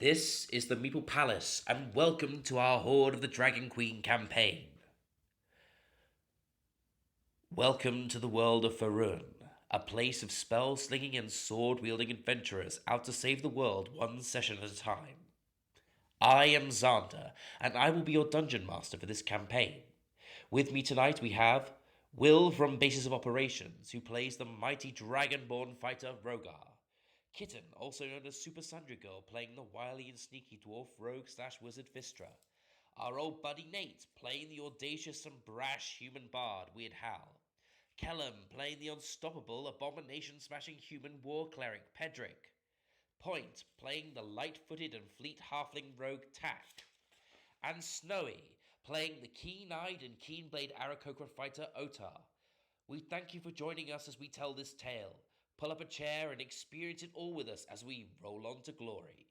This is the Meeple Palace, and welcome to our Horde of the Dragon Queen campaign. Welcome to the world of Faerun, a place of spell-slinging and sword-wielding adventurers out to save the world one session at a time. I am Xander, and I will be your dungeon master for this campaign. With me tonight we have Will from Basis of Operations, who plays the mighty dragonborn fighter Rogar. Kitten, also known as Super Sundry Girl, playing the wily and sneaky dwarf rogue / wizard Vistra. Our old buddy Nate, playing the audacious and brash human bard Weird Hal. Kellum, playing the unstoppable abomination-smashing human war cleric Pedrick. Point, playing the light-footed and fleet halfling rogue Tack. And Snowy, playing the keen-eyed and keen-blade Aarakocra fighter Otar. We thank you for joining us as we tell this tale. Pull up a chair and experience it all with us as we roll on to glory.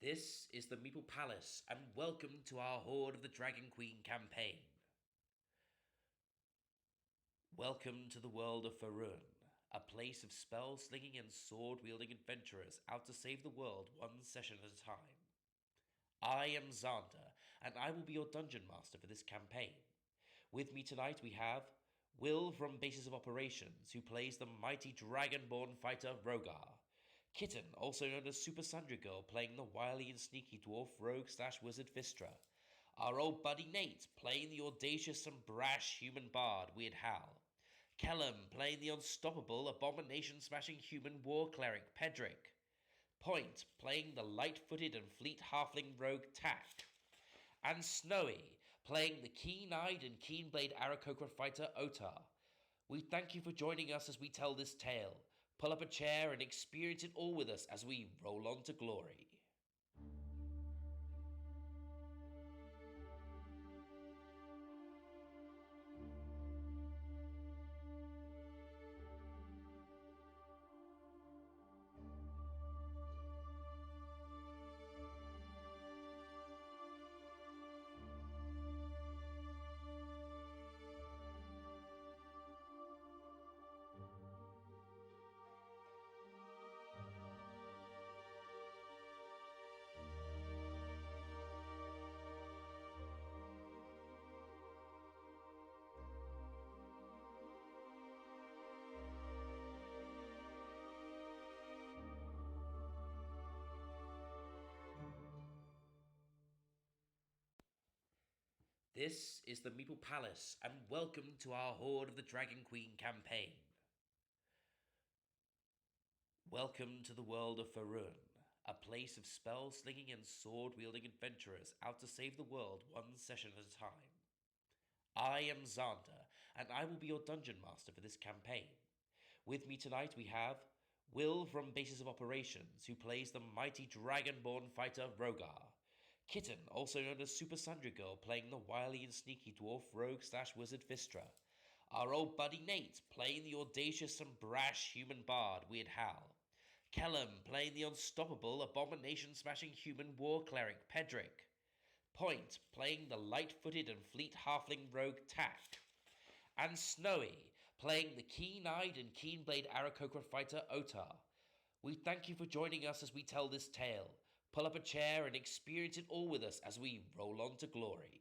This is the Meeple Palace, and welcome to our Horde of the Dragon Queen campaign. Welcome to the world of Faerun, a place of spell-slinging and sword-wielding adventurers out to save the world one session at a time. I am Xander, and I will be your dungeon master for this campaign. With me tonight we have Will from Basis of Operations, who plays the mighty dragonborn fighter Rogar. Kitten, also known as Super Sundry Girl, playing the wily and sneaky dwarf rogue / wizard Vistra. Our old buddy Nate, playing the audacious and brash human bard Weird Hal. Kellum, playing the unstoppable abomination-smashing human war cleric Pedrick. Point, playing the light-footed and fleet halfling rogue Tack. And Snowy, playing the keen-eyed and keen-blade Aarakocra fighter Otar. We thank you for joining us as we tell this tale. Pull up a chair and experience it all with us as we roll on to glory. This is the Meeple Palace, and welcome to our Horde of the Dragon Queen campaign. Welcome to the world of Faerun, a place of spell-slinging and sword-wielding adventurers out to save the world one session at a time. I am Xander, and I will be your dungeon master for this campaign. With me tonight we have Will from Basis of Operations, who plays the mighty dragonborn fighter Rogar. Kitten, also known as Super Sundry Girl, playing the wily and sneaky dwarf rogue / wizard Vistra. Our old buddy Nate, playing the audacious and brash human bard Weird Hal. Kellum, playing the unstoppable abomination-smashing human war cleric Pedrick. Point, playing the light-footed and fleet halfling rogue Tack. And Snowy, playing the keen-eyed and keen-blade Aarakocra fighter Otar. We thank you for joining us as we tell this tale. Pull up a chair and experience it all with us as we roll on to glory.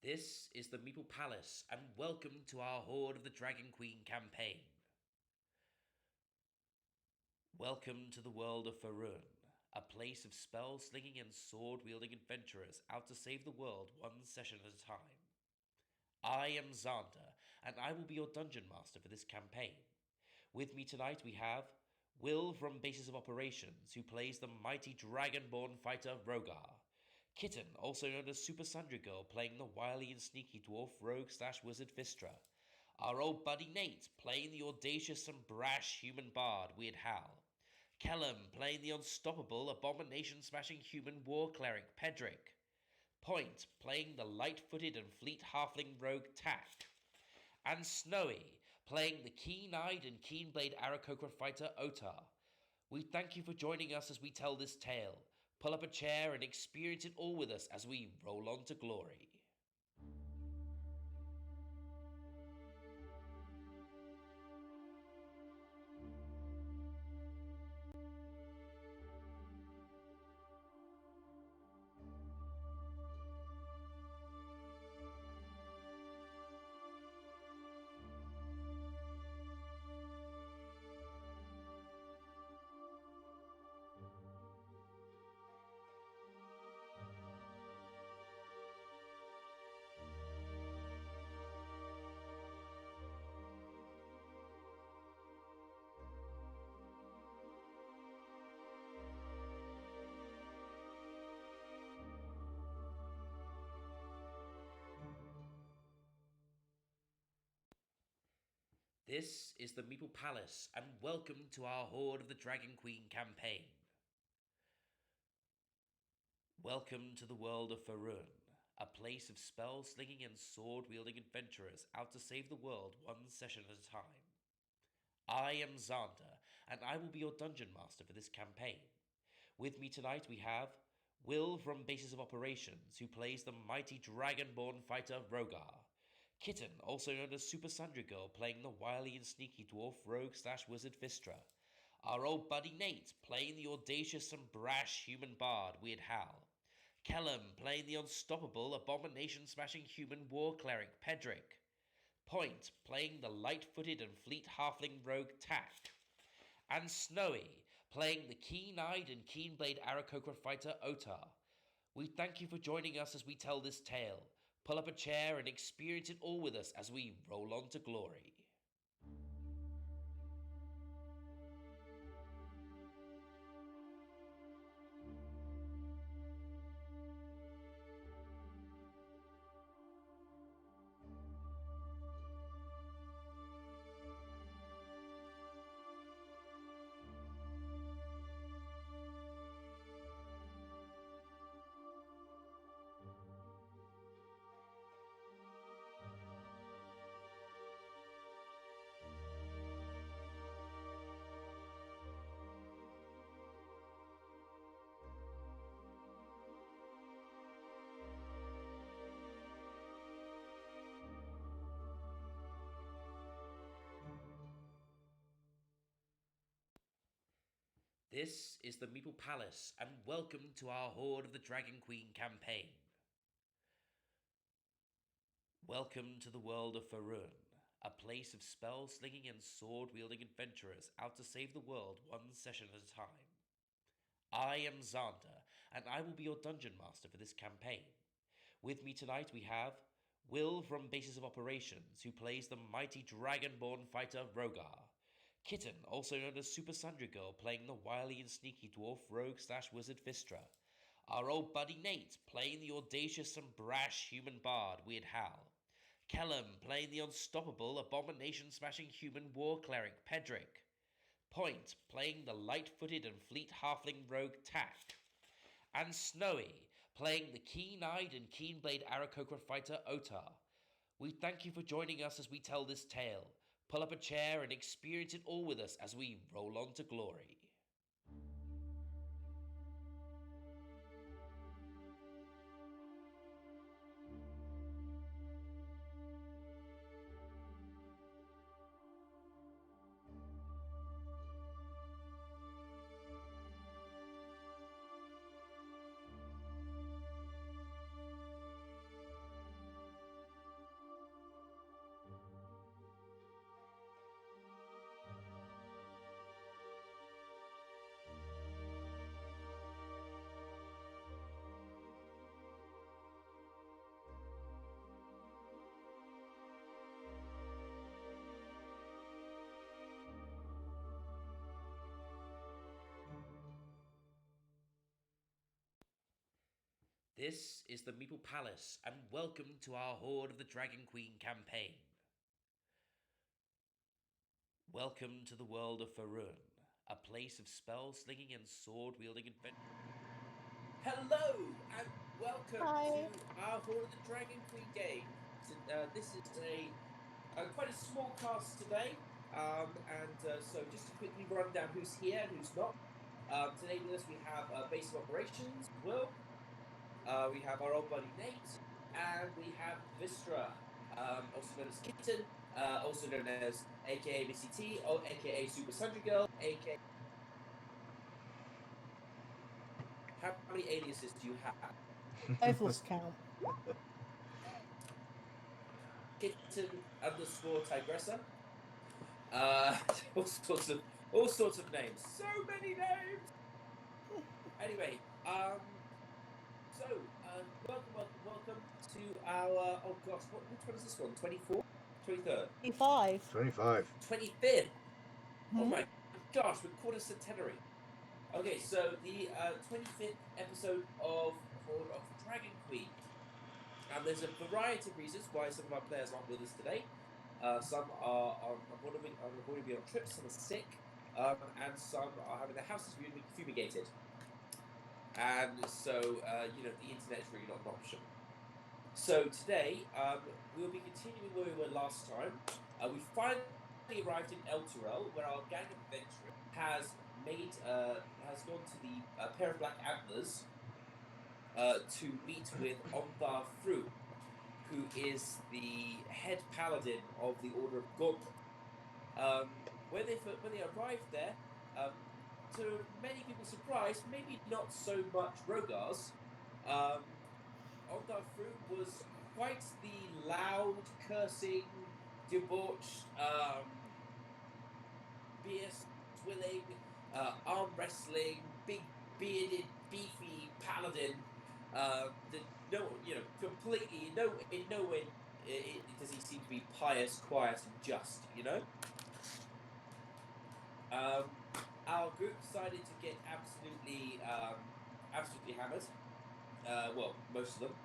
This is the Meeple Palace, and welcome to our Horde of the Dragon Queen campaign. Welcome to the world of Faerun, a place of spell-slinging and sword-wielding adventurers out to save the world one session at a time. I am Xander, and I will be your dungeon master for this campaign. With me tonight we have Will from Basis of Operations, who plays the mighty dragonborn fighter Rogar. Kitten, also known as Super Sundry Girl, playing the wily and sneaky dwarf rogue / wizard Vistra. Our old buddy Nate, playing the audacious and brash human bard Weird Hal. Kellum, playing the unstoppable abomination-smashing human war cleric Pedrick. Point, playing the light-footed and fleet halfling rogue Tack. And Snowy, playing the keen-eyed and keen-blade Aarakocra fighter Otar. We thank you for joining us as we tell this tale. Pull up a chair and experience it all with us as we roll on to glory. This is the Meeple Palace, and welcome to our Horde of the Dragon Queen campaign. Welcome to the world of Faerun, a place of spell-slinging and sword-wielding adventurers out to save the world one session at a time. I am Xander, and I will be your dungeon master for this campaign. With me tonight we have Will from Basis of Operations, who plays the mighty dragonborn fighter Rogar. Kitten, also known as Super Sundry Girl, playing the wily and sneaky dwarf rogue / wizard Vistra. Our old buddy Nate, playing the audacious and brash human bard Weird Hal. Kellum, playing the unstoppable abomination-smashing human war cleric Pedrick. Point, playing the light-footed and fleet halfling rogue Tack. And Snowy, playing the keen-eyed and keen-blade Aarakocra fighter Otar. We thank you for joining us as we tell this tale. Pull up a chair and experience it all with us as we roll on to glory. This is the Meeple Palace, and welcome to our Horde of the Dragon Queen campaign. Welcome to the world of Faerun, a place of spell-slinging and sword-wielding adventurers out to save the world one session at a time. I am Xander, and I will be your dungeon master for this campaign. With me tonight we have Will from Basis of Operations, who plays the mighty dragonborn fighter Rogar. Kitten, also known as Super Sundry Girl, playing the wily and sneaky dwarf rogue / wizard Vistra. Our old buddy Nate, playing the audacious and brash human bard Weird Hal. Kellum, playing the unstoppable abomination-smashing human war cleric Pedrick. Point, playing the light-footed and fleet halfling rogue Tack. And Snowy, playing the keen-eyed and keen-blade Aarakocra fighter Otar. We thank you for joining us as we tell this tale. Pull up a chair and experience it all with us as we roll on to glory. This is the Meeple Palace, and welcome to our Horde of the Dragon Queen campaign. Welcome to the world of Faerun, a place of spell-slinging and sword-wielding adventure. Hello, and welcome to our Horde of the Dragon Queen game. This is quite a small cast today, so just to quickly run down who's here and who's not. Today with us we have Base of Operations, Will. We have our old buddy Nate, and we have Vistra, also known as Kitten, also known as aka Missy T, or aka Super Sundry Girl, aka. How many aliases do you have? I've lost count. Kitten _ Tigressa. All sorts of names. So many names. Anyway, welcome to our. Oh gosh, which one is this one? 24th, 23rd, 25. 25th. Oh my gosh, we're quarter centenary. Okay, so the 25th episode of Horde of the Dragon Queen. And there's a variety of reasons why some of our players aren't with us today. Some are going to be on trips, some are sick, and some are having their houses fumigated. And so, the internet is really not an option. So today, we'll be continuing where we were last time. We finally arrived in Elturel, where our gang of adventurers has gone to the pair of black antlers to meet with Omthar Fru, who is the head paladin of the Order of Gauntlet. When they arrived there, to many people's surprise, maybe not so much Rogar's, Omthar Fru was quite the loud, cursing, debauched, beer swilling, arm wrestling, big bearded, beefy paladin. Completely in no way does he seem to be pious, quiet, and just. Our group decided to get absolutely hammered. Well, most of them.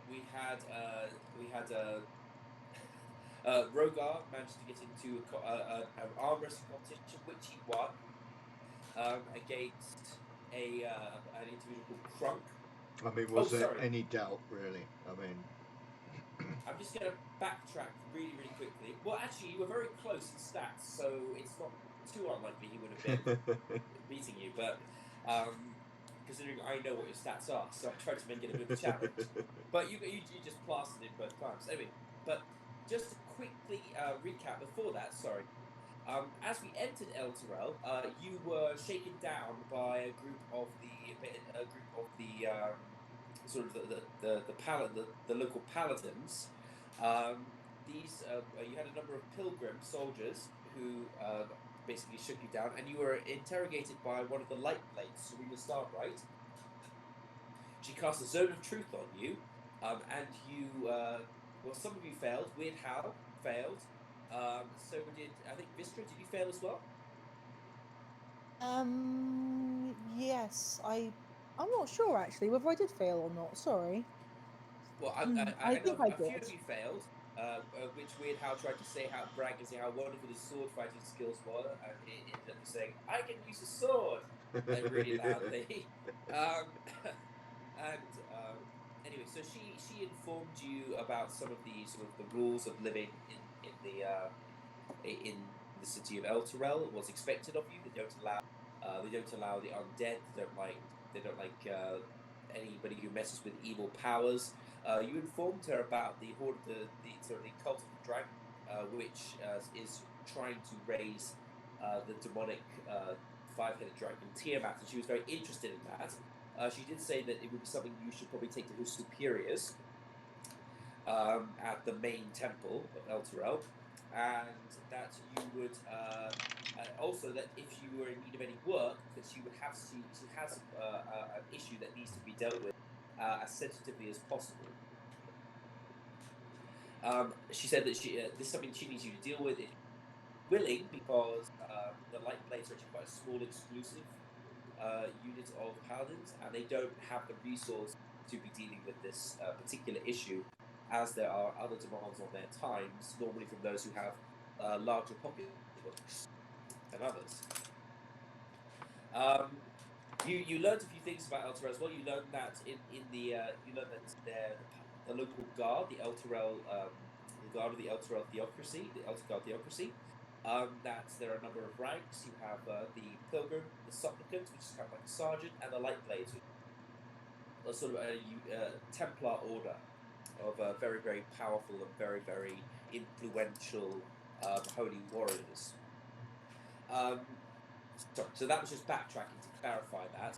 We had Rogar managed to get into an arm wrestling competition, which he won against an individual called Crunk. I mean, was there any doubt, really? I mean, I'm just going to backtrack really, really quickly. Well, actually, you were very close in stats, so it's not too unlikely he would have been beating you. But considering I know what your stats are, so I tried to make it a bit of a challenge. But you just plastered it both times. Anyway, but just to quickly recap before that, sorry. As we entered Elturel, you were shaken down by a group of the local paladins. You had a number of pilgrim soldiers who basically shook you down, and you were interrogated by one of the light blades, Serena Starbright. She cast a zone of truth on you, and you. Some of you failed. Weird Hal failed. So did, I think, Vistra, did you fail as well? Yes, I'm not sure actually whether I did fail or not. Sorry. Well, I think know I a few did. of you failed, which Weird Hal tried to brag and say how wonderful his sword fighting skills were, and he ended up saying, "I can use a sword," really loudly. Anyway, so she informed you about some of the rules of living in the city of Elturel. What's expected of you. They don't allow the undead. They don't like anybody who messes with evil powers. You informed her about the horde, the cult of the dragon, which is trying to raise the demonic five-headed dragon Tiamat, and she was very interested in that. She did say that it would be something you should probably take to her superiors at the main temple of Elturel, and that you would also that if you were in need of any work, that she has an issue that needs to be dealt with as sensitively as possible. She said that this is something she needs you to deal with. Willing, because the light blades are actually quite a small exclusive unit of paladins, and they don't have the resource to be dealing with this particular issue, as there are other demands on their times, normally from those who have larger pocketbooks than others. You learned a few things about Elturel as well. You learned that the local guard, the guard of the Elturel theocracy, the Elturel theocracy. That there are a number of ranks. You have the pilgrim, the supplicant, which is kind of like a sergeant, and the light blades, which are sort of a Templar order of very, very powerful and very, very influential holy warriors. Sorry, so that was just backtracking to clarify that.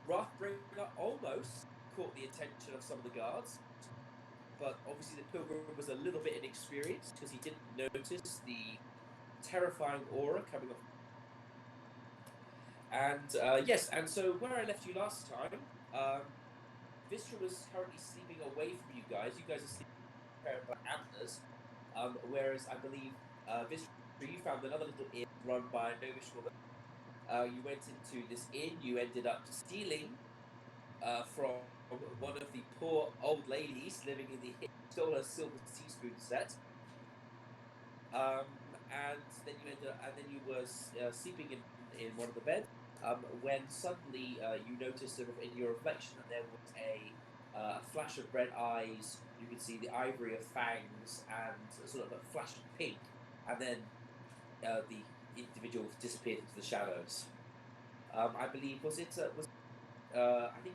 Wrathbringer almost caught the attention of some of the guards, but obviously the pilgrim was a little bit inexperienced because he didn't notice the terrifying aura coming off. And yes, and so where I left you last time, Vistra was currently sleeping away from you guys. You guys are sleeping by antlers, whereas I believe Vistra, you found another little inn run by a gnomish woman. You went into this inn. You ended up stealing from one of the poor old ladies living in the inn. Stole a silver teaspoon set. And then you were sleeping in one of the beds. When suddenly you noticed in your reflection that there was a flash of red eyes. You could see the ivory of fangs and sort of a flash of pink, and then the individual disappeared into the shadows. I believe I think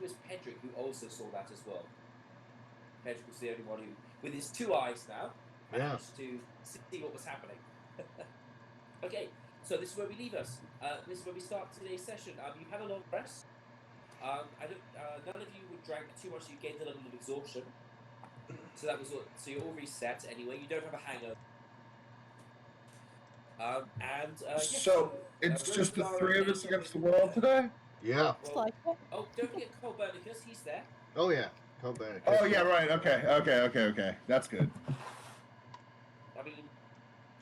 it was Pedrick who also saw that as well. Pedrick was the only one who, with his two eyes now, managed to see what was happening. Okay, so this is where we leave us. This is where we start today's session. You've had a long rest. None of you would drank too much, so you gained a little of exhaustion. So you're all reset anyway. You don't have a hangover. It's just the three of us against the world today? Yeah. Looks like it. Oh, don't forget Copernicus. He's there. Oh yeah. Kobolds. Oh yeah, right. Okay. That's good. I mean,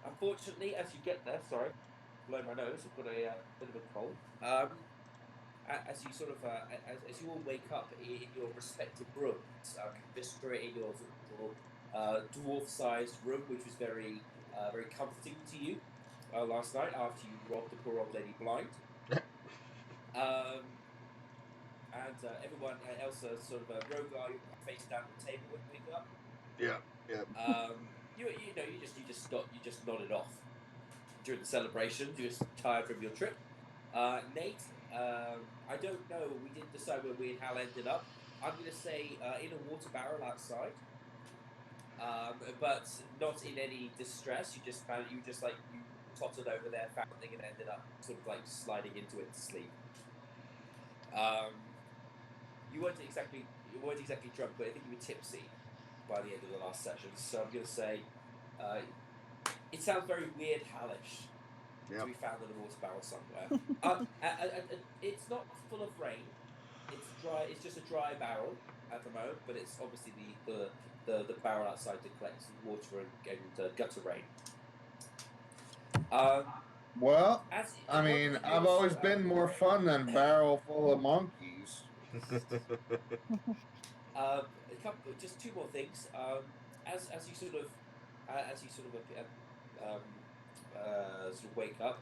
unfortunately, as you get there, sorry, blow my nose. I've got a bit of a cold. As you sort of as you all wake up in your respective rooms, Vistra in your sort of dwarf-sized room, which was very very comforting to you last night after you robbed the poor old lady blind. And everyone else, sort of Rogar, face down at the table when you wake up. Yeah. You just nodded off during the celebration. You're just tired from your trip. Nate, I don't know. We didn't decide where we and Hal ended up. I'm going to say in a water barrel outside, but not in any distress. You tottered over there, found something, and ended up sort of like sliding into it to sleep. You weren't exactly drunk, but I think you were tipsy by the end of the last session. So I'm going to say it sounds very weird, Hallish, to be found in a water barrel somewhere. It's not full of rain. It's dry. It's just a dry barrel at the moment, but it's obviously the barrel outside to collect water and gutter rain. Well, I mean, I've always been more fun than barrel full of monkeys. Just two more things. As you sort of wake up,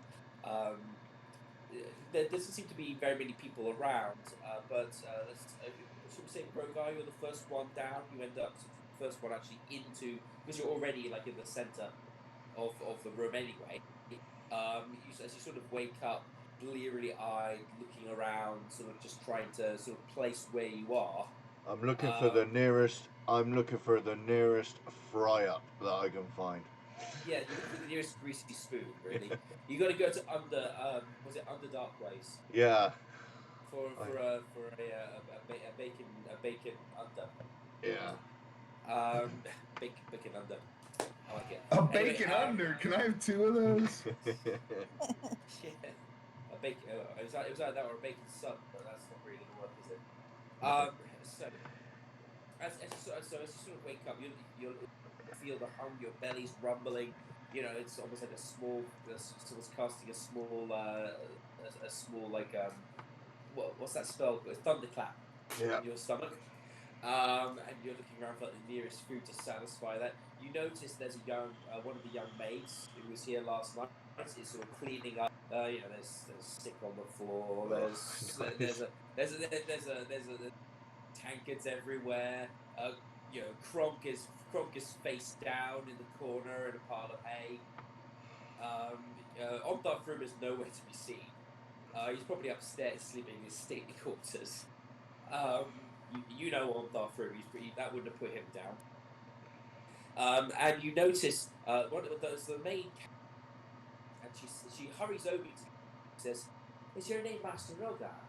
there doesn't seem to be very many people around. But should we say, Rogar, you're the first one down. You end up the first one actually into, because you're already like in the center of the room anyway. As you sort of wake up, blearily eyed, looking around, sort of just trying to sort of place where you are. I'm looking for the nearest fry up that I can find. Yeah, you're looking for the nearest greasy spoon. Really, you got to go to Underdark Ways? Yeah. For a bacon under. Yeah. Bacon under. I like it. A bacon under? Can I have two of those? Yeah. A bacon. It was either that or a bacon sub, but that's not really gonna work, is it? So as you sort of wake up, you'll feel the hunger, your belly's rumbling. it's almost like a small. Someone's casting a small, a small like what's that spell? A thunderclap Yeah. in your stomach. And you're looking around for like, the nearest food to satisfy that. You notice there's a young, one of the young maids who was here last night is sort of cleaning up. There's sick on the floor. Oh, There's nice. there's tankards everywhere. Kronk is face down in the corner in a pile of hay. Omdar's room is nowhere to be seen. He's probably upstairs sleeping in his stately quarters. You know Omdar's room. That wouldn't have put him down. And you notice one of the main, and she hurries over to you and says, "Is your name Master Rogar?"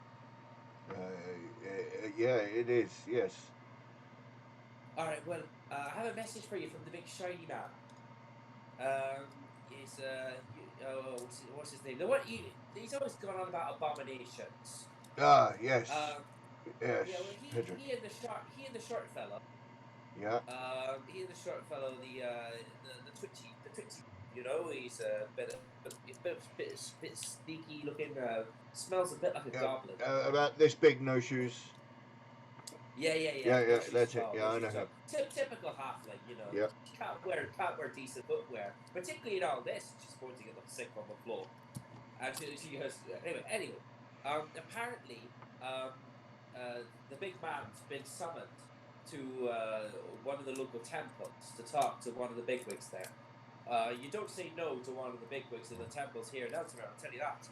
Yeah, it is. Yes. All right. Well, I have a message for you from the big shiny man. What's his name? He's always gone on about abominations. Ah, yes. Yes. Yeah. Well, Hedrick. he and the short fellow. Yeah. He and the short fellow, the twitchy. He's a bit sneaky looking. Smells a bit like a goblin. About this big, no shoes. Yeah. Yeah, that's it. Yeah, I know him. Typical halfling, Yep. Can't wear decent footwear, particularly in all this. She's pointing at the sick on the floor, and she goes anyway. Apparently, the big man's been summoned to one of the local temples to talk to one of the bigwigs there. You don't say no to one of the bigwigs of the temples here in Elsewhere, I'll tell you that.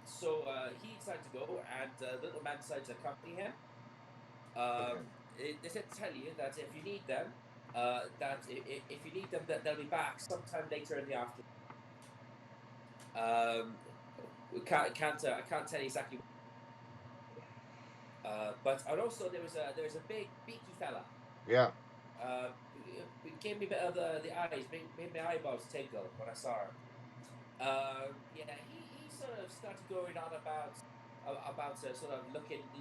So he decided to go, and the little man decided to accompany him. They said to tell you that if you need them, that they'll be back sometime later in the afternoon. I can't tell you exactly. But also there was a big beaky fella. Yeah. It gave me a bit of the eyes, made my eyeballs tingle when I saw him. He sort of started going on about sort of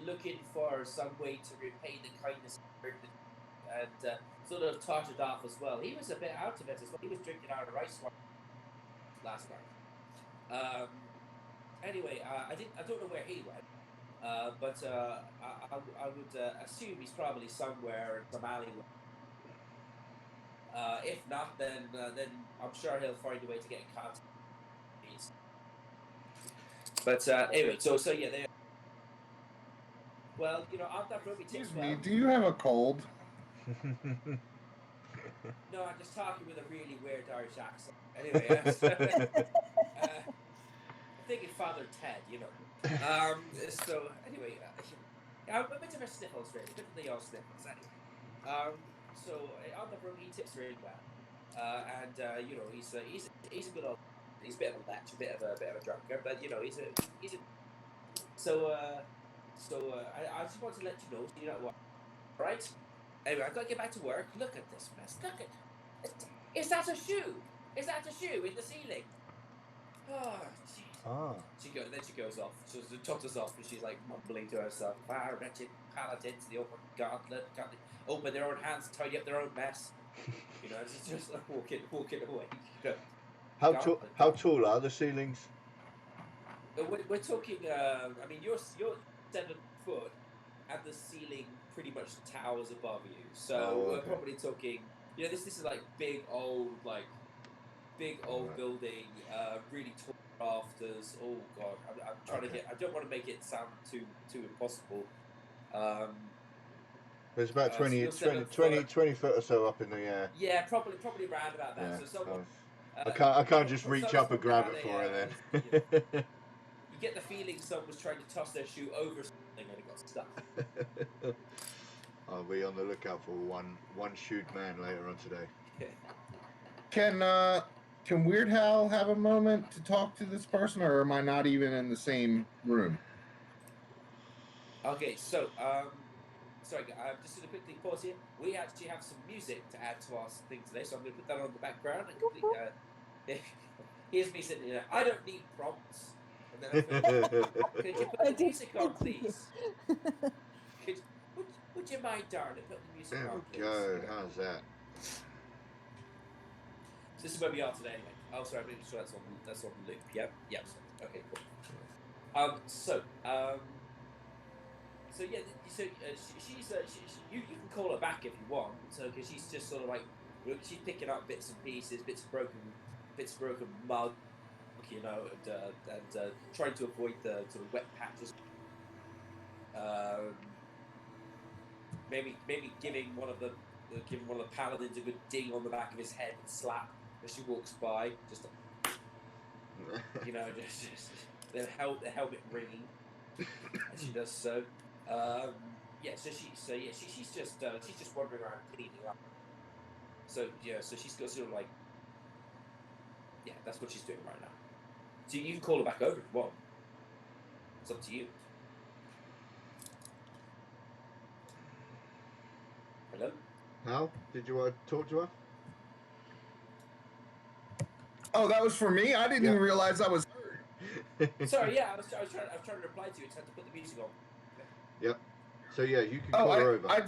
looking for some way to repay the kindness and sort of tottered off as well. He was a bit out of it as well. He was drinking out of rice wine last night. Anyway, I don't know where he went, but I would assume he's probably somewhere in some alleyway. If not, then I'm sure he'll find a way to get in contact. But anyway, so yeah, they. Well, on that room, Excuse me, do you have a cold? No, I'm just talking with a really weird Irish accent. Anyway, I'm thinking Father Ted, So anyway, a bit of a sniffles, really, a bit of the old sniffles. Anyway, so on the room, he tips really well, and he's a good old. He's a bit of a lech, a bit of a drunkard, but he's a. So I just want to let you know, what, right? Anyway, I've got to get back to work. Look at this mess. Look at. Is that a shoe? Is that a shoe in the ceiling? Oh, jeez. She goes off. She totters off, and she's like mumbling to herself. Wretched paladins, the open gauntlet, can't they open their own hands, tidy up their own mess. It's just like walking away. How tall are the ceilings? We're talking. I mean, you're 7 foot, and the ceiling pretty much towers above you. So we're probably talking. This is like big old building, really tall rafters. Oh God, I'm trying to get. I don't want to make it sound too impossible. There's about 20 foot or so up in the air. Yeah, probably around about that. Yeah. So someone. I can't just reach up and grab it for her then. You get the feeling someone was trying to toss their shoe over something and it got stuck. I'll be on the lookout for one shoed man later on today. Can Weird Hal have a moment to talk to this person, or am I not even in the same room? Okay, so sorry, I'm just going to quickly pause here. We actually have some music to add to our thing today, so I'm going to put that on the background. Here's me sitting here. I don't need prompts. And then could you put the music on, please? Would you mind, darling, put the music on, please? There we go. How's that? this is where we are today anyway. Oh, sorry, I'm making sure that's on loop. Yep. Okay, cool. So yeah, you can call her back if you want. So because she's just sort of like she's picking up bits and pieces, bits of broken mug, and trying to avoid the sort of wet patches. Maybe giving one of the paladins a good ding on the back of his head and slap as she walks by, just the helmet ringing as she does so. She's just wandering around cleaning up. So she's got sort of like that's what she's doing right now. So you can call her back over if you want. It's up to you. Hello? Hal, did you want to talk to her? Oh, that was for me? I didn't even realize I was heard. Sorry, I was trying to reply to you. Just had to put the music on. Yep. So yeah, you can call her over. I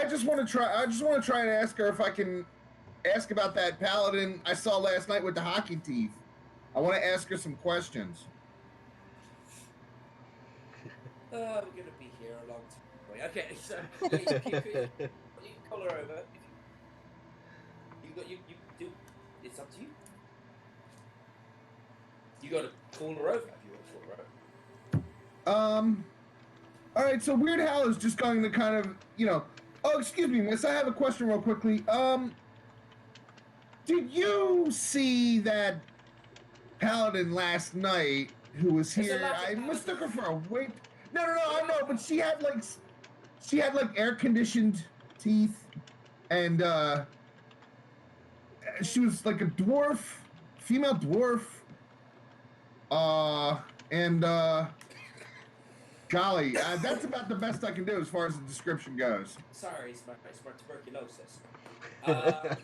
just want to try. I just want to try and ask her if I can ask about that paladin I saw last night with the hockey teeth. I want to ask her some questions. We're gonna be here a long time. Okay, so you can call her over. You do. It's up to you. You got to call her over if you want to call her over. All right. So Weird Hal is just going to kind of, Oh, excuse me, miss. I have a question real quickly. Did you see that paladin last night who was here? I mistook her for a wait. No, I know, but she had like air conditioned teeth, and she was like a dwarf, female dwarf. Golly, that's about the best I can do as far as the description goes. Sorry, it's my tuberculosis. Right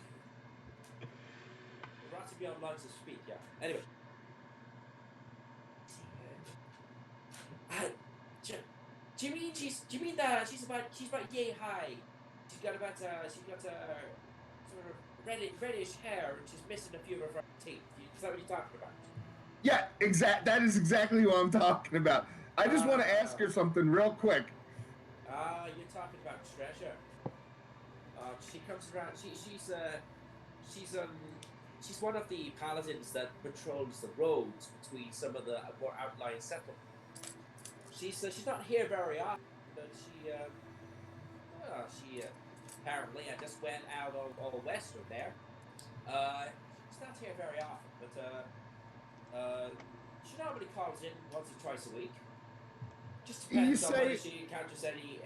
to be on lines to speak, yeah. Anyway. Do you mean that she's about yay high? She's got sort of reddish hair and she's missing a few of her front teeth. Is that what you're talking about? Yeah, that is exactly what I'm talking about. I just want to ask her something real quick. You're talking about treasure. She comes around. She's one of the paladins that patrols the roads between some of the more outlying settlements. She's not here very often, but she apparently I just went out all westward there. She's not here very often, but she normally calls in once or twice a week. Just depends on whether she encounters any.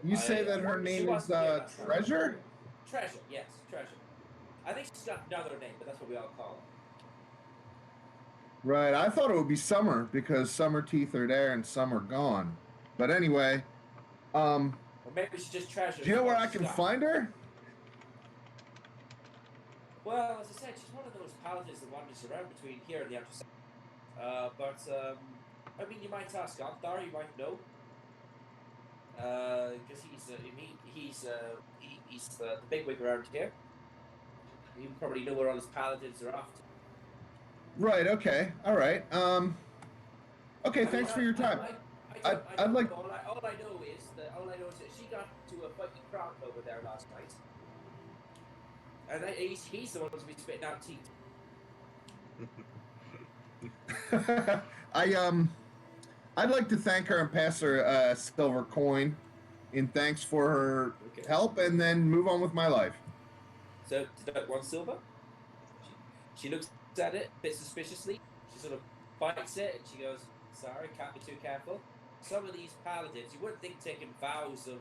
You say that her name is Treasure? Treasure, yes, Treasure. I think she's got another name, but that's what we all call her. Right, I thought it would be Summer because summer teeth are there and some are gone. But anyway, or maybe she's just Treasure. Do you know where I can find her? Well, as I said, she's one of those paladins that wanders around between here and the outer side. I mean, you might ask Anthar, you might know. Because he's the bigwig around here. You probably know where all his paladins are off to. Right, okay, alright. Okay, thanks for your time. I'd like... All I know is that she got to a fighting crowd over there last night. And he's the one who's been spitting out teeth. I'd like to thank her and pass her a silver coin in thanks for her help and then move on with my life. So, one silver? She looks at it a bit suspiciously. She sort of bites it and she goes, sorry, can't be too careful. Some of these paladins, you wouldn't think taking vows of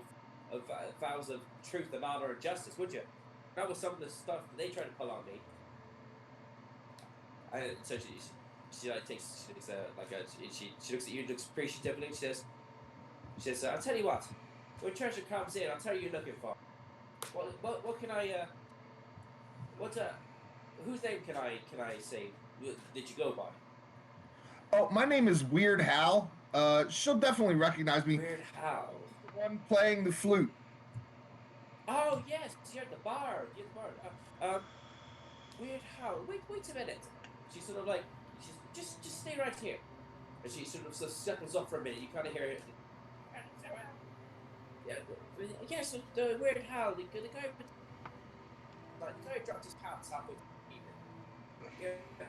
truth and honor and justice, would you? That was some of the stuff that they try to pull on me. So she looks at you, looks appreciatively. She says, I'll tell you what. When treasure comes in, I'll tell you you're looking for. What can I? Whose name can I say? Did you go by? Oh, my name is Weird Hal. She'll definitely recognize me. Weird Hal. I'm playing the flute. Oh yes, you're at the bar. Weird Hal, wait a minute. She's sort of like, just stay right here. And she sort of settles off for a minute. You kind of hear it. Yeah, yes, the Weird Hal, the guy dropped his pants halfway through the evening. Yeah.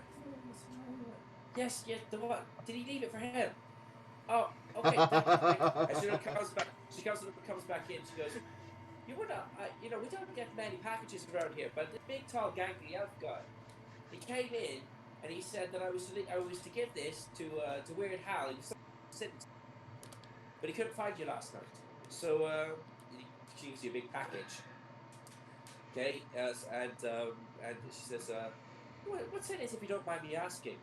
Yes, the what? Did he leave it for him? Oh, okay. And she comes back. She comes back in. She goes, we don't get many packages around here, but the big, tall, gangly elf guy, he came in and he said that I was to give this to Weird Hal. He was sitting, but he couldn't find you last night, so she gives you a big package. Okay, and she says, "What's in it, if you don't mind me asking?"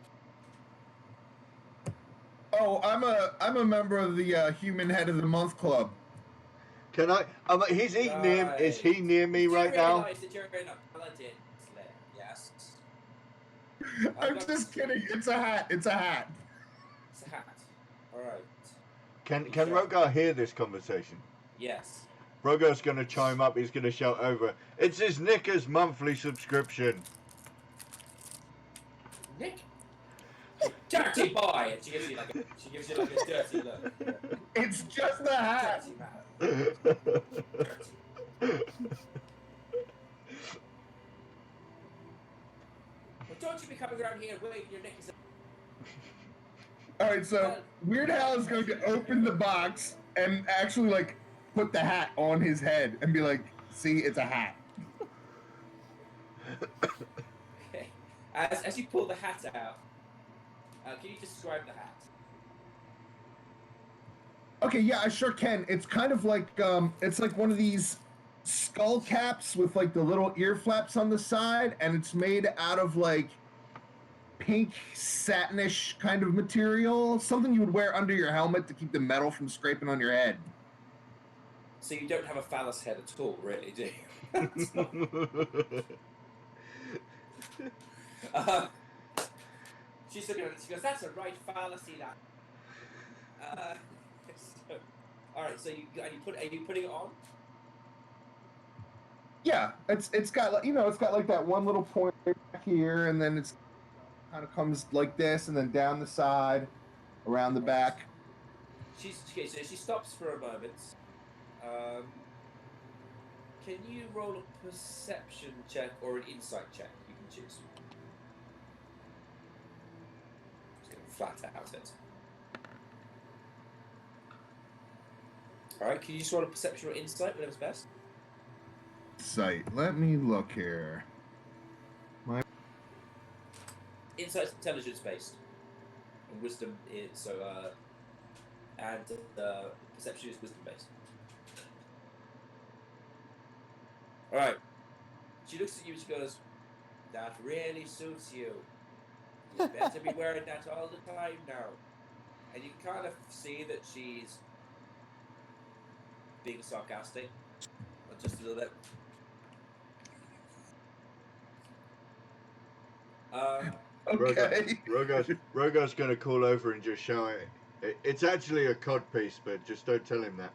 Oh, I'm a member of the Human Head of the Month Club. Can I? He's eating near. Is he near me right now? Realize that you're in a paladin slayer, yes. I'm just kidding. It's a hat. It's a hat. It's a hat. All right. Can Rogar hear this conversation? Yes. Rogar's going to chime up. He's going to shout over. It's his Knickers monthly subscription. Nick. Dirty boy. And she gives you like a dirty look. It's just a hat. Dirty man. Well, don't you be coming around here waving your knickers. All right, so Weird Hal is going to open the box and actually like put the hat on his head and be like, "See, it's a hat." Okay. As you pull the hat out, can you describe the hat? Okay, yeah, I sure can. It's kind of like it's like one of these skull caps with like the little ear flaps on the side, and it's made out of like pink satinish kind of material, something you would wear under your helmet to keep the metal from scraping on your head. So you don't have a phallus head at all, really, do you? She's looking at it. She goes, "That's a right fallacy, lad." So, all right. So are you putting it on? Yeah, it's got like it's got like that one little point back here, and then it's kind of comes like this, and then down the side, around the back. So she stops for a moment. Can you roll a perception check or an insight check? You can choose. Just going to flat out it. All right. Can you just roll a perception or insight, whatever's best? Sight. Let me look here. Insight's intelligence based, and wisdom is and perception is wisdom based. All right. She looks at you and she goes, "That really suits you. You better be wearing that all the time now." And you can kind of see that she's being sarcastic, just a little bit. Okay. Rogar's going to call over and just shout it. It's actually a cod piece, but just don't tell him that.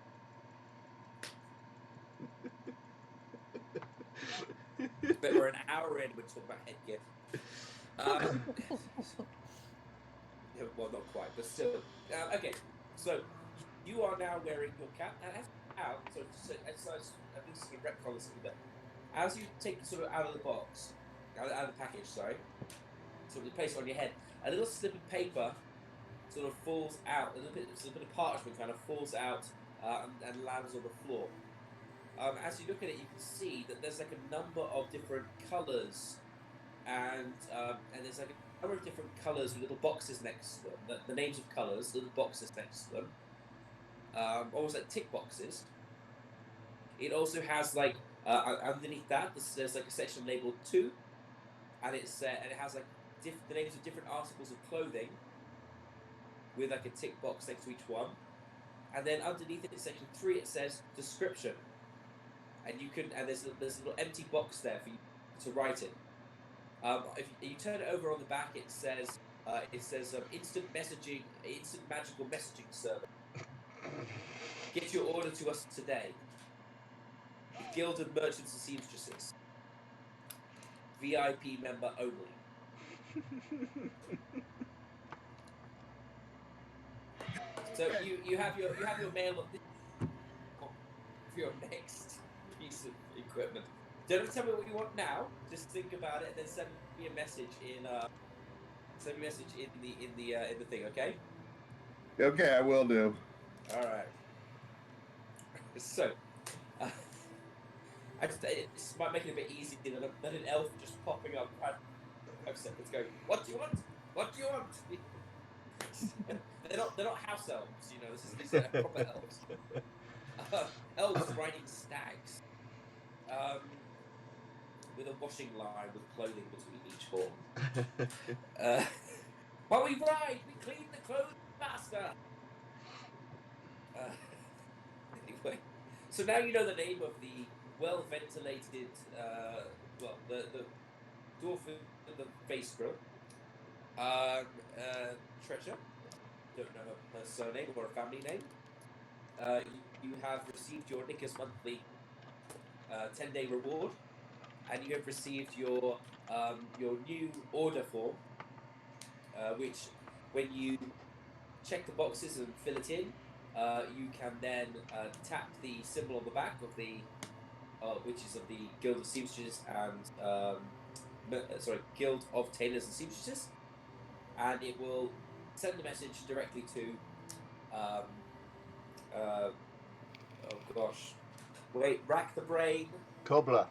But we're an hour in, we're talking about headgear. Well, not quite, but still. Okay, so you are now wearing your cap, and as out, so I'm just going to retcon this a little bit. As you take sort of out of the box, out of the package, sorry, sort of place it on your head, a little slip of paper sort of falls out, a bit of parchment kind of falls out and lands on the floor. As you look at it, you can see that there's like a number of different colours, and there's like a number of different colours with little boxes next to them. The names of colours, little boxes next to them, almost like tick boxes. It also has like underneath that, there's like a section labelled 2, and it has like the names of different articles of clothing with like a tick box next to each one, and then underneath it in section 3 it says description. And there's a little empty box there for you to write in. If you turn it over on the back, it says instant magical messaging service. Get your order to us today. The Guild of Merchants and Seamstresses. VIP member only. So you have your mail for your next piece of equipment. Don't tell me what you want now. Just think about it and then send me a message in the thing. Okay. Okay, I will do. All right. So, this might make it a bit easier than an elf just popping up 5 seconds going, "What do you want? What do you want?" they're not house elves, you know. These are proper elves. Elves riding stags, with a washing line with clothing between each horn. While we ride, we clean the clothes faster. Uh, anyway, so now you know the name of the well-ventilated, the dwarf with the face grill, Treasure. Don't know her surname or her family name. You have received your Nickus monthly 10-day reward, and you have received your new order form, which when you check the boxes and fill it in, you can then tap the symbol on the back of the which is of the Guild of Seamstresses and Guild of Tailors and Seamstresses, and it will send the message directly to oh gosh, wait, rack the brain, Cobbler.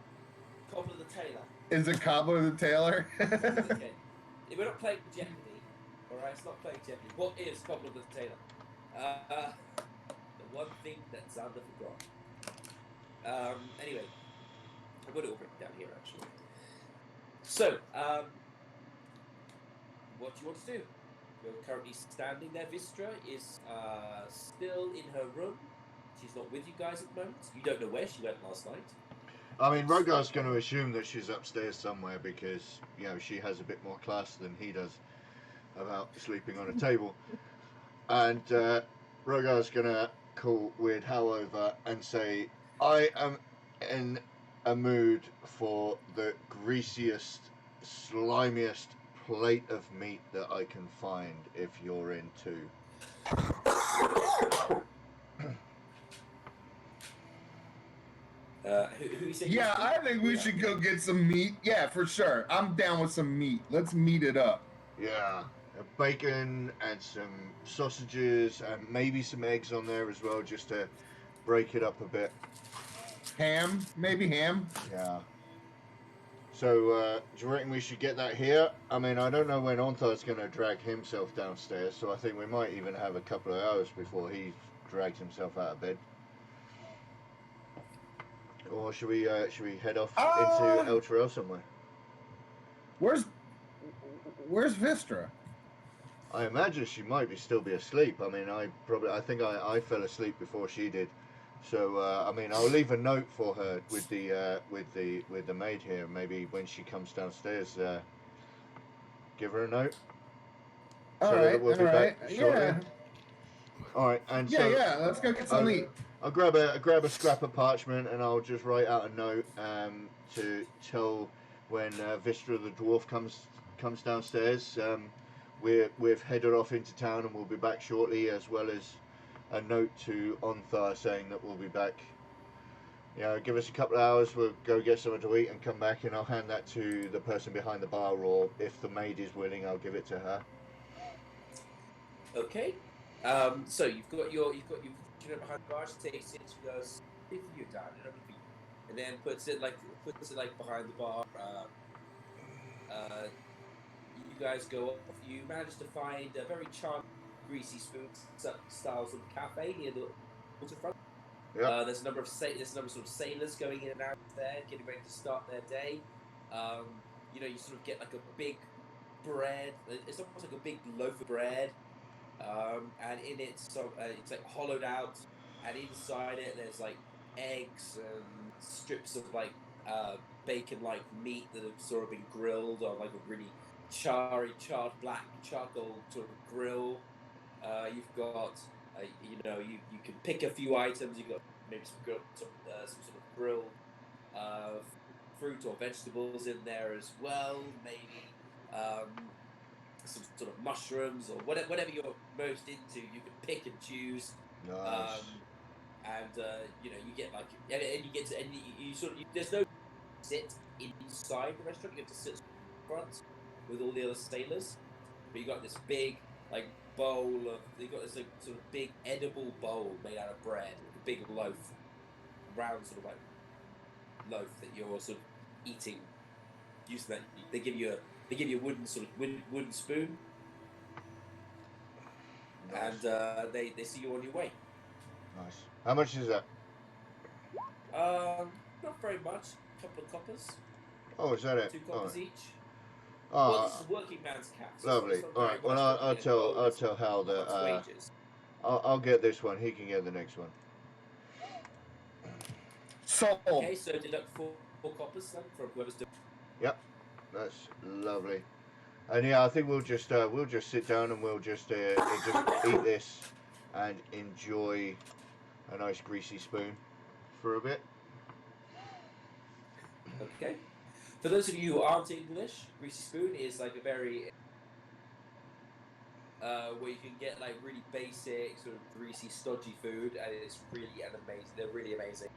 Cobbler the Tailor. Is it Cobbler the Tailor? Okay. We're not playing Jeopardy, alright? It's not playing Jeopardy. What is Cobbler the Tailor? The one thing that Xander forgot. Anyway, I've got it all written down here, actually. So, what do you want to do? You're currently standing there. Vistra is still in her room. She's not with you guys at the moment. You don't know where she went last night. I mean, Rogar's going to assume that she's upstairs somewhere because, you know, she has a bit more class than he does about sleeping on a table. And Rogar's going to call Weird Hal over and say, I am in a mood for the greasiest, slimiest plate of meat that I can find if you're in too. Who said Yeah, I think we should go get some meat. Yeah, for sure. I'm down with some meat. Let's meat it up. Yeah, bacon and some sausages and maybe some eggs on there as well, just to break it up a bit. Ham? Maybe ham? Yeah. So, do you reckon we should get that here? I mean, I don't know when Onthar's going to drag himself downstairs, so I think we might even have a couple of hours before he drags himself out of bed. Or should we head off into El Trail somewhere? Where's Vistra? I imagine she might still be asleep. I mean, I think I fell asleep before she did. So I mean, I'll leave a note for her with the maid here. Maybe when she comes downstairs, give her a note. All right. Yeah. All right, and yeah. Let's go get some meat. I'll grab a scrap of parchment and I'll just write out a note to tell when Vistra the dwarf comes downstairs. We've headed off into town and we'll be back shortly, as well as a note to Onthar saying that we'll be back. You know, give us a couple of hours, we'll go get something to eat and come back, and I'll hand that to the person behind the bar, or if the maid is willing, I'll give it to her. Okay. So you've got your behind the bar. She takes it. She goes, "If you done it, and then puts it like behind the bar. You guys go off. You manage to find a very charming, greasy spoon styles of cafe near the waterfront. Yeah. There's a number of sort of sailors going in and out there, getting ready to start their day. You know, you sort of get like a big bread. It's almost like a big loaf of bread. And in it, it's like hollowed out, and inside it there's like eggs and strips of like bacon-like meat that have sort of been grilled on like a really charred black charcoal sort of grill. You've got, you can pick a few items. You've got maybe some sort of grilled fruit or vegetables in there as well. Maybe some sort of mushrooms or whatever you're most into. You can pick and choose. Nice. And you know, you get like, and you get to, and you sort of, there's no sit inside the restaurant. You have to sit in front with all the other sailors. But you got this big like bowl of, you got this like, sort of big edible bowl made out of bread, like a big loaf, round sort of like loaf that you're sort of eating. Using that, they give you a wooden sort of wooden spoon, Nice. and they see you on your way. Nice. How much is that? Not very much. A couple of coppers. Oh, is that it? 2 coppers each. Oh, Well, this is working man's cash. So lovely. it's not All very right. Well, much, I'll but, you know, I'll tell Hal that month's wages. I'll get this one. He can get the next one. Sold. Okay, so deduct 4 coppers then from whoever's doing. Yep, that's lovely. And yeah, I think we'll just sit down and we'll just eat this and enjoy a nice greasy spoon for a bit. Okay. For those of you who aren't English, greasy spoon is like a very where you can get like really basic sort of greasy, stodgy food, and it's really amazing. They're really amazing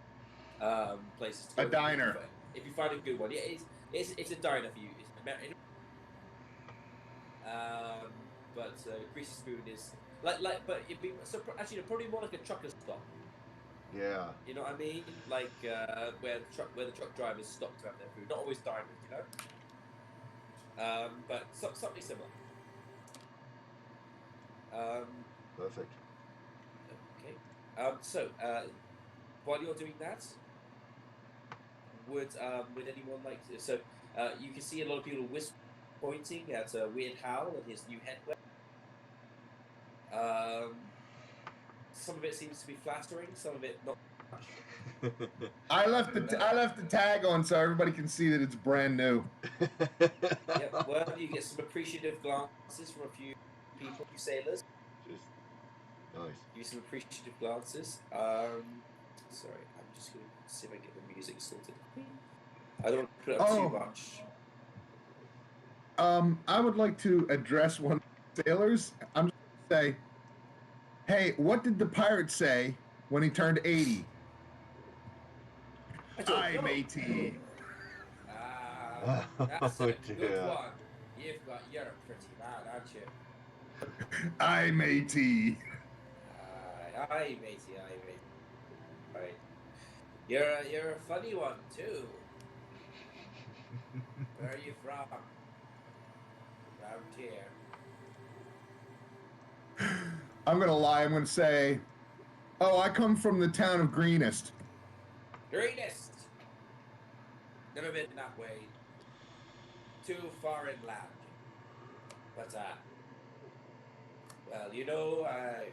places to go. A diner. If you find a good one, yeah, it's a diner for you. But greasy spoon is but it'd be actually probably more like a trucker stop. Yeah. You know what I mean? Like where the truck drivers stop to have their food. Not always diners, you know. But something similar. Perfect. Okay. So while you're doing that, would anyone like to, so you can see a lot of people pointing at Weird Hal and his new headwear. Some of it seems to be flattering, some of it not much. I left the tag on so everybody can see that it's brand new. Yep. Well, you get some appreciative glances from a few people, few sailors. Just nice. Give some appreciative glances. Sorry, I'm just going to see if I can get the music sorted. I don't want to put up too much. I would like to address one of the sailors. I'm just going to say, hey, what did the pirate say when he turned 80? I matey. That's a good dear. one. You're a pretty man, aren't you? I matey. Aye, matey. Right. You're a funny one too. Where are you from? Around here. I'm gonna lie. I'm gonna say, oh, I come from the town of Greenest. Greenest. Never been that way. Too far inland. But well, you know, I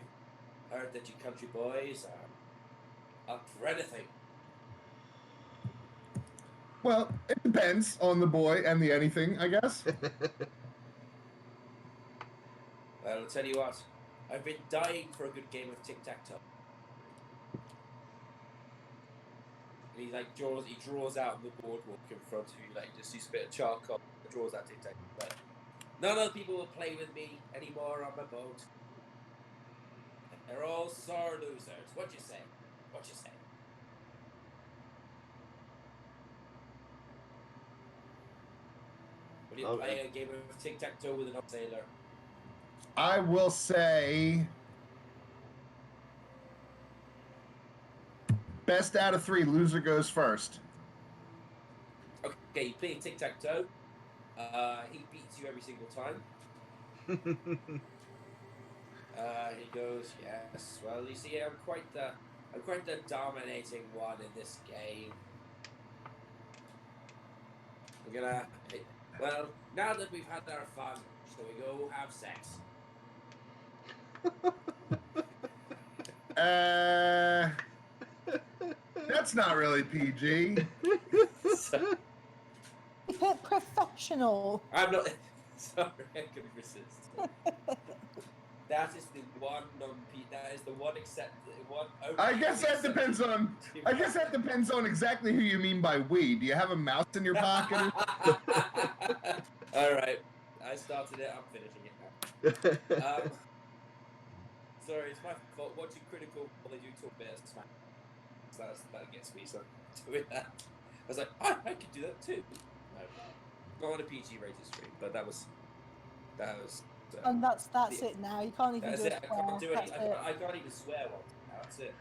heard that you country boys are up for anything. Well, it depends on the boy and the anything, I guess. Well, I'll tell you what. I've been dying for a good game of tic-tac-toe. And he draws out on the boardwalk in front of you, like just uses a bit of charcoal, draws out tic-tac. But none of the people will play with me anymore on my boat. They're all sore losers. What you say? Will you play a game of tic-tac-toe with an sailor? I will say, best out of 3, loser goes first. Okay, you play tic-tac-toe. He beats you every single time. He goes, yes. Well, you see, I'm quite the dominating one in this game. We're gonna. Well, now that we've had our fun, shall we go have sex? That's not really PG. Professional. I'm not. Sorry, I couldn't resist. That is the one That is the one only I guess that exception depends on. to I guess that depends on exactly who you mean by we. Do you have a mouse in your pocket? All right, I started it. I'm finishing it now. Sorry, it's my fault. Watching Critical, they do talk a bit of smack. That gets me. So doing that, I was like, I could do that too. No, not on a PG rated stream, but that was. And that's it now. You can't even That's do a it. I swear. can't do That's any. it. I can't even swear one. That's it.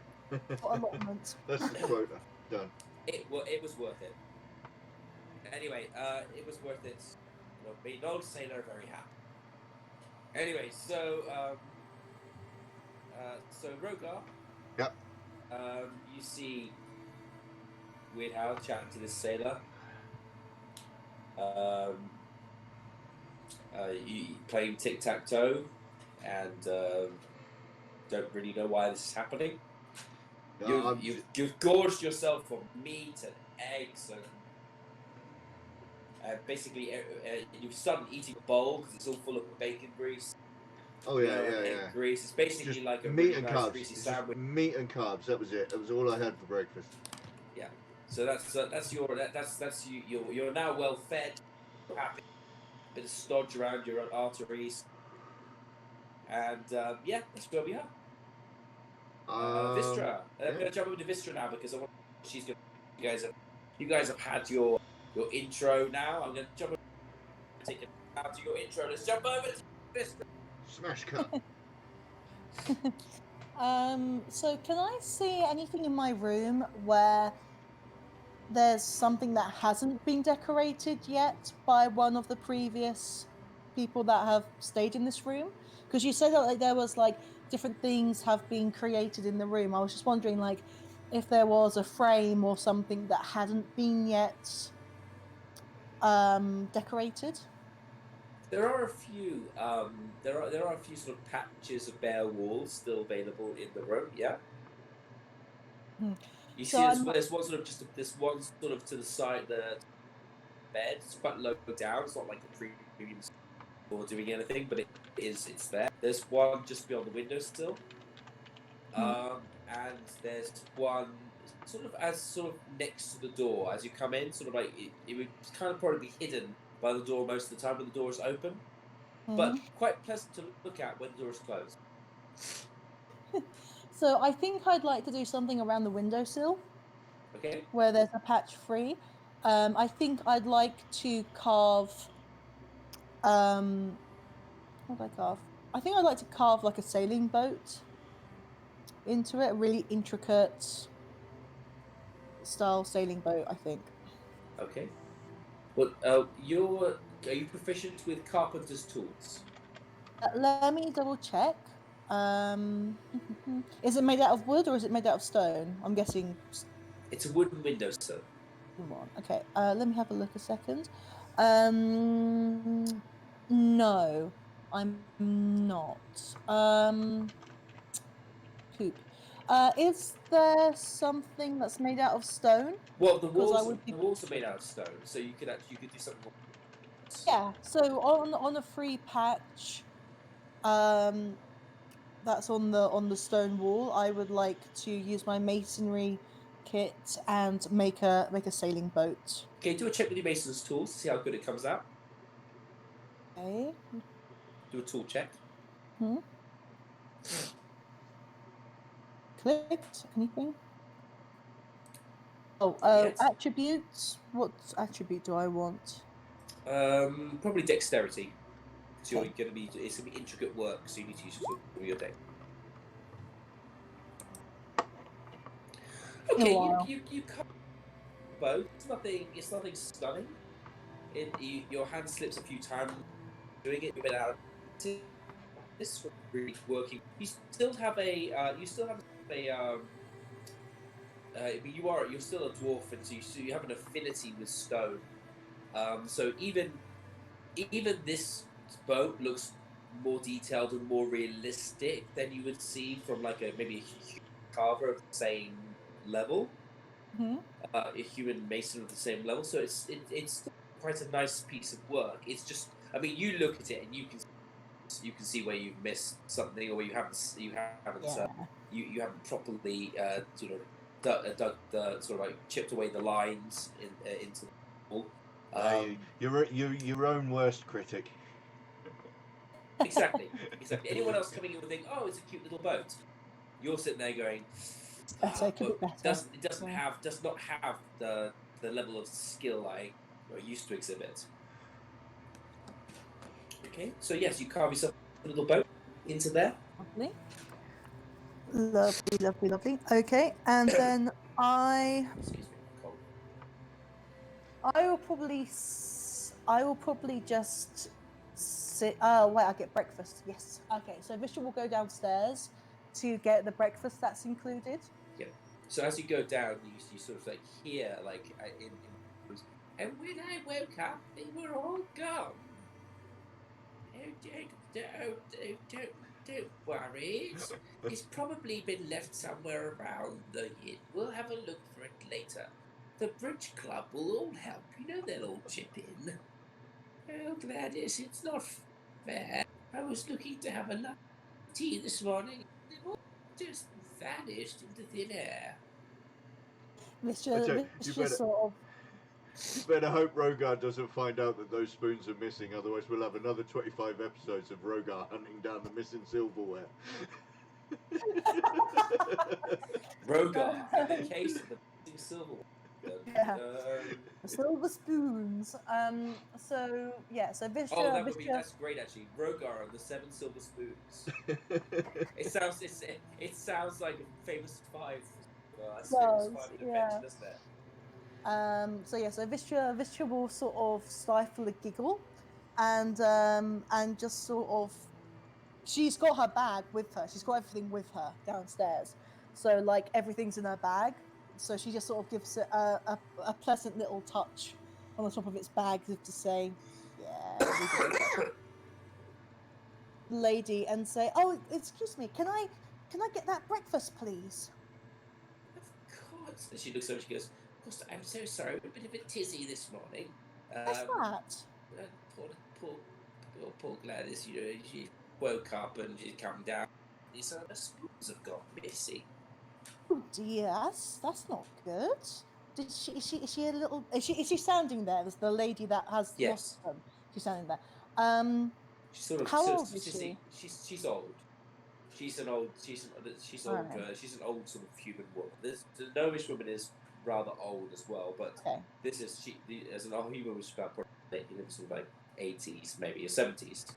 Got allotment. That's the quota. Done. It was worth it. Anyway, it was worth it. Made an old sailor very happy. Anyway, so Rogar. Yep. You see Weird Hal chatting to this sailor. You playing tic-tac-toe, and don't really know why this is happening. No, You've gorged yourself on meat and eggs and basically you've started eating a bowl because it's all full of bacon grease. Oh yeah, yeah. Grease. It's basically Just like a meat really and nice carbs. greasy It's sandwich. just meat and carbs. That was it. That was all I had for breakfast. Yeah. So that's you. You're now well fed, happy. Bit of stodge around your arteries, and yeah, that's where we are. Vistra. I'm gonna jump over to Vistra now because I want. She's gonna. You guys have had your intro now. I'm gonna jump over. Take it out to your intro. Let's jump over to Vistra. Smash cut. So can I see anything in my room where there's something that hasn't been decorated yet by one of the previous people that have stayed in this room? Because you said that like there was like different things have been created in the room. I was just wondering like if there was a frame or something that hadn't been yet decorated. There are a few. There are a few sort of patches of bare walls still available in the room. Yeah. You So see, there's one sort of this one sort of to the side the bed. It's quite low down. It's not like the premium or doing anything, but it's there. There's one just beyond the windowsill, and there's one sort of next to the door as you come in. Sort of like it would kind of probably be hidden by the door most of the time when the door is open, but quite pleasant to look at when the door is closed. So I think I'd like to do something around the windowsill. Okay. Where there's a patch free. I think I'd like to carve. What would I carve? I think I'd like to carve like a sailing boat into it, a really intricate style sailing boat, I think. Okay. Well, are you proficient with carpenter's tools? Let me double check. Is it made out of wood or is it made out of stone? I'm guessing. It's a wooden windowsill. Okay. Let me have a look a second. No, I'm not. Poop. Is there something that's made out of stone? Well, the walls are made out of stone, so you could do something more. Yeah. So on a free patch, that's on the stone wall. I would like to use my masonry kit and make a sailing boat. Okay, do a check with your mason's tools to see how good it comes out. Okay. Do a tool check. Clicked. Anything? Oh, Yes. attributes. What attribute do I want? Probably dexterity. So it's gonna be intricate work, so you need to use your deck. Okay, you cover both. It's nothing stunning. Your hand slips a few times doing it. You've been out of this really working. You still have a. You're still a dwarf, and so you have an affinity with stone. So even this boat looks more detailed and more realistic than you would see from maybe a human carver of the same level, a human mason of the same level. So it's quite a nice piece of work. It's just, I mean, you look at it and you can you can see where you've missed something, or where you haven't Yeah. you haven't properly sort of dug the sort of like chipped away the lines into the wall. You're your own worst critic. Exactly. Anyone else coming in would think, oh, it's a cute little boat. You're sitting there going, Better, could be but better. does not have the level of skill I used to exhibit. Okay, so yes, you carve yourself a little boat into there. Lovely. Lovely. Okay, and then Excuse me, cold. I will probably just sit. Oh wait, I get breakfast. Yes. Okay, so Vishal will go downstairs to get the breakfast that's included. So as you go down, you sort of like hear like and when I woke up, they were all gone. Don't worry. It's probably been left somewhere around the inn. We'll have a look for it later. The bridge club will all help. You know they'll all chip in. Oh, Gladys, it's not fair. I was looking to have a nice tea this morning. They've all just vanished into thin air. Vishal sort of. You better hope Rogar doesn't find out that those spoons are missing, otherwise we'll have another 25 episodes of Rogar hunting down the missing silverware. Rogar, in the case of the missing silverware. Yeah. Silver spoons. So Vishal. Oh, that's great actually. Rogar and the 7 silver spoons. It sounds like a famous 5. Famous 5 adventure, doesn't it? So Vishal will sort of stifle a giggle, and just sort of, she's got her bag with her. She's got everything with her downstairs. So like everything's in her bag. So she just sort of gives it a pleasant little touch on the top of its bag as if to say, yeah, lady, and say, oh, excuse me, can I get that breakfast, please? Of course. And she looks over. She goes, of course. I'm so sorry. We're a bit of a tizzy this morning. What's that? Poor Gladys. You know, she woke up and she's come down. These other spoons have gone missing. Oh dear, that's not good. Is she a little? Is she standing there? There's the lady that has lost them. She's standing there. She's sort of. How old is she? She's old. She's an old. She's an old sort of human woman. The gnomish woman is rather old as well, but this is as an old human was about probably sort of like 80s, maybe or 70s.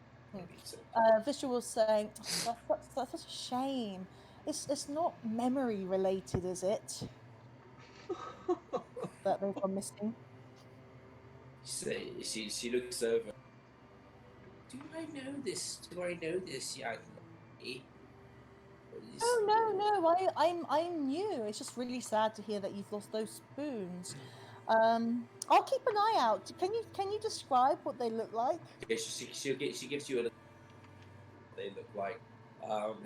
Vishal was saying, that's such a shame. It's not memory related, is it? That they've gone missing. She looks over. Do I know this young lady? Oh no, I'm new. It's just really sad to hear that you've lost those spoons. I'll keep an eye out. Can you describe what they look like? Yeah, she gives you a. They look like, and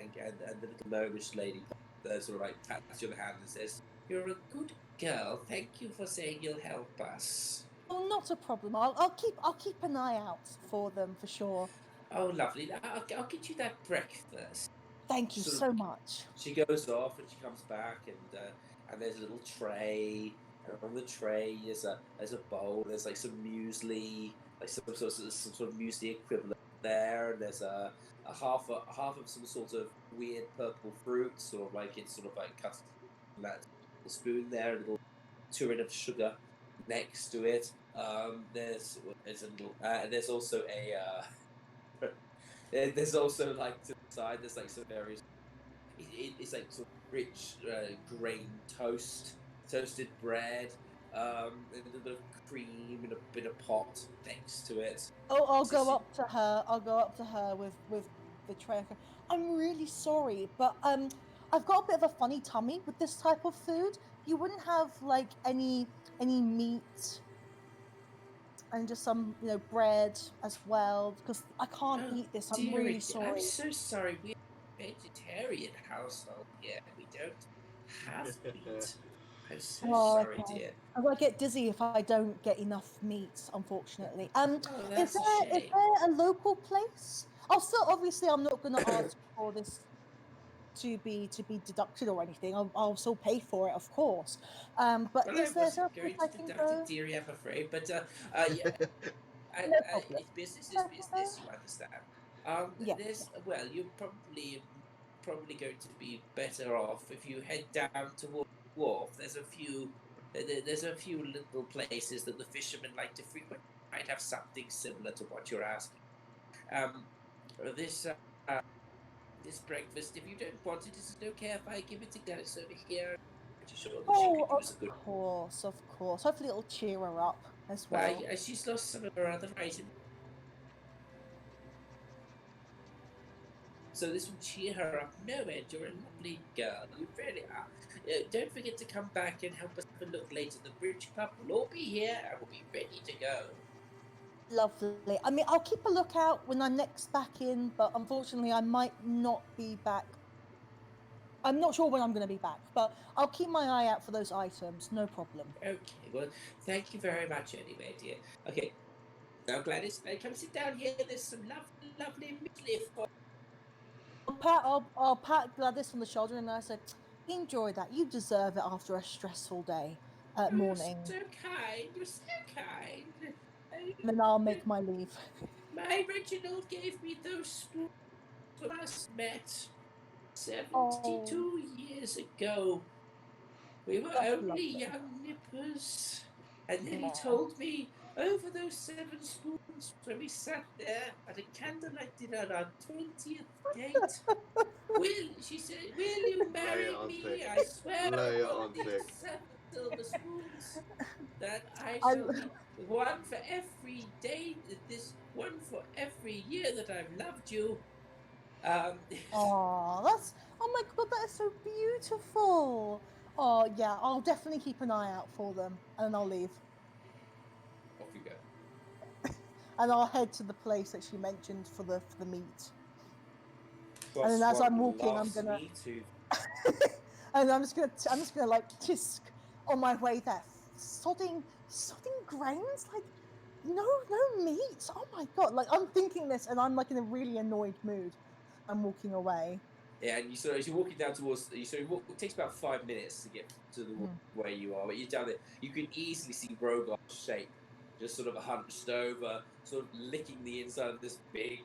the little gnomish lady sort of like pats you on the hand and says, "You're a good girl. Thank you for saying you'll help us." Oh, not a problem. I'll keep an eye out for them for sure. Oh, lovely. I'll get you that breakfast. Thank you so much. She goes off and she comes back and there's a little tray, and on the tray is a bowl. There's like some muesli, like some sort of muesli equivalent there. And there's a half of some sort of weird purple fruit, sort of like it's sort of like cut in that little spoon there. A little tureen of sugar next to it. There's also there's also like to the side there's like some various. It's like sort of rich grain toasted bread, and a little bit of cream and a bit of pot next to it. Oh, I'll go up to her with the tray. I'm really sorry, but I've got a bit of a funny tummy with this type of food. You wouldn't have like any meat and just some bread as well, because I can't eat this. I'm really sorry. I'm so sorry. We're a vegetarian household here. We don't have meat. I'm so sorry, dear. I get dizzy if I don't get enough meat, unfortunately. Is there a local place I'll still, obviously, I'm not going to ask for this to be deducted or anything. I'll still pay for it, of course. But Well, I is there wasn't a place going I to can deduct it, go? dearie, I'm afraid. But yeah, No problem. it's business is business. You understand? Yeah. There's well, you're probably going to be better off if you head down towards the wharf. There's a few little places that the fishermen like to frequent. Might have something similar to what you're asking. Um, this this breakfast, if you don't want it, is it okay if I give it to Gladys over here? I'm pretty sure that she Oh, could use a good. of course, of course. Hopefully, it'll cheer her up as Well, well. she's lost some of her other items, so this will cheer her up. No, Ed, you're a lovely girl. You really are. Don't forget to come back and help us have a look later. The bridge club will all be here and we'll be ready to go. Lovely. I mean, I'll keep a lookout when I'm next back in, but unfortunately, I might not be back. I'm not sure when I'm going to be back, but I'll keep my eye out for those items. No problem. Okay, well, thank you very much anyway, dear. Okay, now Gladys, come sit down here. There's some lovely meat for I'll pat Gladys on the shoulder and I said, "Enjoy that. You deserve it after a stressful day, you. You're morning." so kind. You're so kind. And then I'll make my leave. My Reginald gave me those spoons when I last met Oh, 72 years ago. We were that's only lovely. young nippers. And then he Yeah. told me over those 7 spoons when we sat there at a candlelight dinner on our 20th date. She said, will you Lay it marry on me? thick. I swear Lay it upon on these thick. 7 silver spoons that I I, shall be one for every day, this one for every year that I've loved you. Um, oh, oh my God, that is so beautiful. Oh, yeah, I'll definitely keep an eye out for them and I'll leave. off you go. And I'll head to the place that she mentioned for the meat. Plus And then as one I'm walking, I'm laughs gonna, me to and I'm just gonna like tisk on my way there, sodding grains, like no meat. Oh my God, like I'm thinking this, and I'm like in a really annoyed mood. I'm walking away. Yeah, and as you're walking down towards, it takes about 5 minutes to get to the where you are. But you're down there, you can easily see Rogar's shape, just sort of hunched over, sort of licking the inside of this big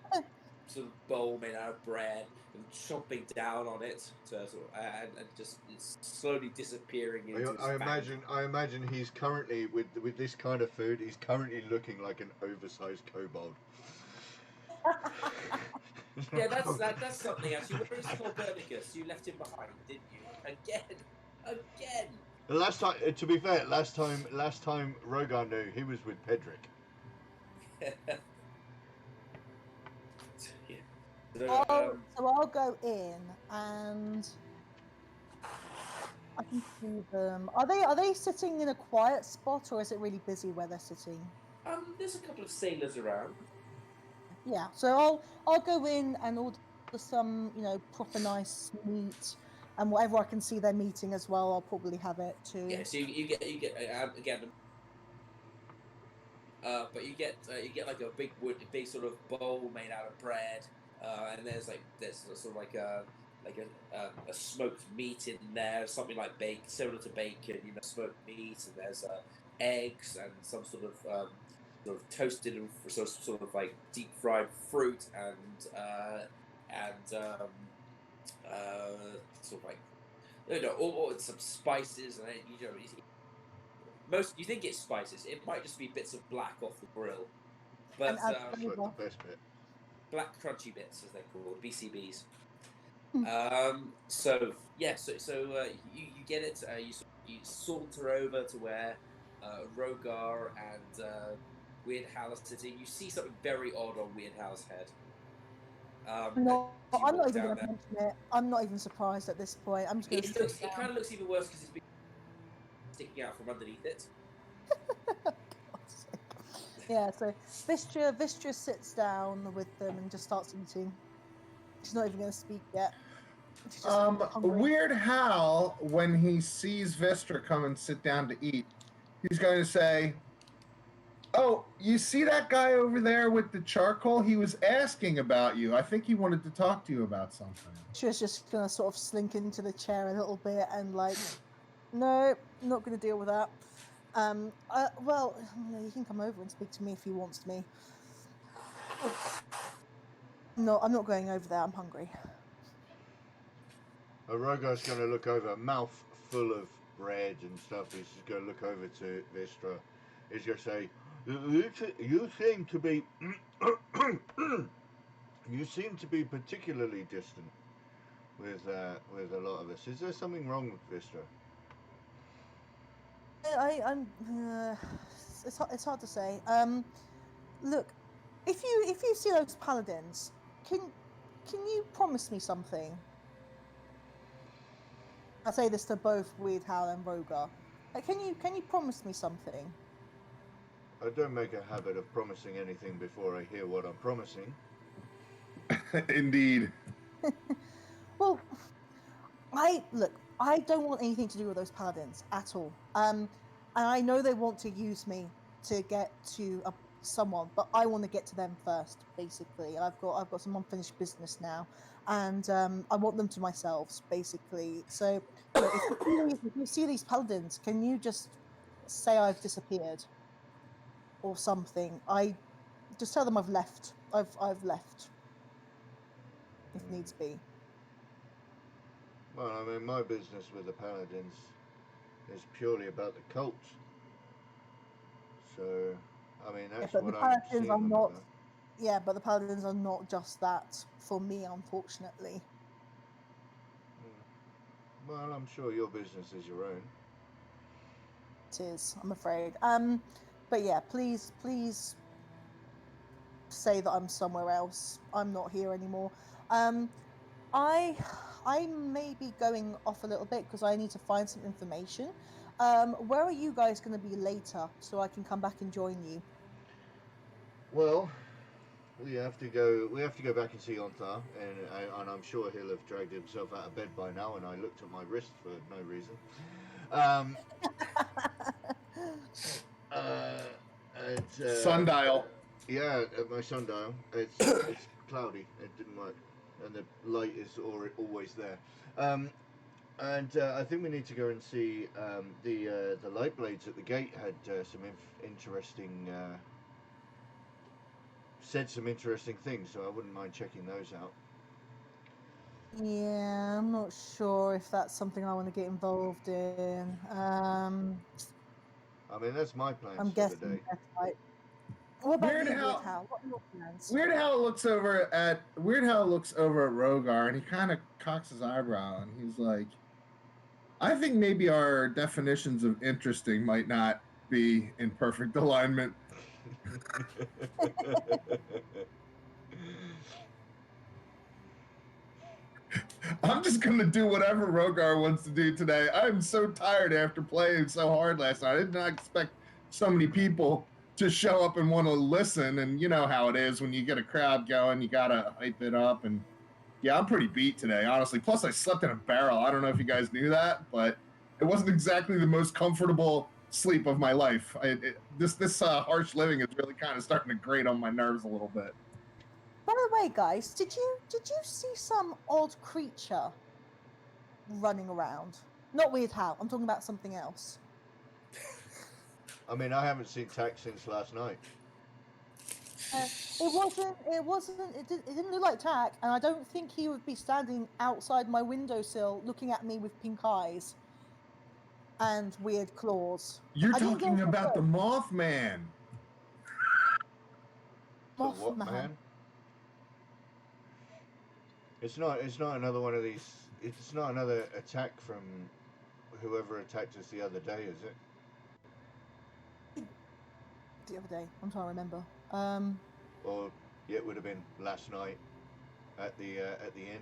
sort of bowl made out of bread and chomping down on it to sort of, and just it's slowly disappearing into his I imagine he's currently with this kind of food. He's currently looking like an oversized kobold. Yeah, that's something actually. Where is Copernicus? You left him behind, didn't you? Again. The last time, to be fair, last time Rogar knew, he was with Pedrick. Yeah. So I'll go in and I can see them. Are they sitting in a quiet spot or is it really busy where they're sitting? There's a couple of sailors around. Yeah, so I'll go in and order some, proper nice meat, and whatever I can see they're meeting as well, I'll probably have it too. Yeah, so you get again, but you get like a big sort of bowl made out of bread, and there's sort of like a smoked meat in there, something like bacon, similar to bacon, smoked meat, and there's eggs and some sort of toasted and sort of like deep fried fruit and sort of like all some spices and most you think it's spices. It might just be bits of black off the grill, but And That's like the best bit. black crunchy bits as they're called, BCBs. Hmm. So yeah, you get it. You saunter over to where Rogar and Weird Hal are sitting. You see something very odd on Weird Hal's head. No, As you I'm not walk even down going to there, mention it. I'm not even surprised at this point. I'm just going to. it kind of looks even worse because it's been sticking out from underneath it. Yeah, so Vistra sits down with them and just starts eating. She's not even going to speak yet. She's just hungry. Weird Hal, when he sees Vistra come and sit down to eat, he's going to say, Oh, you see that guy over there with the charcoal? He was asking about you. I think he wanted to talk to you about something. She was just gonna sort of slink into the chair a little bit and like, no, not gonna deal with that. Well, he can come over and speak to me if he wants me. No, I'm not going over there. I'm hungry. Rogar's going to look over, mouth full of bread and stuff. He's just going to look over to Vistra. He's going to say, "You seem to be, you seem to be particularly distant with a lot of us. Is there something wrong with Vistra?" I'm. It's hard to say. Look, if you see those paladins, can you promise me something? I say this to both Weird Hal and Rogar. Can you promise me something? I don't make a habit of promising anything before I hear what I'm promising. Indeed. Well, I don't want anything to do with those paladins at all. And I know they want to use me to get to someone, but I want to get to them first. Basically, I've got some unfinished business now, and I want them to myself. Basically, so look, if you see these paladins, can you just say I've disappeared or something? I just tell them I've left. I've left, if needs be. Well, I mean, my business with the Paladins is purely about the cult. So, I mean, that's but what the I'm paladins seeing are them not. about. Yeah, but the paladins are not just that for me, unfortunately. Well, I'm sure your business is your own. It is, I'm afraid. But yeah, please say that I'm somewhere else. I'm not here anymore. I I may be going off a little bit because I need to find some information. Where are you guys going to be later so I can come back and join you? Well, we have to go. We have to go back and see Onthar, and I'm sure he'll have dragged himself out of bed by now. And I looked at my wrist for no reason. Um, and Sundial. yeah, at my sundial, it's cloudy. It didn't work, and the light is always there. Um, and I think we need to go and see the light blades at the gate had some interesting said some interesting things, so I wouldn't mind checking those out. Yeah, I'm not sure if that's something I want to get involved in. I mean, that's my plans I'm for the guessing day. that's right. What about Weird you, Weird how Hal? What are your plans? Weird Hal looks over at Rogar and he kind of cocks his eyebrow and he's like, I think maybe our definitions of interesting might not be in perfect alignment. I'm just gonna do whatever Rogar wants to do today. I'm so tired after playing so hard last night. I did not expect so many people to show up and want to listen. And you know how it is when you get a crowd going, you gotta hype it up. And yeah, I'm pretty beat today, honestly. Plus, I slept in a barrel. I don't know if you guys knew that, but it wasn't exactly the most comfortable sleep of my life. This harsh living is really kind of starting to grate on my nerves a little bit. By the way, guys, did you see some odd creature running around? Not Weird Hal. I'm talking about something else. I mean, I haven't seen Tack since last night. It wasn't. It didn't look like Tack, and I don't think he would be standing outside my windowsill looking at me with pink eyes and weird claws. You're I didn't get talking a about the photo. Mothman. The what, Mothman. man? It's not. It's not another one of these. It's not another attack from whoever attacked us the other day, is it? The other day, I'm trying to remember. Or it would have been last night at the inn.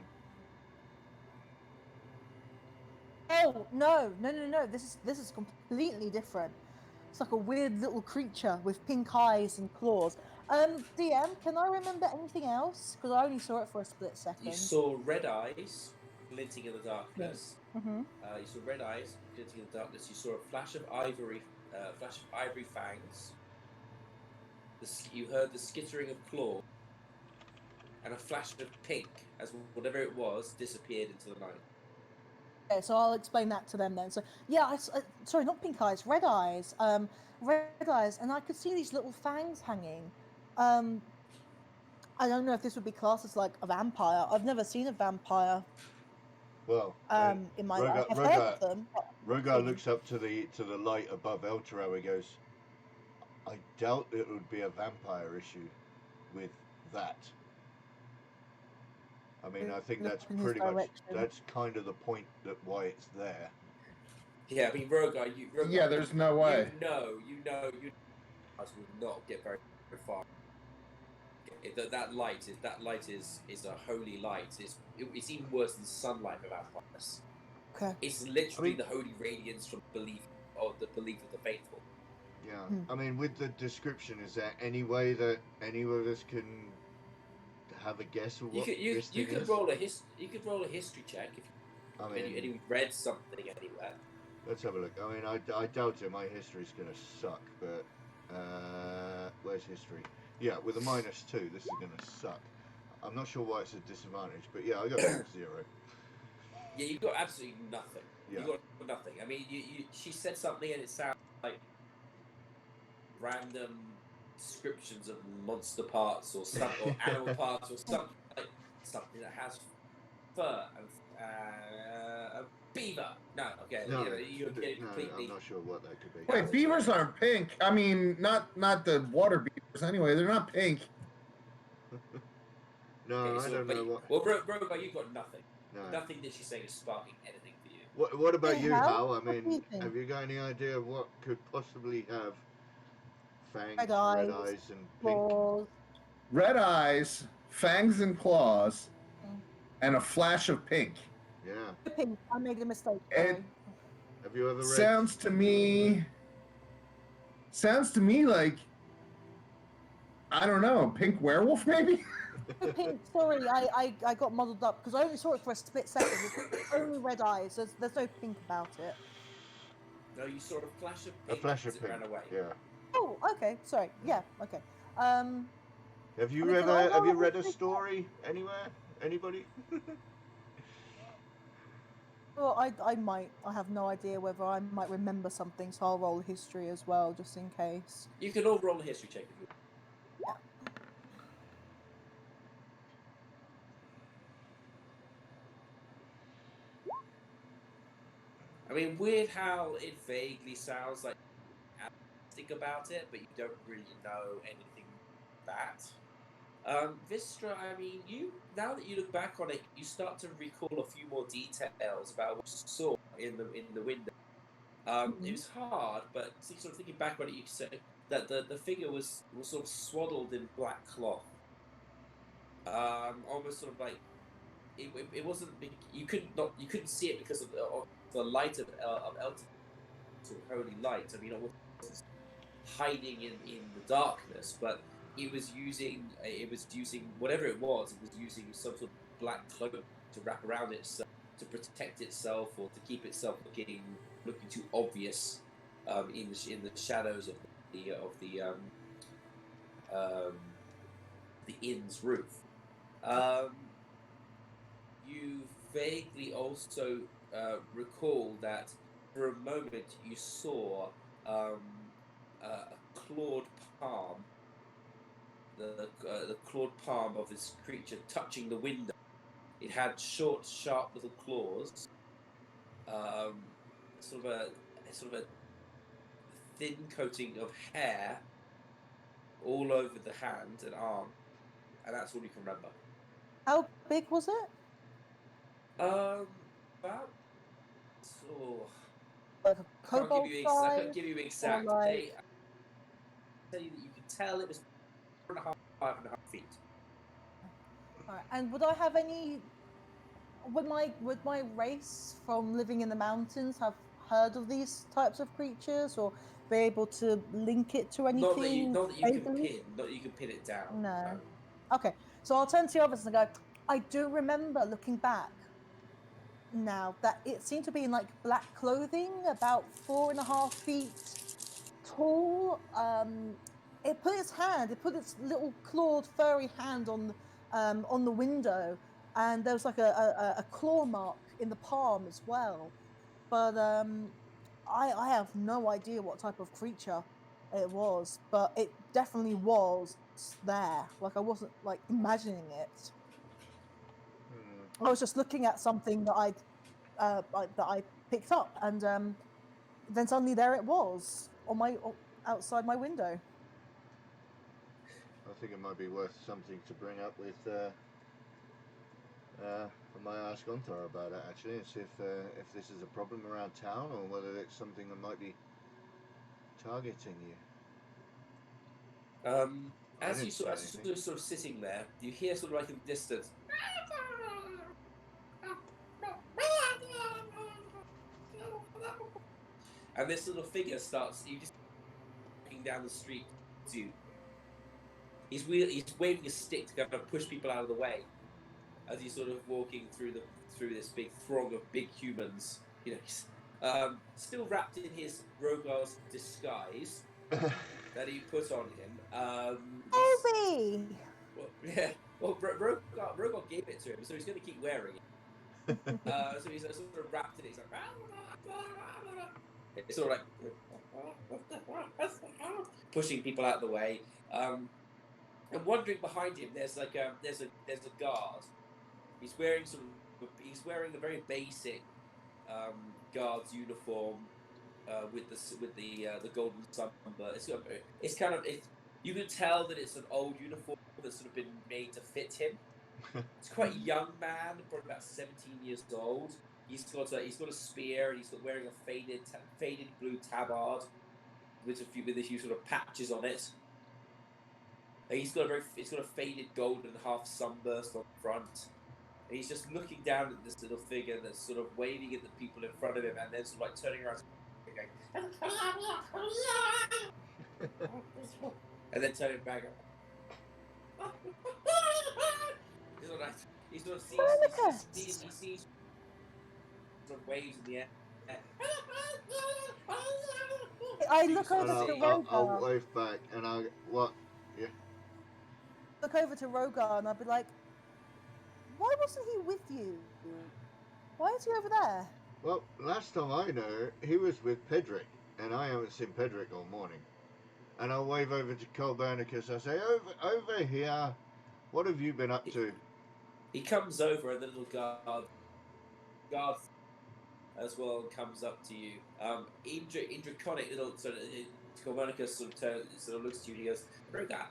Oh no! This is completely different. It's like a weird little creature with pink eyes and claws. DM, can I remember anything else? Because I only saw it for a split second. You saw red eyes glinting in the darkness. Mm-hmm. You saw red eyes glinting in the darkness. You saw a flash of ivory fangs. You heard the skittering of claw, and a flash of pink as whatever it was disappeared into the night. Okay, so I'll explain that to them then. So yeah, sorry, not pink eyes, red eyes. Red eyes, and I could see these little fangs hanging. I don't know if this would be classed as like a vampire. I've never seen a vampire. Well, In my life, I've heard of them. Rogar looks up to the light above Eltaro and goes, "I doubt it would be a vampire issue with that. I mean, I think that's pretty much that's kind of the point that why it's there." Yeah, I mean, Rogar, Yeah, there's no way. You will not get very far. That light is a holy light. It's even worse than sunlight for vampires. Okay. It's literally the holy radiance from the belief of the faithful. Yeah, I mean, with the description, is there any way that any of us can have a guess of what you could roll a history check if you read something anywhere. Let's have a look. I mean, I doubt it. My history's gonna suck, but where's history? Yeah, with a -2, this is gonna suck. I'm not sure why it's a disadvantage, but yeah, I got 0. Yeah, you got absolutely nothing. Yeah. You got nothing. I mean, she said something and it sounds like random descriptions of monster parts or animal parts or something that has fur and a beaver. No, okay. No, you're completely. I'm not sure what that could be. Wait, beavers aren't pink. I mean, not the water beavers anyway. They're not pink. No, Okay, I don't know what. Well, bro, you got nothing. No. Nothing that she's saying is sparking anything for you. What about you, Hal? I What do you mean, think? have you got any idea of what could possibly have fangs, Red red eyes, eyes, and pink? claws. Red eyes, fangs and claws, and a flash of pink. Yeah. Pink. I made a mistake. And Have you ever read? Sounds to me like, I don't know, pink werewolf maybe? Pink. Sorry, I got muddled up because I only saw it for a split second. It's only red eyes. There's no pink about it. No, you saw a flash of A pink flash as of it pink. ran away. Yeah. Oh, okay. Sorry. Yeah. Okay. Have you I mean, read can I roll a history? story anywhere? Anybody? Well, I might. I have no idea whether I might remember something, so I'll roll history as well, just in case. You can all roll a history check if you want. I mean, weird how it vaguely sounds like think about it, but you don't really know anything that. Vistra, I mean, now that you look back on it, you start to recall a few more details about what you saw in the window. It was hard, but sort of thinking back on it, you could say that the figure was sort of swaddled in black cloth. Almost sort of like it wasn't. You couldn't see it because of the light of Elton, sort of holy light. I mean, it was hiding in the darkness, but it was using whatever it was. It was using some sort of black cloak to wrap around itself to protect itself or to keep itself looking too obvious in the shadows of the inn's roof. You vaguely also recall that for a moment you saw a clawed palm, the clawed palm of this creature touching the window. It had short, sharp little claws, sort of a thin coating of hair all over the hand and arm, and that's all you can remember. How big was it? About Like a kobold I size? can't give you exact. or like- I tell you that you could tell it was 5.5 feet. Alright, and would I have any? Would my race from living in the mountains have heard of these types of creatures, or be able to link it to anything? Not that you can pin it down. No. Okay, so I'll turn to the others and go. I do remember looking back. Now that it seemed to be in like black clothing, about 4.5 feet tall. it put its little clawed, furry hand on the window, and there was like a claw mark in the palm as well. But I have no idea what type of creature it was, but it definitely was there. Like I wasn't like imagining it. Hmm. I was just looking at something that I picked up, and then suddenly there it was outside my window. I think it might be worth something to bring up with. I might ask Gonthar about it actually, and see if this is a problem around town or whether it's something that might be targeting you. I As didn't see you're anything. sort of sitting there, you hear sort of like in the distance, and this little figure starts. You just walking down the street to you. He's waving a stick to kind of push people out of the way as he's sort of walking through this big throng of big humans. You know, he's still wrapped in his Rogar's disguise that he put on him. Obi! Well, yeah. Well, Rogar gave it to him, so he's going to keep wearing it. So he's sort of wrapped in it. He's like, it's sort of like pushing people out of the way. And wandering behind him, there's a guard. He's wearing a very basic guard's uniform with the golden sunburn. You can tell that it's an old uniform that's sort of been made to fit him. He's quite a young man, probably about 17 years old. He's got a spear, and he's wearing a faded blue tabard with a few sort of patches on it. And it's got a faded golden half sunburst on the front. And he's just looking down at this little figure that's sort of waving at the people in front of him, and then sort of like turning around and going, and then turning back. He sort of sees sort of waves in the air. I look And over to I'll Rogar. wave back, and what? Yeah. Look over to Rogar, and I'll be like, "Why wasn't he with you? Why is he over there?" Well, last time I know, he was with Pedrick, and I haven't seen Pedrick all morning. And I'll wave over to Colbernicus. I say, over here. What have you been up to? He comes over, and the little guard as well comes up to you. In draconic little sort of Colbernicus sort of looks at you and he goes, Rogar,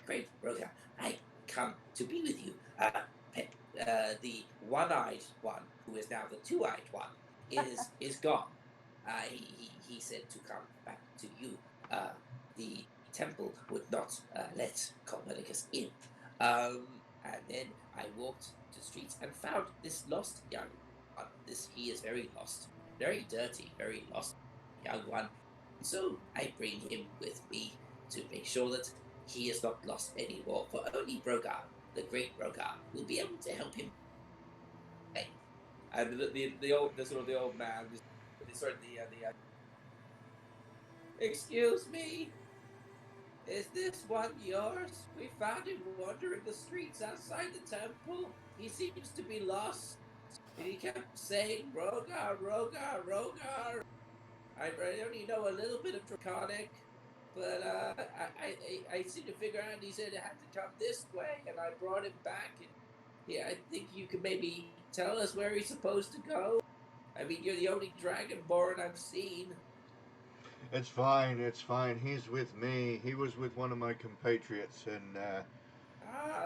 great Rogar, I come to be with you. The one-eyed one, who is now the two-eyed one, is gone. He said to come back to you. The temple would not let Colbernicus in. And then I walked the streets and found this lost young one. He is very lost, very dirty, very lost young one. So I bring him with me to make sure that he is not lost anymore. For only Brogar, the great Brogar, will be able to help him. And the old man, excuse me. Is this one yours? We found him wandering the streets outside the temple. He seems to be lost. And he kept saying, Rogar, Rogar, Rogar. I only know a little bit of Draconic, but I seem to figure out he said it had to come this way, and I brought him back. And yeah, I think you could maybe tell us where he's supposed to go. I mean, you're the only Dragonborn I've seen. It's fine, it's fine. He's with me. He was with one of my compatriots, and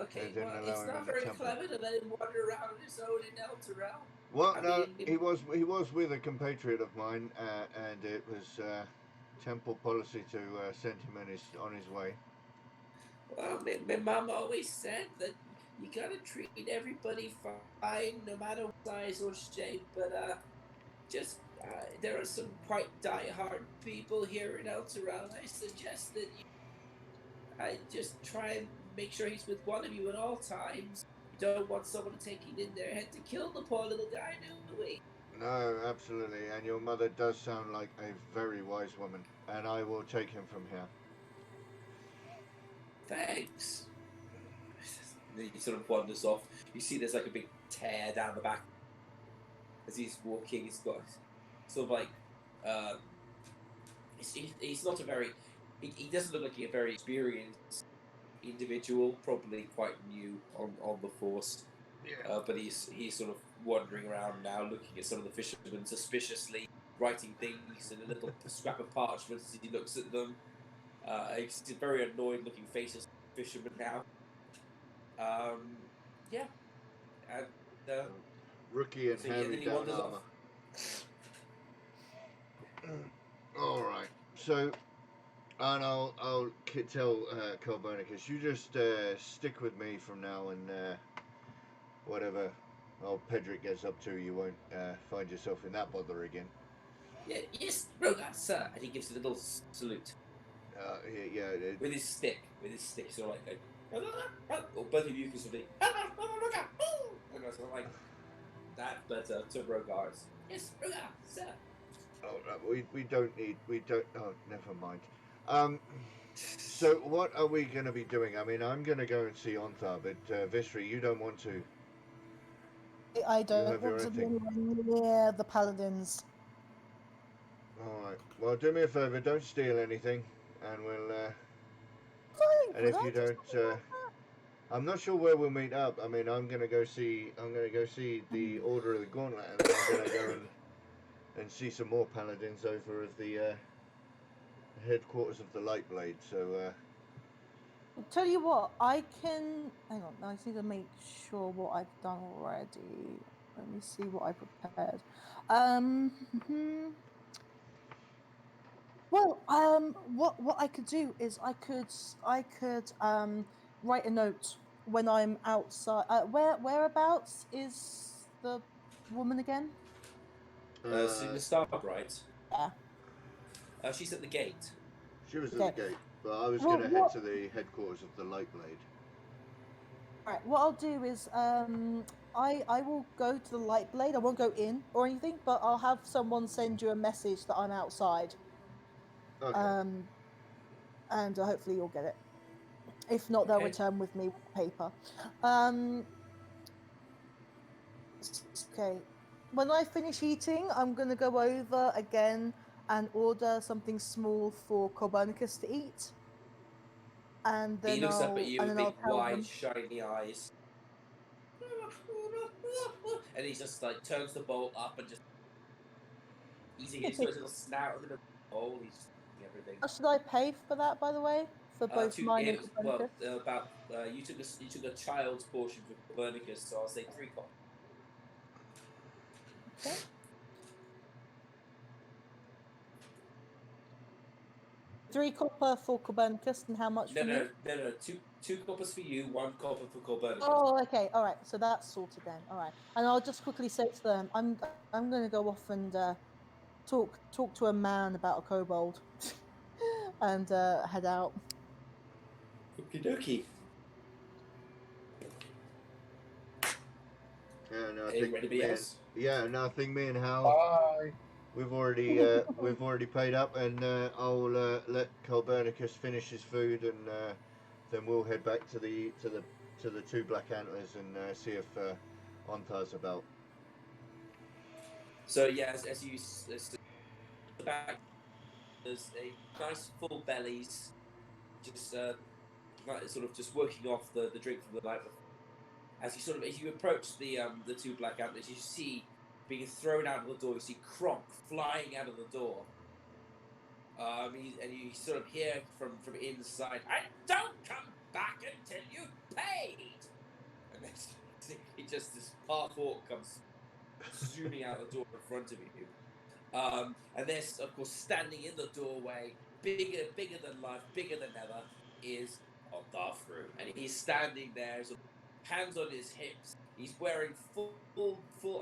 Okay. didn't Well, allow it's him not in the very temple. clever to let him wander around on his own in El Terrell. Well, no, he was with a compatriot of mine, and it was temple policy to send him on his way. Well, my mom always said that you gotta treat everybody fine, no matter what size or shape. But there are some quite die-hard people here in El Terrell. I suggest that I just try and make sure he's with one of you at all times. You don't want someone taking it in their head to kill the poor little guy, do we? No, absolutely. And your mother does sound like a very wise woman, and I will take him from here. Thanks. Then he sort of wanders off. You see there's like a big tear down the back as he's walking. He's got sort of like he's not a very he doesn't look like a very experienced individual, probably quite new on the force. Yeah. But he's sort of wandering around now, looking at some of the fishermen suspiciously, writing things in a little scrap of parchment as he looks at them. He's a very annoyed-looking face as a fisherman now. Yeah, and Rookie and so yeah, then heavy he down wanders armor. off. All right. So, and I'll tell Copernicus, you just stick with me from now, and whatever old Pedrick gets up to, you won't find yourself in that bother again. Yeah, yes, Rogar, sir. And he gives a little salute Yeah. with his stick. Sort of like, or both of you can sort of be, and sort of like that, but to Rogar, it's, yes, Rogar, sir. Oh, we don't need. We don't. Oh, never mind. So what are we going to be doing? I mean, I'm going to go and see Onthar, but Vistry, you don't want to. I don't have your want to own be thing. anywhere near the paladins. All right. Well, do me a favor. Don't steal anything, and we'll. Fine, And would if I you just don't, I'm not sure where we'll meet up. I mean, I'm gonna go see the Order of the Gauntlet, and then I'm gonna go and see some more paladins over of the headquarters of the Lightblade. So. Tell you what, I can. Hang on, I just need to make sure what I've done already. Let me see what I prepared. Well, what I could do is I could write a note when I'm outside. Whereabouts is the woman again? Sigma Starbright. Yeah. She's at the gate. She was at Okay. the gate, but I was Well, gonna head to the headquarters of the Lightblade. Right. What I'll do is I will go to the light blade. I won't go in or anything, but I'll have someone send you a message that I'm outside. Okay. And hopefully you'll get it. If not, they'll Okay. return with me with paper. Okay. When I finish eating, I'm gonna go over again and order something small for Copernicus to eat. And then He looks up at you with I'll big, tell wide, them. shiny eyes. And he just like turns the bowl up and just eating it. He's got his little snout in the bowl. He's just eating everything. How should I pay for that, by the way? For both mine and Copernicus? You took a child's portion for Copernicus, so I'll say 3 copper. Okay. $3 copper for Copernicus, and how much for me? No. Two coppers for you, 1 copper for Copernicus. Oh, okay, all right. So that's sorted then. All right, and I'll just quickly say to them, I'm going to go off and talk to a man about a kobold, and head out. Okie dokie. Yeah, no, I Anybody think else? I think me and Hal, Bye. we've already paid up, and I'll let Copernicus finish his food, and then we'll head back to the 2 Black Antlers and see if Onthar's about. So yeah, as you the back, there's a nice full bellies, just sort of just working off the drink from the night before. As you approach the 2 Black Antlers, you see being thrown out of the door. You see Kronk flying out of the door. And you sort of hear from inside, "I don't come back until you paid." And then just this half orc comes zooming out the door in front of you. And there's, of course, standing in the doorway, bigger than life, bigger than ever, is Onthar, and he's standing there, sort of hands on his hips. He's wearing full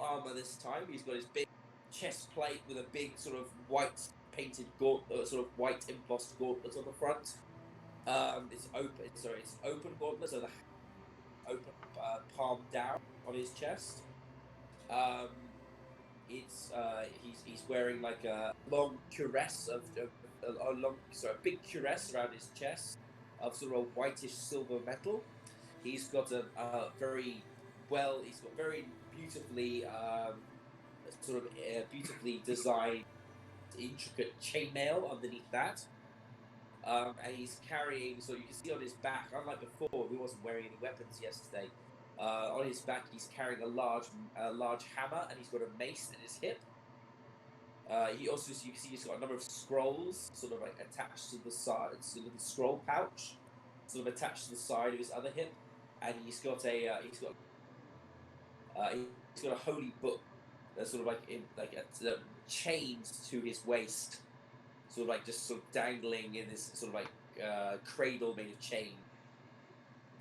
armor this time. He's got his big chest plate with a big sort of white painted gauntlet, sort of white embossed gauntlet on the front. It's open gauntlet, so the open palm down on his chest. He's wearing like a long cuirass a big cuirass around his chest. of sort of whitish silver metal. He's got a he's got very beautifully beautifully designed intricate chainmail underneath that. And he's carrying, so you can see on his back, unlike before, he wasn't wearing any weapons yesterday. On his back, he's carrying a large hammer, and he's got a mace at his hip. He also, you can see, he's got a number of scrolls, sort of like attached to the side. It's a little scroll pouch, sort of attached to the side of his other hip, and he's got a holy book that's sort of chained to his waist, sort of like just sort of dangling in this sort of like cradle made of chain,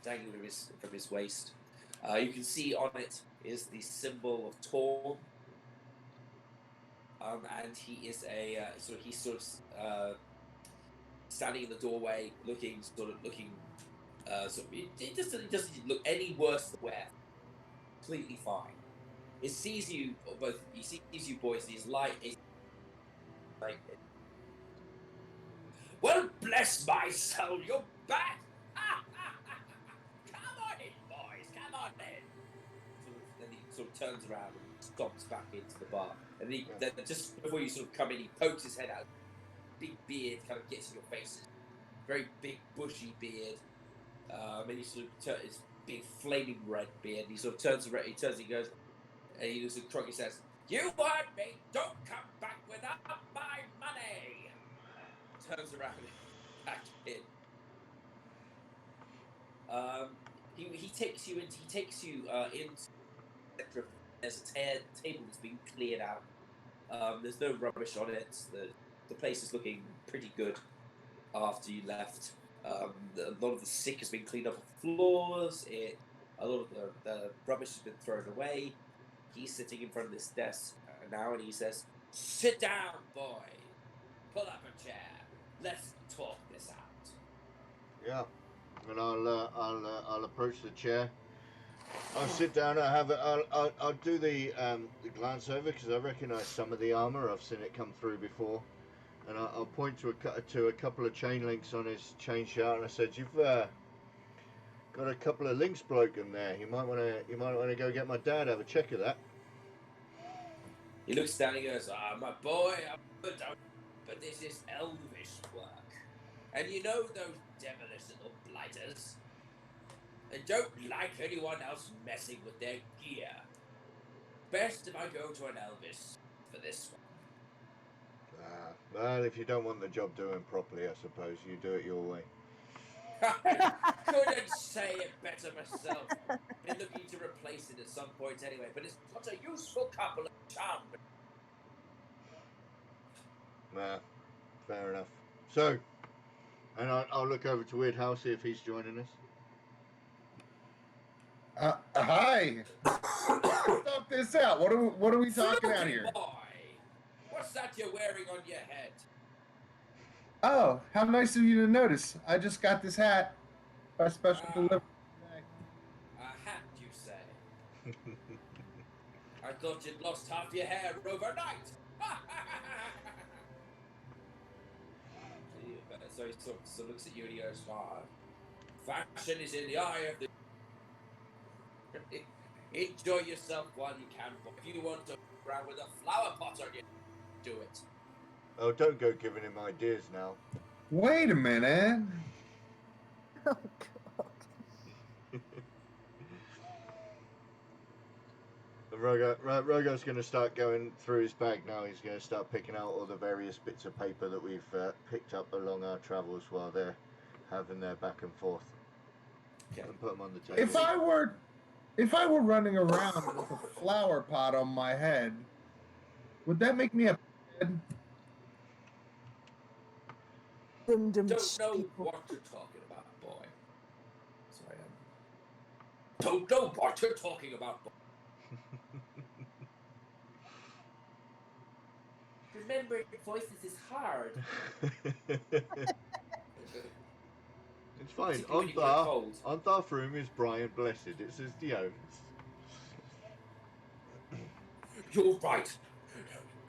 dangling from his waist. You can see on it is the symbol of Torm, and he is standing in the doorway, looking. It doesn't look any worse than where. Completely fine. It sees you both. He sees you boys. He's like. Well, bless my soul, you're back! Come on in, boys, come on in! Then he sort of turns around and stomps back into the bar. And then just before you sort of come in, he pokes his head out. Big beard kind of gets in your faces. Very big, bushy beard. And he sort of his big, flaming red beard. And he sort of turns around, he goes, and he sort of Crocky says, "You heard me! Don't come back without my money!" Turns around and back in. He takes you into there's a table that's been cleared out. There's no rubbish on it. The place is looking pretty good after you left. A lot of the sick has been cleaned up off the floors. A lot of the rubbish has been thrown away. He's sitting in front of this desk now, and he says, "Sit down, boy. Pull up a chair. Let's talk this out." Yeah, and I'll approach the chair. I'll sit down. I'll do the glance over because I recognise some of the armour. I've seen it come through before, and I'll point to a couple of chain links on his chain shirt, and I said, "You've got a couple of links broken there. You might want to go get my dad, have a check of that." He looks down and goes, "My boy, but this is elvish work. And you know those devilish little blighters? They don't like anyone else messing with their gear. Best if I go to an elvish for this one." Well, if you don't want the job doing properly, I suppose you do it your way. Couldn't say it better myself. Been looking to replace it at some point anyway, but it's got a useful couple of charm. Fair enough. So, and I'll look over to Weird House, see if he's joining us. Hi. Stop this out. What are we talking out here? Boy, what's that you're wearing on your head? Oh, how nice of you to notice. I just got this hat by special delivery today. A hat, you say? I thought you'd lost half your hair overnight. So he sort of looks at you and he goes, "Fashion is in the eye of the... Enjoy yourself while you can, but if you want to go around with a flower pot on you, do it." Oh, don't go giving him ideas now. Wait a minute. Oh, God. Rogo's going to start going through his bag now. He's going to start picking out all the various bits of paper that we've picked up along our travels while they're having their back and forth. Okay. And put them on the table. If I were running around with a flower pot on my head, would that make me a head? Don't know what you're talking about, boy. Sorry, don't know what you're talking about, boy. Remembering voices is hard. It's fine. Particularly when you're cold. On Tharfroom is Brian Blessed. It's as You're right.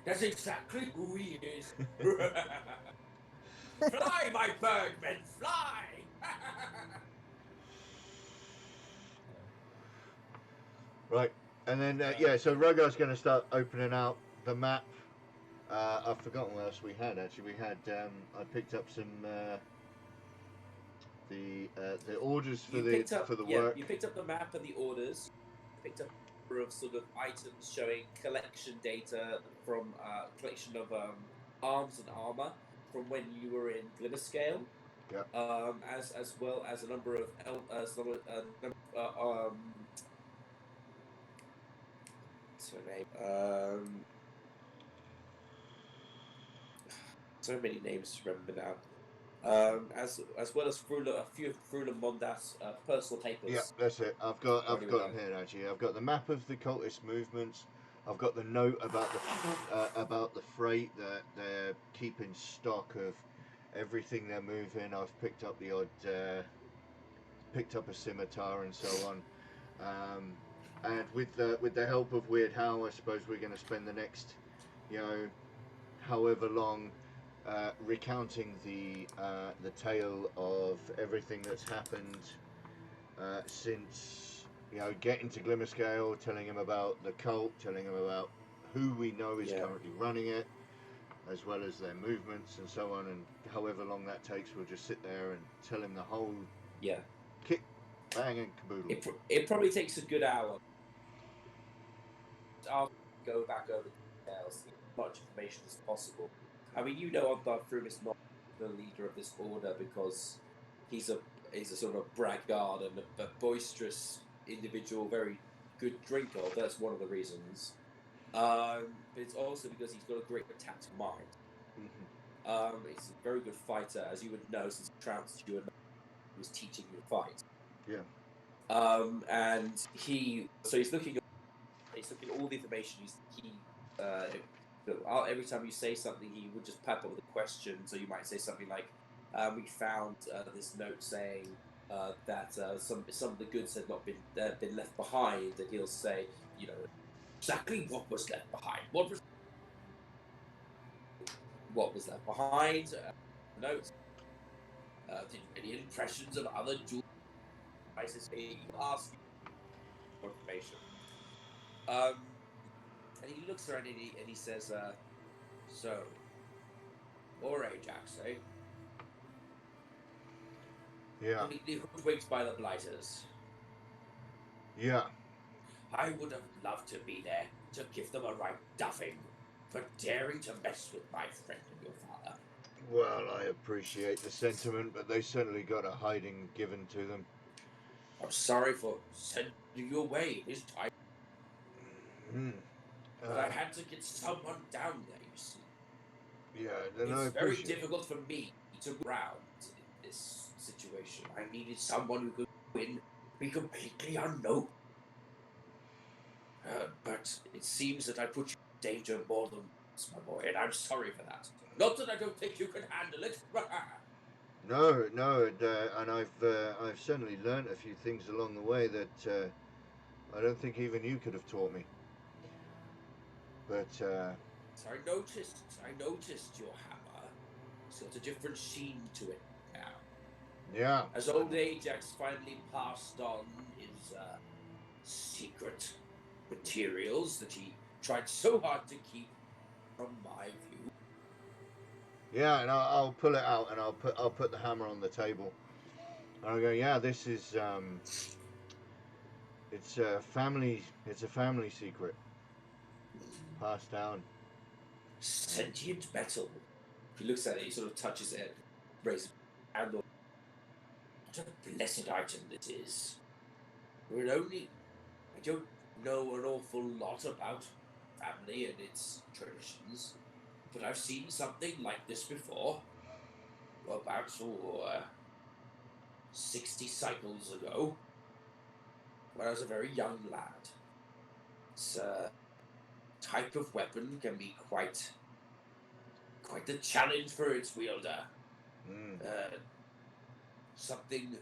That's exactly who he is. Fly, my birdmen, fly! Right, and then yeah, so Rogar's going to start opening out the map. I've forgotten what else we had. Actually, we had I picked up some the orders for the work. You picked up the map and the orders. You picked up a number of sort of items showing collection data from collection of arms and armor from when you were in Glimmerscale. Yeah. As well as a number of what's her name? So many names to remember now. As well as a few of Frula Mondas' personal papers. Yeah, that's it. I've got them here actually. I've got the map of the cultist movements. I've got the note about the freight that they're keeping stock of everything they're moving. I've picked up the odd picked up a scimitar and so on. And with the help of Weird Hal, I suppose we're going to spend the next, however long, recounting the tale of everything that's happened since getting to Glimmerscale, telling him about the cult, telling him about who we know is currently running it, as well as their movements and so on. And however long that takes, we'll just sit there and tell him the whole kit, bang and caboodle. It probably takes a good hour. I'll go back over the details, as much information as possible. I mean, Ondar Froom is not the leader of this order because he's a sort of braggart and a boisterous individual, very good drinker. That's one of the reasons. But it's also because he's got a great tactical mind. Mm-hmm. He's a very good fighter, as you would know, since he trounced you and was teaching you to fight. Yeah. And he's looking at all the information. Every time you say something, he would just pop up with a question. So you might say something like, "We found this note saying that some of the goods had not been left behind," and he'll say, exactly what was left behind. What was left behind? Notes. Any impressions of other jewel prices? He'll ask you for information. And he looks around and he says, "So, or Ajax, eh? Yeah. Completely hoodwinked by the blighters. Yeah. I would have loved to be there to give them a right duffing for daring to mess with my friend and your father." Well, I appreciate the sentiment, but they certainly got a hiding given to them. "I'm sorry for sending you away this time. But I had to get someone down there, you see. Yeah, then it's very difficult for me to move around in this situation. I needed someone who could go in, be completely unknown. But it seems that I put you in danger more than once, my boy, and I'm sorry for that. Not that I don't think you can handle it." No, and I've certainly learnt a few things along the way that I don't think even you could have taught me. But I noticed your hammer. It's got a different sheen to it now. Yeah. As old Ajax finally passed on his secret materials that he tried so hard to keep from my view. Yeah, and I'll pull it out and I'll put the hammer on the table. And I'll go, yeah, this is it's a family secret passed down. Sentient metal. He looks at it, he sort of touches it, raises a hand. What a blessed item this is. I don't know an awful lot about family and its traditions, but I've seen something like this before. About 60 cycles ago, when I was a very young lad. This type of weapon can be quite the challenge for its wielder. Something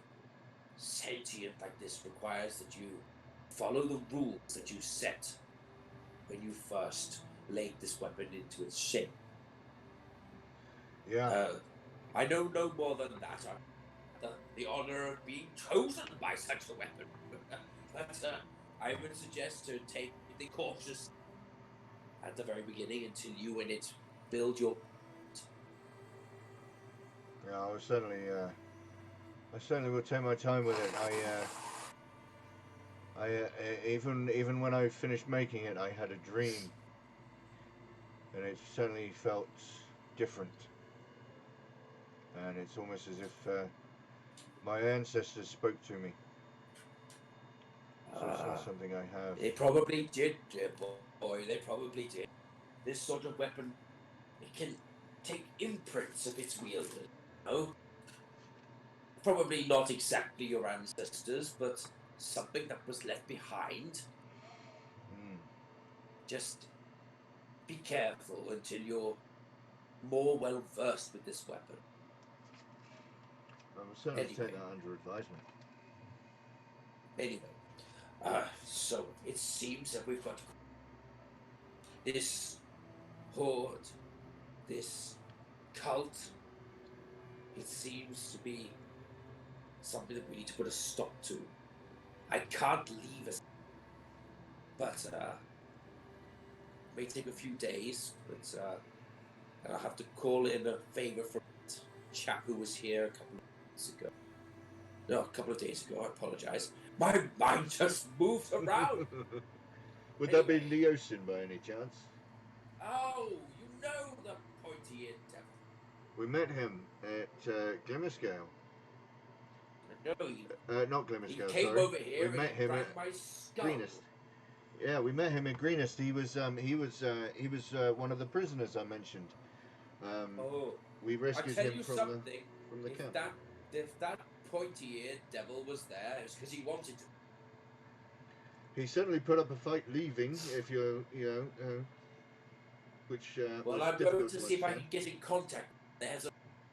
sentient like this requires that you follow the rules that you set when you first laid this weapon into its shape. Yeah. I know no more than that. the honor of being chosen by such a weapon. But I would suggest to take the cautious at the very beginning until you and it build your. Yeah, I certainly will take my time with it. Even when I finished making it, I had a dream, and it certainly felt different. And it's almost as if my ancestors spoke to me. So it's not something I have. They probably did, dear boy. They probably did. This sort of weapon, it can take imprints of its wielder. No, probably not exactly your ancestors, but something that was left behind. Just be careful until you're more well versed with this weapon. I will certainly take that under advisement. Anyway, so it seems that we've got this horde, this cult. It seems to be something that we need to put a stop to. I can't leave us, but it may take a few days, but and I'll have to call in a favor from a chap who was here a couple of days ago. No, a couple of days ago, I apologize. My mind just moved around. Would that be Leosin by any chance? Oh, you know the pointy-eared devil. We met him at Glimmerscale. No, not Glimmerscale, he came sorry. over here We met him at my skull. Greenest. Yeah, we met him at Greenest. He was one of the prisoners I mentioned. We rescued him from the camp. If that pointy-eared devil was there, it's because he wanted to. He certainly put up a fight leaving. If you're, which well, was I'm going to see if I can get in contact.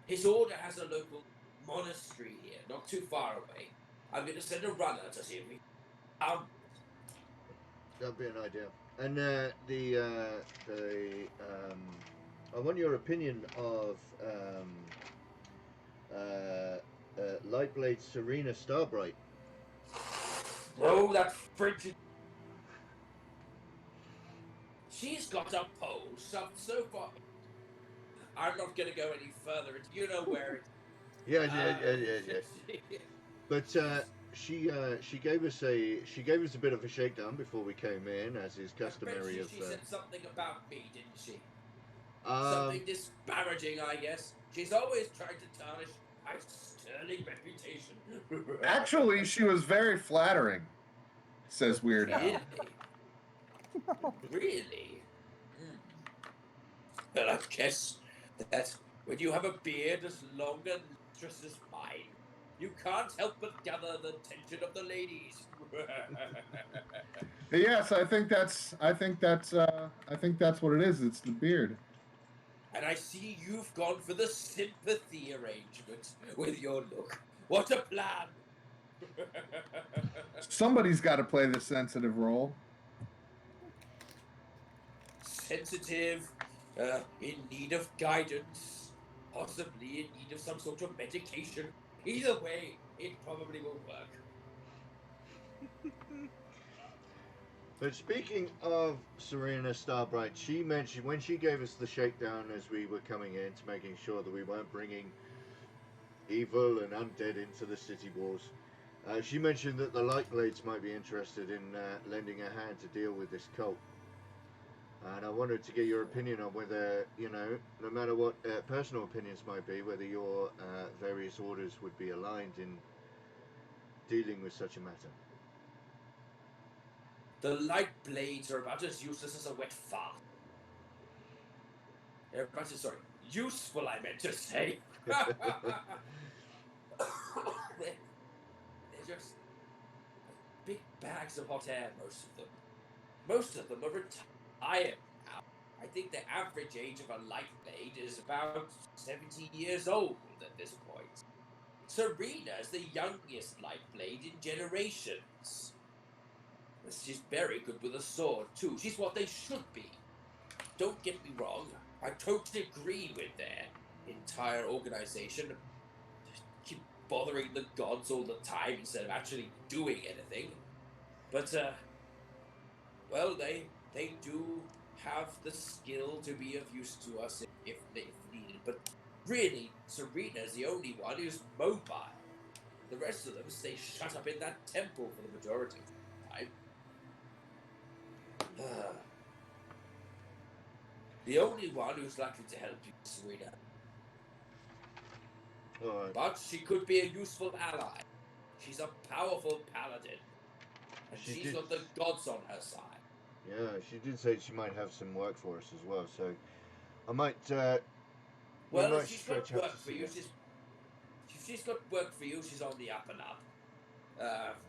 His order has a local monastery here, not too far away. I'm going to send a runner to see if we. That'd be an idea. And I want your opinion of Lightblade Serena Starbright. Oh, that frigid. She's got a pole shoved so far. I'm not going to go any further. You know where it. Yeah. But she gave us a bit of a shakedown before we came in, as is customary. She said something about me, didn't she? Something disparaging, I guess. She's always trying to tarnish my sterling reputation. Actually, she was very flattering, says Weird Al. Really? Really? Well, I guess that when you have a beard as long and lustrous as mine, you can't help but gather the attention of the ladies. Yes, I think that's what it is. It's the beard. And I see you've gone for the sympathy arrangement with your look. What a plan! Somebody's got to play the sensitive role. Sensitive, in need of guidance, possibly in need of some sort of medication. Either way, it probably will work. But speaking of Serena Starbright, she mentioned when she gave us the shakedown as we were coming in, to making sure that we weren't bringing evil and undead into the city walls. She mentioned that the Lightblades might be interested in lending a hand to deal with this cult. And I wanted to get your opinion on whether, no matter what personal opinions might be, whether your various orders would be aligned in dealing with such a matter. The light blades are about as useless as a wet fart. They're about as, useful, I meant to say. They're just big bags of hot air, most of them. Most of them are retired now. I think the average age of a light blade is about 70 years old at this point. Serena is the youngest light blade in generations. She's very good with a sword, too. She's what they should be. Don't get me wrong. I totally agree with their entire organization. bothering the gods all the time instead of actually doing anything. But well, they do have the skill to be of use to us if needed. But really, Serena's the only one who's mobile. The rest of them stay shut up in that temple for the majority of the time. The only one who's likely to help you is Serena. Alright. But she could be a useful ally. She's a powerful paladin. And she's got the gods on her side. Yeah, she did say she might have some work for us as well, so I might, well, might if she's stretch got out work to for see you, her. she's got work for you, she's on the up and up.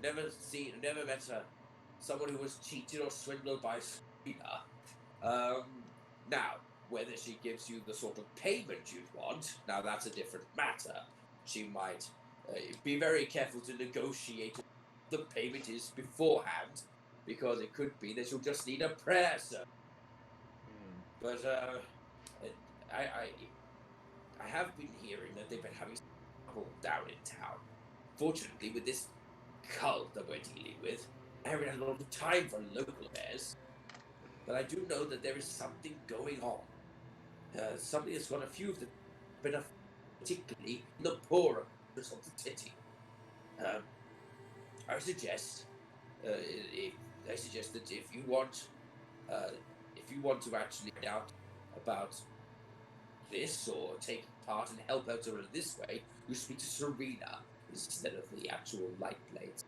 Never met her. Someone who was cheated or swindled by Serena. Now, whether she gives you the sort of payment you'd want, now that's a different matter. She might be very careful to negotiate what the payment is beforehand, because it could be that you'll just need a prayer, sir. But I have been hearing that they've been having trouble down in town. Fortunately, with this cult that we're dealing with, I haven't had a lot of time for local affairs. But I do know that there is something going on. Something that's got a few of them, particularly in the poorer quarters of the city. I suggest that if you want to actually find out about this or take part and help out in this way, you speak to Serena instead of the actual light blades.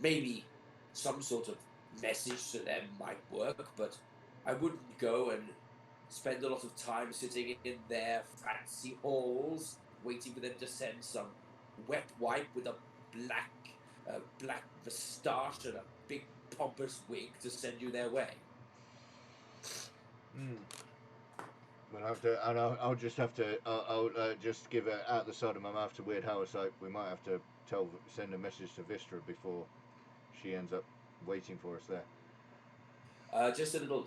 Maybe some sort of message to them might work, but I wouldn't go and spend a lot of time sitting in their fancy halls waiting for them to send some wet wipe with a black moustache and a big pompous wig to send you their way. We'll have to, and I'll just have to, I'll just give it out the side of my mouth to Weird How it's like we might have to send a message to Vistra before she ends up waiting for us there. Just a little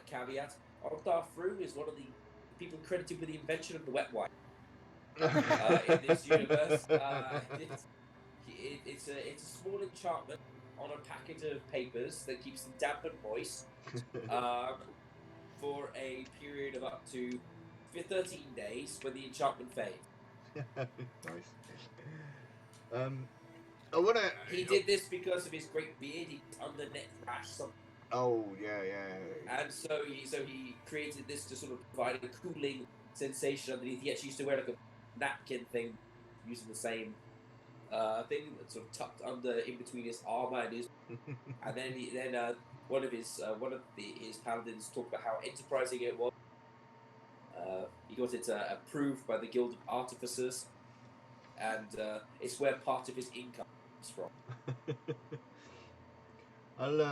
caveat. Arthur is one of the people credited with the invention of the wet wipe in this universe. It's a small enchantment on a packet of papers that keeps them damp and moist for a period of up to 13 days when the enchantment fades. Nice. I want to. He did this because of his great beard. He under net rash something. Oh yeah. And so he created this to sort of provide a cooling sensation underneath. He actually used to wear like a napkin thing, using the same thing that's sort of tucked under in between his armor and his. And then one of his paladins talked about how enterprising it was. He got it approved by the Guild of Artificers, and it's where part of his income comes from.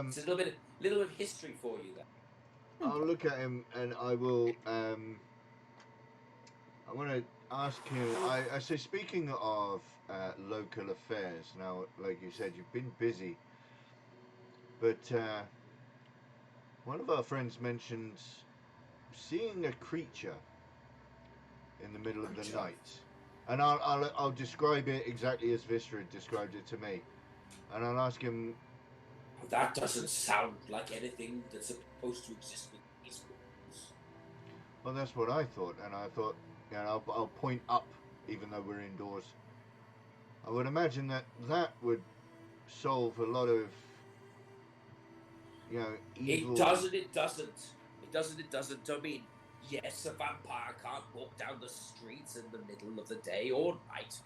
It's a little bit of history for you there. I'll look at him and I will. I want to ask him. I say, speaking of local affairs, now, like you said, you've been busy, but one of our friends mentioned seeing a creature in the middle of the night, and I'll describe it exactly as Vistra had described it to me, and I'll ask him. That doesn't sound like anything that's supposed to exist with these rules. Well, that's what I thought, and I thought, I'll point up, even though we're indoors. I would imagine that would solve a lot of, evil. It doesn't. I mean, yes, a vampire can't walk down the streets in the middle of the day or night,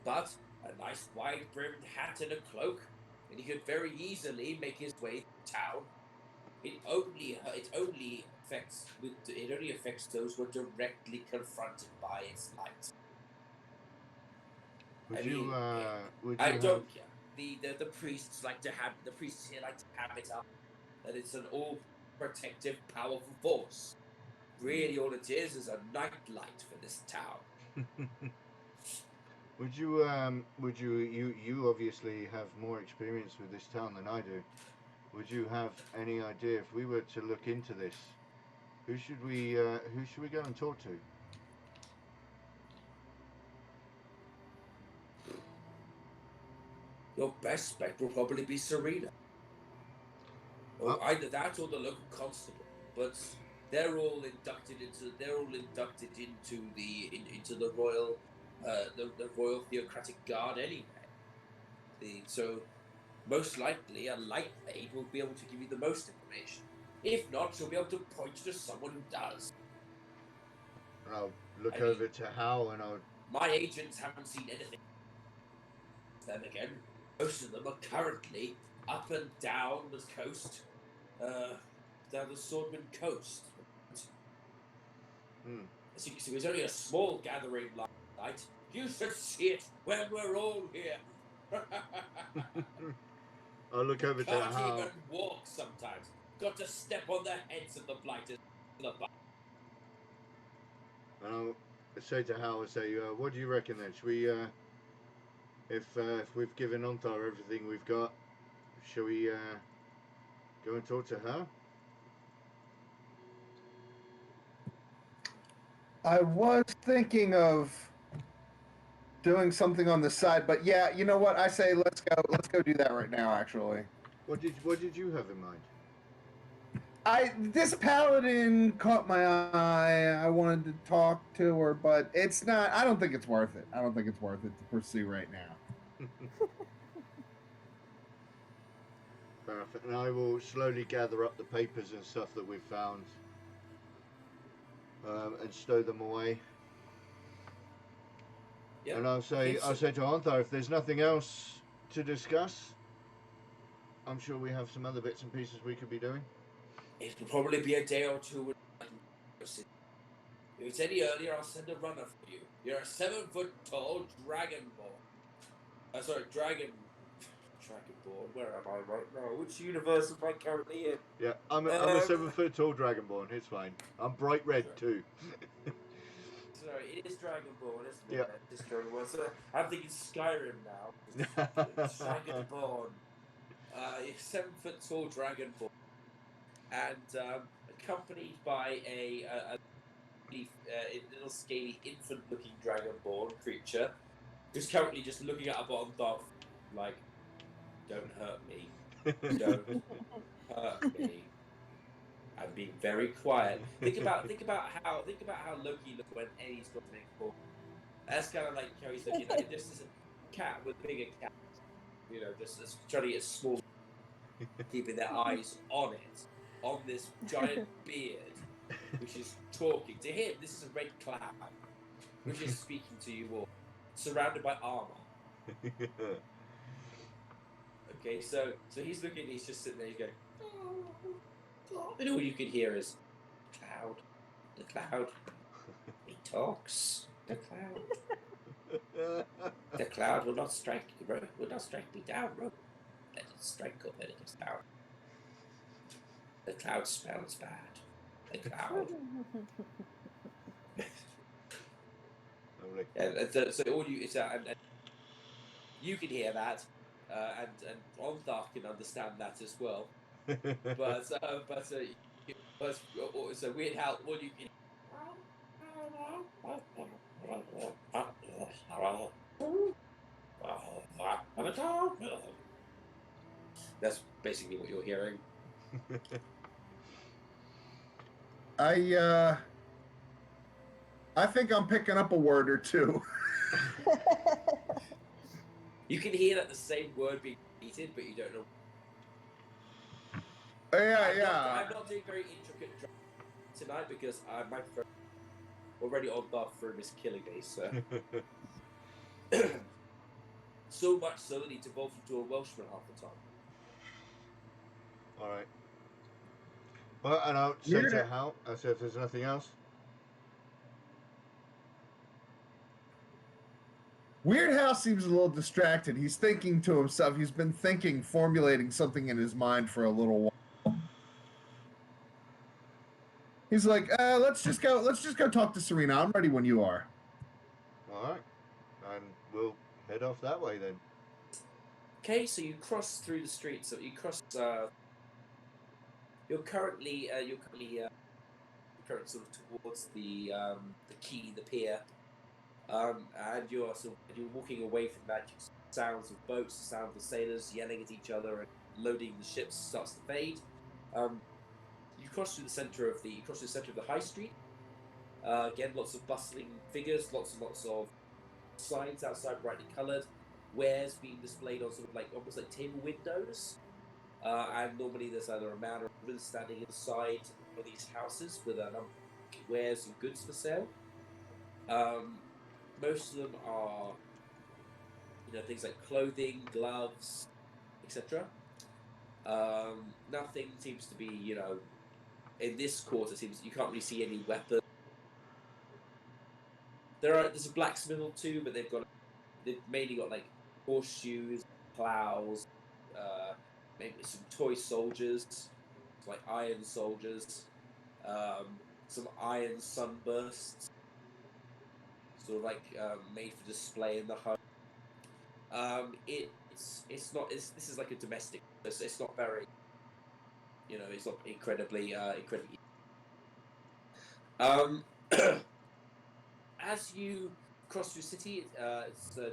but a nice wide-brimmed hat and a cloak, and he could very easily make his way to town. It only affects those who are directly confronted by its light. The priests here like to have it up that it's an all protective, powerful force. Really, all it is a night light for this town. You obviously have more experience with this town than I do. Would you have any idea, if we were to look into this, who should we go and talk to? Your best bet will probably be Serena. Or either that or the local constable. But they're all inducted into the royal the Royal Theocratic Guard anyway. So most likely a light maid will be able to give you the most information. If not, she'll be able to point you to someone who does. And I'll look over to Hal and I'll... My agents haven't seen anything. Then again, most of them are currently up and down the coast, down the Swordman coast. As you can see, it's only a small gathering last night. You should see it when we're all here. I'll look over to Can't Hal. even walk sometimes. Got to step on the heads of the blighters. And I'll say to Hal, what do you reckon then? Should we, if we've given Ontar everything we've got, shall we go and talk to her? I was thinking of doing something on the side, but yeah, you know what? I say let's go do that right now. Actually, What did you have in mind? This paladin caught my eye. I wanted to talk to her, but it's not. I don't think it's worth it. I don't think it's worth it to pursue right now. Fair enough. And I will slowly gather up the papers and stuff that we've found, and stow them away. Yep. And I'll say to Ontar, if there's nothing else to discuss, I'm sure we have some other bits and pieces we could be doing. It'll probably be a day or two. If it's any earlier, I'll send a runner for you. You're a 7-foot-tall dragonborn. Dragonborn. Where am I right now? Which universe am I currently in? Yeah, I'm a 7-foot-tall dragonborn. It's fine. I'm bright red too. Sorry, it is Dragonborn, isn't it? Yeah. It's Dragonborn. So I'm thinking Skyrim now. Dragonborn. 7-foot-tall Dragonborn. And accompanied by a little scaly infant-looking Dragonborn creature who's currently just looking at a bottom dog like, don't hurt me. Don't hurt me. I'm being very quiet. Think about how Loki looked when Eddie's got to make a call. That's kind of like how he's looking. Like, this is a cat with bigger cat. Just trying to get small, keeping their eyes on it, on this giant beard, which is talking to him. This is a red cloud, which is speaking to you all, surrounded by armor. Okay, so he's looking. He's just sitting there. He's going. And all you can hear is the cloud. He talks. The cloud. The cloud will not strike me down, Rogue. Let it strike up, let it get down. The cloud smells bad. The cloud. And so all you and you can hear that, and Ondar can understand that as well. But so Weird Hal, all you can. That's basically what you're hearing. I think I'm picking up a word or two. You can hear that the same word being repeated, but you don't know. Yeah. I'm not doing very intricate drama tonight because my friend already on off for him is killing me. So so much so that he's evolved into a Welshman half the time. All right. Well, and I'll say to Hal, I said if there's nothing else. Weird Hal seems a little distracted. He's thinking to himself. He's been formulating something in his mind for a little while. He's like, let's just go talk to Serena. I'm ready when you are. All right. And we'll head off that way then. Okay, so you cross through the streets. So you cross. You're currently sort of towards the quay, the pier, and you're walking away from that. sounds of boats, the sound of sailors yelling at each other and loading the ships starts to fade. You cross through the center of the high street. Again, lots of bustling figures, lots and lots of signs outside, brightly coloured. Wares being displayed on sort of like almost like table windows. And normally there's either a man or a woman standing inside one of these houses with a number of wares and goods for sale. Most of them are, things like clothing, gloves, etc. Nothing seems to be, in this quarter seems you can't really see any weapons. There's a blacksmith or two, but they've mainly got like horseshoes, plows, maybe some toy soldiers, like iron soldiers, some iron sunbursts, sort of like made for display in the home. It's not. This is like a domestic. It's not very. It's not incredibly. As you cross through the city,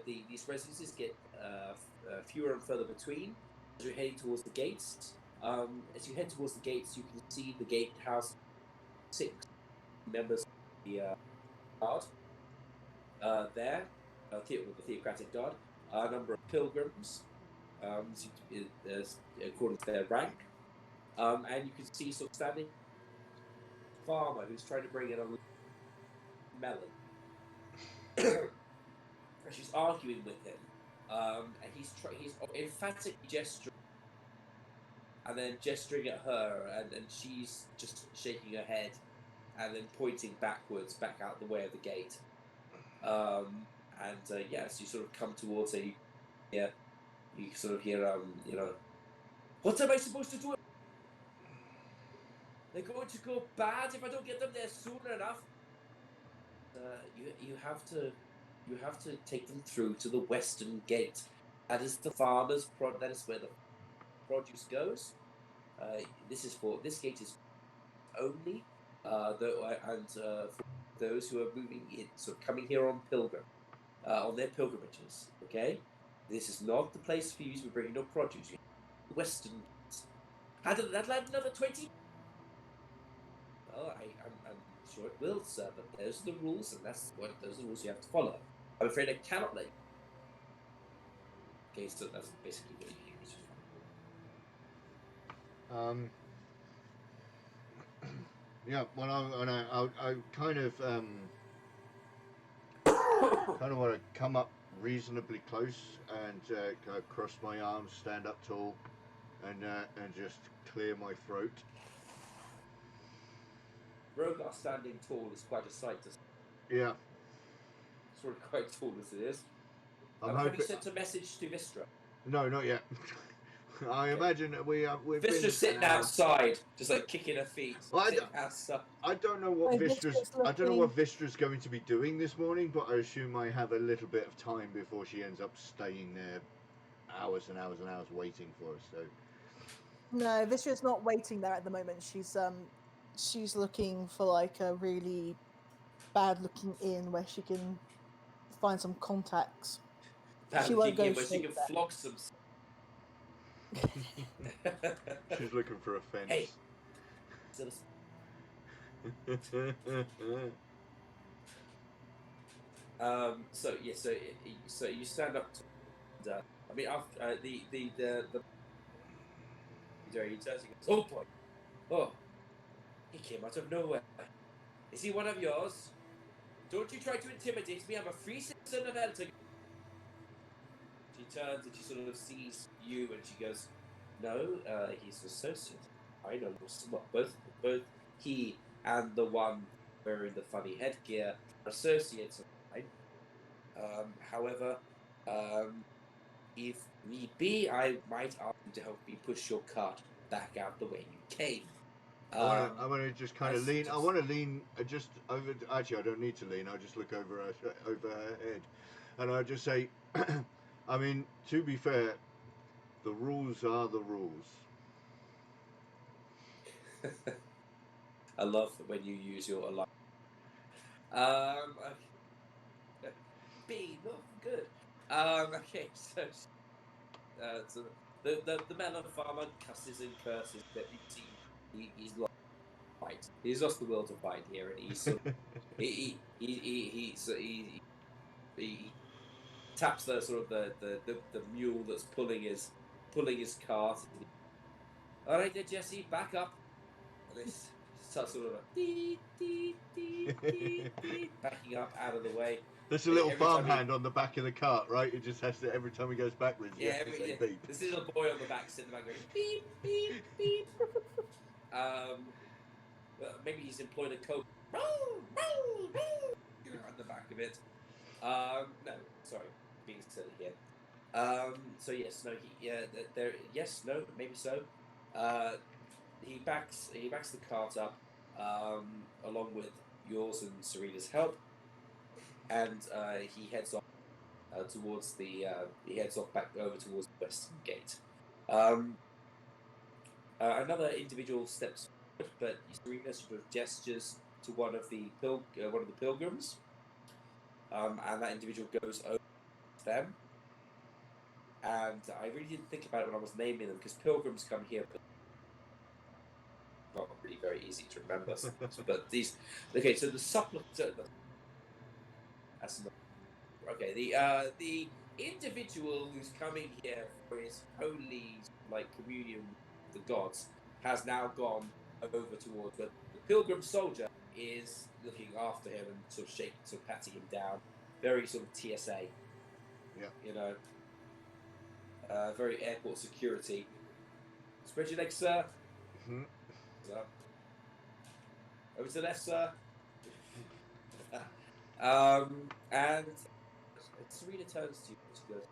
these residences get fewer and further between as you're heading towards the gates. As you head towards the gates, you can see the gatehouse. 6 members of the guard there, the theocratic guard. A number of pilgrims, according to their rank. And you can see sort of standing a farmer who's trying to bring in a melon. And she's arguing with him, and he's emphatically gesturing, and then gesturing at her, and she's just shaking her head, and then pointing backwards, back out the way of the gate. So you sort of come towards her. You sort of hear, what am I supposed to do? They're going to go bad if I don't get them there soon enough. You have to take them through to the western gate. That is the farmer's that is where the produce goes. This gate is only for those who are moving in, so coming here on their pilgrimages. Okay, this is not the place for you to be bringing no produce. Western gates. That'll add another 20. Well, I'm sure it will, sir, but those are the rules, and those are the rules you have to follow. I'm afraid I cannot let you. Okay, so that's basically what you hear. Yeah, well, I kind of want to come up reasonably close and kind of cross my arms, stand up tall, and just clear my throat. Rogar standing tall is quite a sight to see. Yeah. It's really quite tall as it is. Have you sent a message to Vistra? No, not yet. I imagine that we've Vistra's sitting outside, just like kicking her feet. Well, outside. I don't know what Vistra's going to be doing this morning, but I assume I have a little bit of time before she ends up staying there hours and hours and hours waiting for us. So No, Vistra's not waiting there at the moment. She's looking for like a really bad looking inn where she can find some contacts. She won't go where she can there. flog some. She's looking for a fence. Hey. So you stand up. I mean, after he turns and goes, "Oh boy, oh, he came out of nowhere. Is he one of yours? Don't you try to intimidate me. I'm a free citizen of Elton." She turns and she sort of sees you, and she goes, "No, he's an associate. I know both he and the one wearing the funny headgear are associates of mine. However, if need be, I might ask you to help me push your cart back out the way you came." I want to just kind of lean. I want to lean just over. Actually, I don't need to lean. I'll just look over her head, and I'll just say, I mean, to be fair, the rules are the rules. I love when you use your alignment. B, not good. Okay, so the melon farmer cusses and curses, but you see he's lost the fight. He's lost the will to fight here, and he's sort of he taps the sort of the mule that's pulling his cart. All right, then Jesse, back up. And this starts sort of a dee, dee, dee, dee, dee, backing up out of the way. There's a little Every time farmhand on the back of the cart, right? It just has to, every time he goes backwards, he has to say beep. This little boy on the back sitting back going beep, beep, beep. Well, maybe he's employed a coat. On the back of it. No, sorry, being silly here. So yes, no, yes, no, maybe so. He backs the cart up, along with yours and Serena's help, and he heads off towards the. He heads off back over towards the western gate. Another individual steps forward, but Serena sort of gestures to one of the pilgrims, and that individual goes over to them. And I really didn't think about it when I was naming them, because pilgrims come here. Not really very easy to remember, but these. Okay, so the supplicant. Okay, the individual who's coming here for his holy communion with the gods has now gone over towards the pilgrim soldier is looking after him and sort of patting him down, very sort of TSA. Yeah. You know. Very airport security. Spread your legs, sir. Mm-hmm. Over to the left, sir. And Serena turns to you and she goes,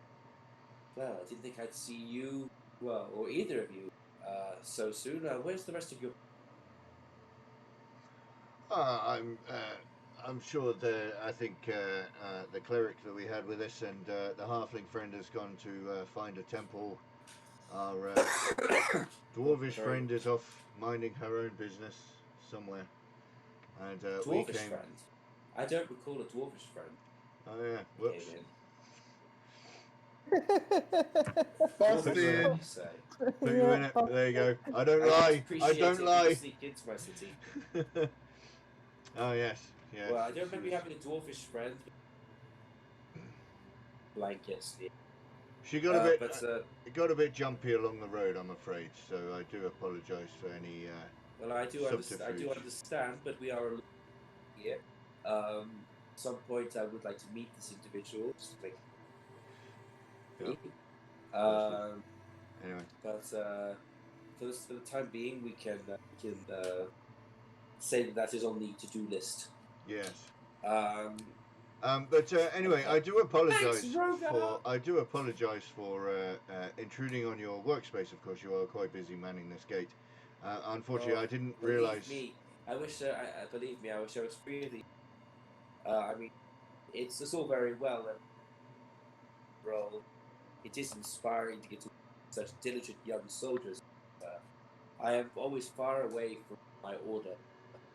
"Well, I didn't think I'd see you, or either of you, so soon. Where's the rest of your?" I'm sure I think the cleric that we had with us and the halfling friend has gone to find a temple. Our dwarvish friend is off minding her own business somewhere. And dwarvish friend? I don't recall a dwarvish friend. Oh yeah, whoops. Busted. Put you in it. There you go. I don't lie. I don't lie. Sneak into my city. Oh yes, yes. Well, I don't remember you having a dwarvish friend. Blankets. Yeah. She got a bit. It got a bit jumpy along the road, I'm afraid. So I do apologise for any. Well, I do understand, but we are here. At some point, I would like to meet this individual. Anyway. But for the time being, we can say that is on the to-do list. Yes. But anyway, I do apologise for intruding on your workspace. Of course, you are quite busy manning this gate. Unfortunately, I didn't realise. Believe me, I wish I was free of the. I mean, it's all very well. Role. It is inspiring to get to such diligent young soldiers. I am always far away from my order,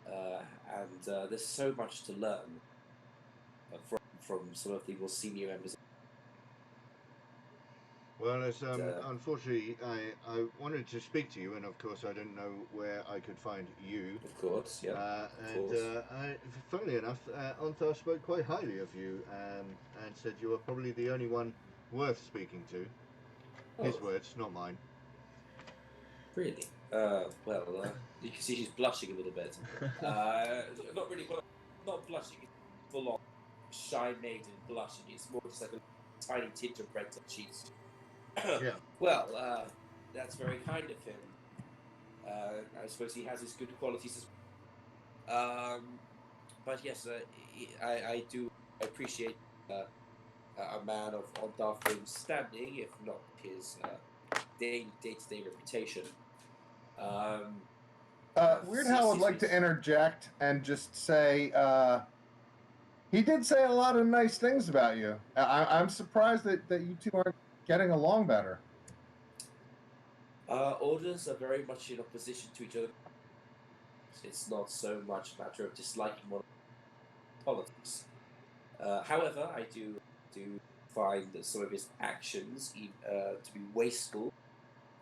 and there's so much to learn from some of the more senior members. Well, unfortunately, I wanted to speak to you, and of course, I didn't know where I could find you. Of course, yeah. Funnily enough, Onthar spoke quite highly of you, and said you were probably the only one worth speaking to. His words, not mine. Really? You can see she's blushing a little bit. Not really, not blushing. It's full on shy maiden blushing. It's more just like a tiny tinge of red on cheeks. Yeah. Well, that's very kind of him. I suppose he has his good qualities as well. But yes, I do appreciate a man of Ondarfin's standing, if not his day-to-day reputation. Weird Hal would like to interject and just say he did say a lot of nice things about you. I'm surprised that you two aren't getting along better. Orders are very much in opposition to each other. It's not so much a matter of disliking one politics. However, I do find that some of his actions to be wasteful,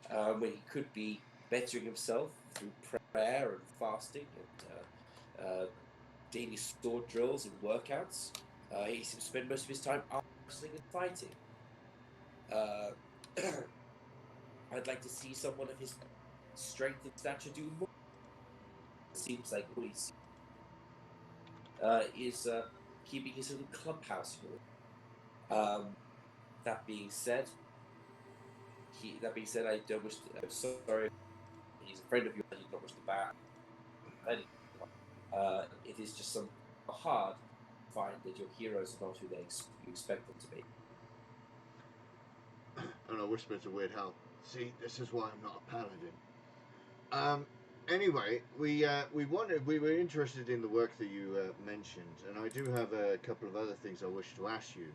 when he could be bettering himself through prayer and fasting and daily sword drills and workouts. He seems to spend most of his time arm wrestling and fighting. I'd like to see someone of his strength and stature do more. It seems like all he's is keeping his little clubhouse in order. That being said, I don't wish. I'm sorry. He's a friend of yours. He's not much to bad. It is just some hard to find that your heroes are not who you expect them to be. And I whisper to Weird Hal, see, this is why I'm not a paladin. Anyway, we were interested in the work that you mentioned, and I do have a couple of other things I wish to ask you.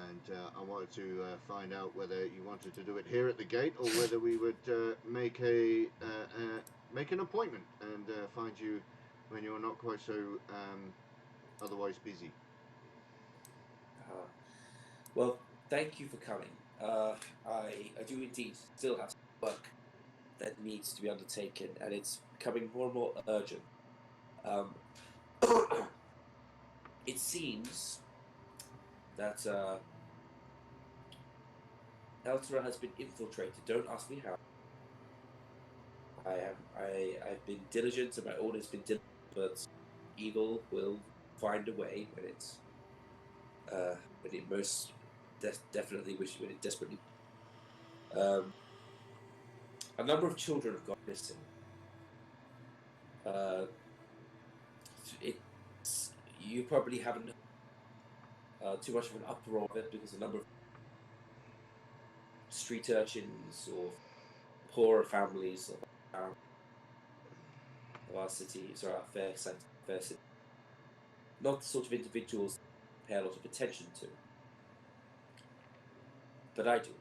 And I wanted to find out whether you wanted to do it here at the gate, or whether we would make an appointment and find you when you're not quite so otherwise busy. Well, thank you for coming. I do indeed still have some work that needs to be undertaken, and it's becoming more and more urgent. It seems that Eltera has been infiltrated. Don't ask me how. I've been diligent, and my order's been diligent, but evil will find a way when it most definitely wishes, when it desperately. A number of children have gone missing. You probably haven't too much of an uproar of it, because a number of street urchins or poorer families of our cities or our fair city, not the sort of individuals pay a lot of attention to, but I do.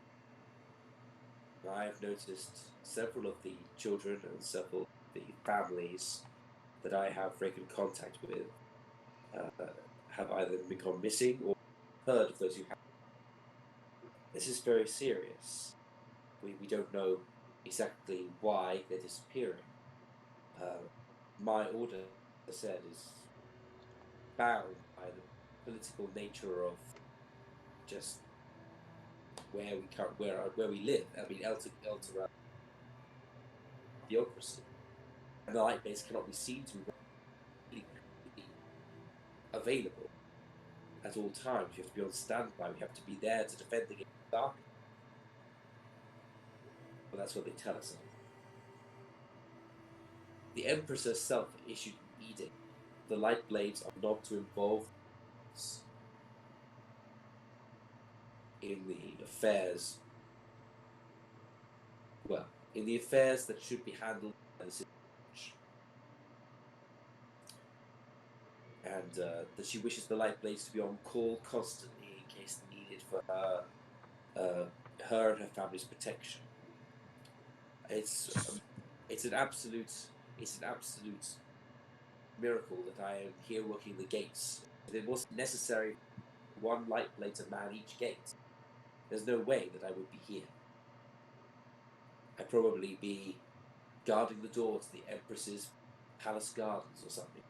I've noticed several of the children and several of the families that I have regular contact with have either become missing or heard of those who have. This is very serious. We don't know exactly why they're disappearing. My order, as I said, is bound by the political nature of just where we live. I mean, Eltera bureaucracy, and the light base cannot be seen to be available at all times. You have to be on standby. We have to be there to defend against the dark. Well, that's what they tell us. The Empress herself issued an edict. The light blades are not to involve in the affairs. Well, in the affairs that should be handled by the city. And that she wishes the light blades to be on call constantly in case needed for her and her family's protection. It's an absolute miracle that I am here working the gates. If it wasn't necessary for one light blade to man each gate, there's no way that I would be here. I'd probably be guarding the door to the Empress's palace gardens or something.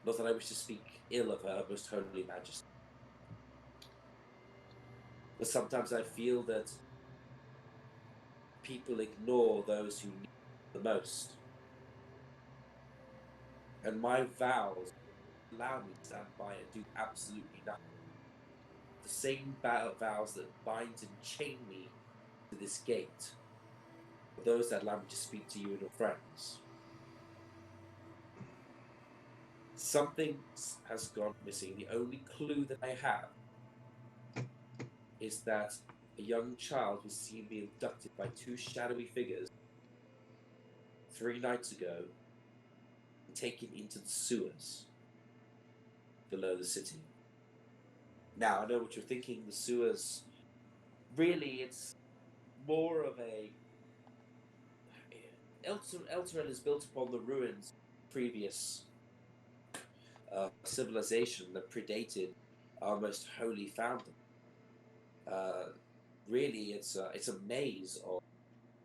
Not that I wish to speak ill of her most holy majesty, but sometimes I feel that people ignore those who need it the most. And my vows allow me to stand by and do absolutely nothing. The same vows that bind and chain me to this gate are those that allow me to speak to you and your friends. Something has gone missing. The only clue that I have is that a young child was seen being abducted by two shadowy figures 3 nights ago and taken into the sewers below the city. Now, I know what you're thinking. The sewers, really, it's more of a... Elturel is built upon the ruins of previous civilization that predated our most holy founder. Really, it's a maze of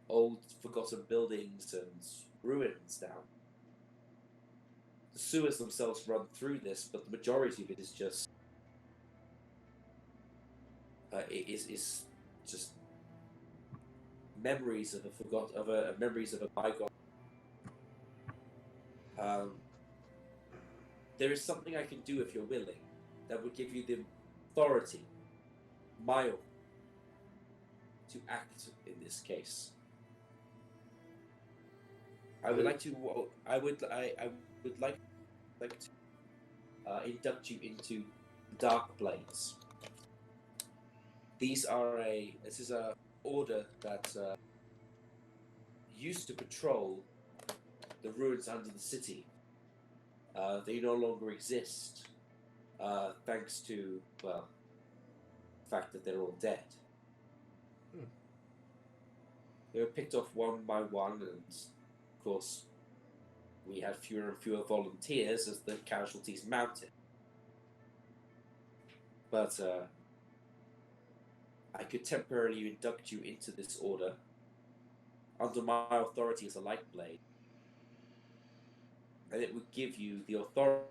old, forgotten buildings and ruins now. The sewers themselves run through this, but the majority of it is just is just memories of memories of a bygone. Um, there is something I can do if you're willing that would give you the authority, my to act in this case. I would like to. I would like to induct you into Dark Blades. This is a order that used to patrol the ruins under the city. They no longer exist, thanks to the fact that they're all dead. They were picked off one by one, and of course, we had fewer and fewer volunteers as the casualties mounted. But I could temporarily induct you into this order under my authority as a light blade, and it would give you the authority,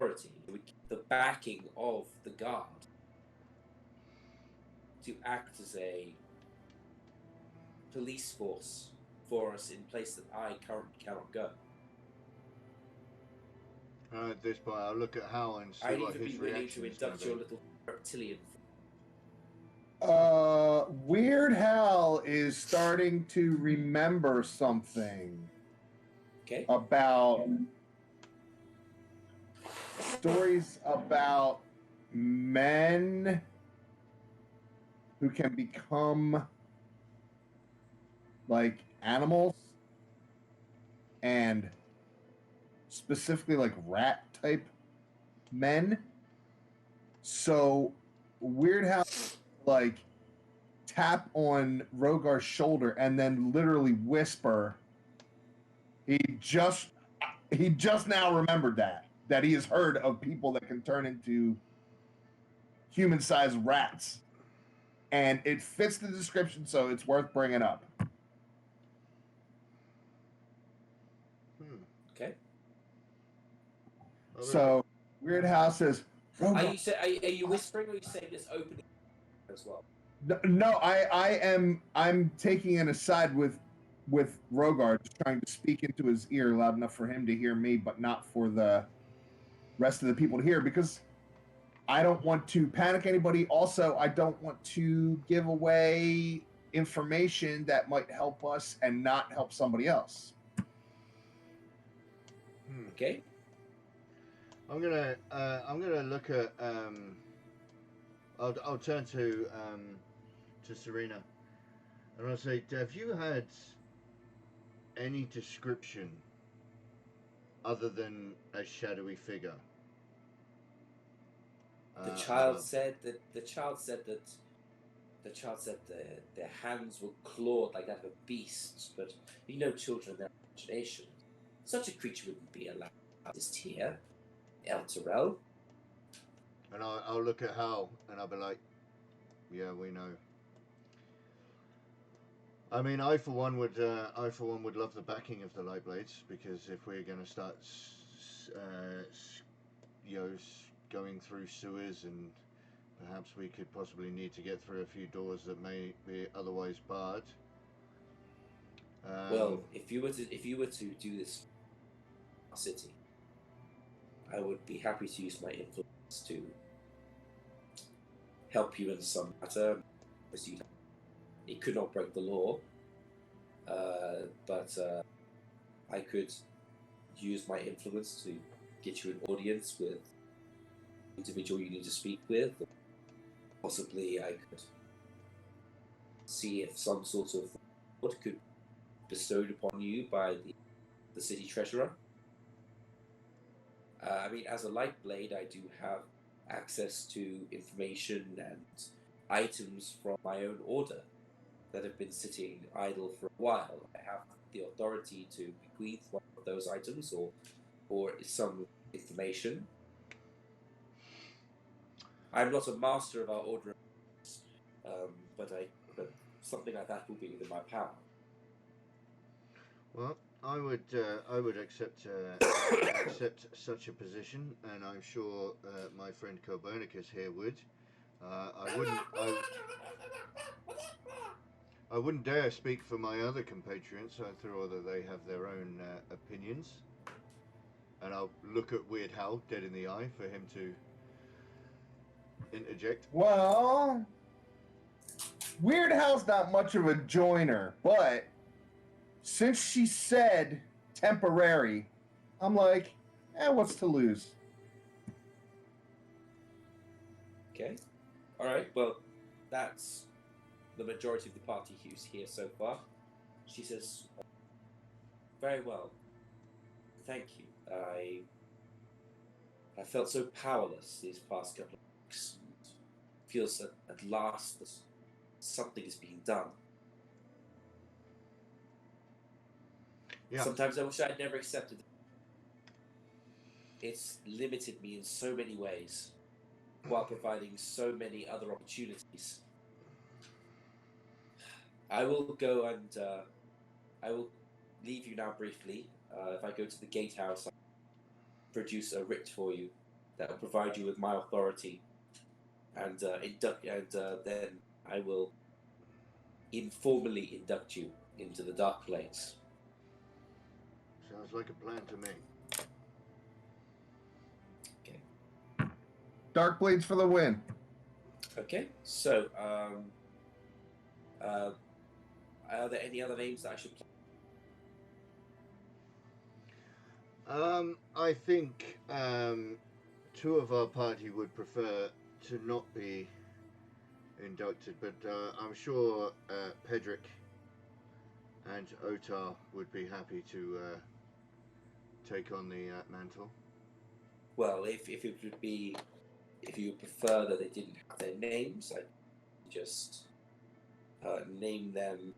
it would give the backing of the guard to act as a police force for us in place that I currently cannot go. At this point, I'll look at Hal and see I'd what even his be willing reaction to is going induct to your be. little reptilian. Weird Hal is starting to remember something Okay. about stories about men who can become like animals and specifically like rat type men. So Weird Hal like tap on Rogar's shoulder and then literally whisper. He just now remembered that he has heard of people that can turn into human-sized rats, and it fits the description, so it's worth bringing up. Okay. So Weird Hal says, Are you whispering, or are you saying this opening as well? No, I'm taking an aside with Rogar, just trying to speak into his ear loud enough for him to hear me, but not for the rest of the people to hear, because I don't want to panic anybody. Also, I don't want to give away information that might help us and not help somebody else. Okay. I'm gonna look at. I'll turn to Serena, and I'll say, have you had any description other than a shadowy figure? The child said that their hands were clawed like that of a beast, but you know, children, their imagination. Such a creature wouldn't be allowed to exist here, El Terrell. And I'll look at Hal and I'll be like, yeah, we know. I mean, I for one would love the backing of the Light Blades, because if we're going to start, going through sewers, and perhaps we could possibly need to get through a few doors that may be otherwise barred. Well, if you were to do this city, I would be happy to use my influence to help you in some matter. It could not break the law, but I could use my influence to get you an audience with the individual you need to speak with. Possibly I could see if some sort of what could be bestowed upon you by the city treasurer. I mean, as a light blade, I do have access to information and items from my own order that have been sitting idle for a while. I have the authority to bequeath one of those items or some information. I'm not a master of our order, but something like that will be within my power. Well, I would accept accept such a position, and I'm sure my friend Copernicus here would. I wouldn't dare speak for my other compatriots. I feel that they have their own opinions, and I'll look at Weird Hal dead in the eye for him to interject. Well, Weird Hal's not much of a joiner, but since she said temporary, I'm like, what's to lose? Okay. All right. Well, that's the majority of the party who's here so far. She says, "Very well. Thank you. I felt so powerless these past couple of weeks. It feels at last that something is being done. Yeah. Sometimes I wish I'd never accepted it. It's limited me in so many ways, while providing so many other opportunities. I will go and I will leave you now briefly. If I go to the gatehouse, I'll produce a writ for you that will provide you with my authority, and then I will informally induct you into the Dark Plains." Sounds like a plan to me. Okay. Dark Blades for the win. Okay. So, are there any other names that I should play? I think two of our party would prefer to not be inducted, but I'm sure Pedrick and Otar would be happy to take on the mantle. Well, if it would be, if you prefer that they didn't have their names, I'd just name them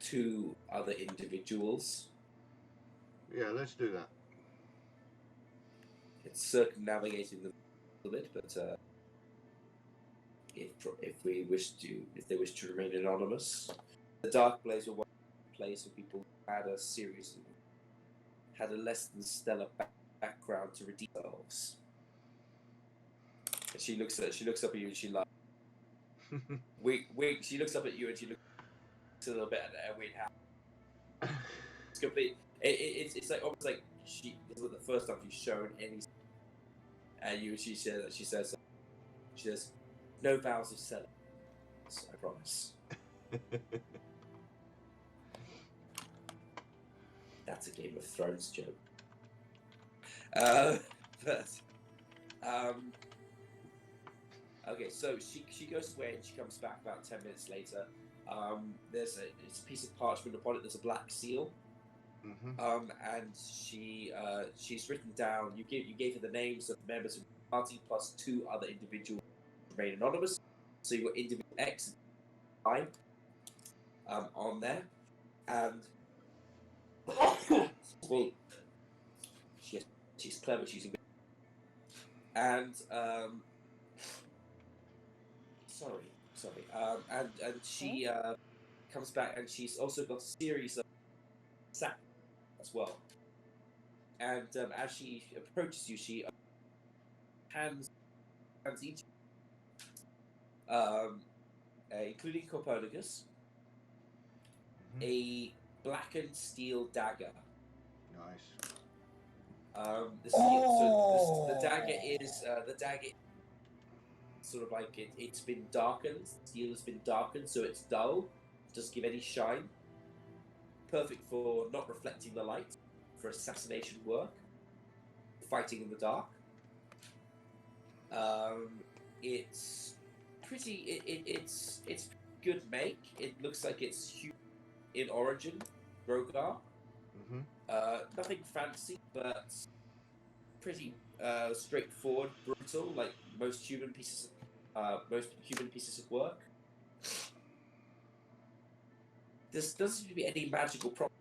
two other individuals. Yeah, let's do that. It's circumnavigating them a little bit, but if they wish to remain anonymous, the Dark Blaze were one place where people had a less than stellar background to redeem themselves. And she looks up at you and she laughs. Wink. She looks up at you and she looks a little bit at Weird Hal. It's complete. It's like almost like this is the first time she's shown any. And she says, "No vows of celibacy, I promise." That's a Game of Thrones joke. Okay, so she goes away and she comes back about 10 minutes later. It's a piece of parchment upon it. There's a black seal. Mm-hmm. And she's written down. You gave her the names of the members of the party plus two other individuals who remain anonymous. So you got individual X and Y on there, and she's clever. She's and sorry. And she comes back and she's also got a series of sack as well. And as she approaches you, she hands each, including Copernicus, a blackened steel dagger. Nice. The dagger is sort of like it's been darkened. Steel has been darkened, so it's dull. Doesn't give any shine. Perfect for not reflecting the light, for assassination work, fighting in the dark. It's pretty. It's good make. It looks like it's human in origin, Grogar. Mm-hmm. Nothing fancy, but pretty straightforward, brutal, like most human pieces of work. There doesn't seem to be any magical problem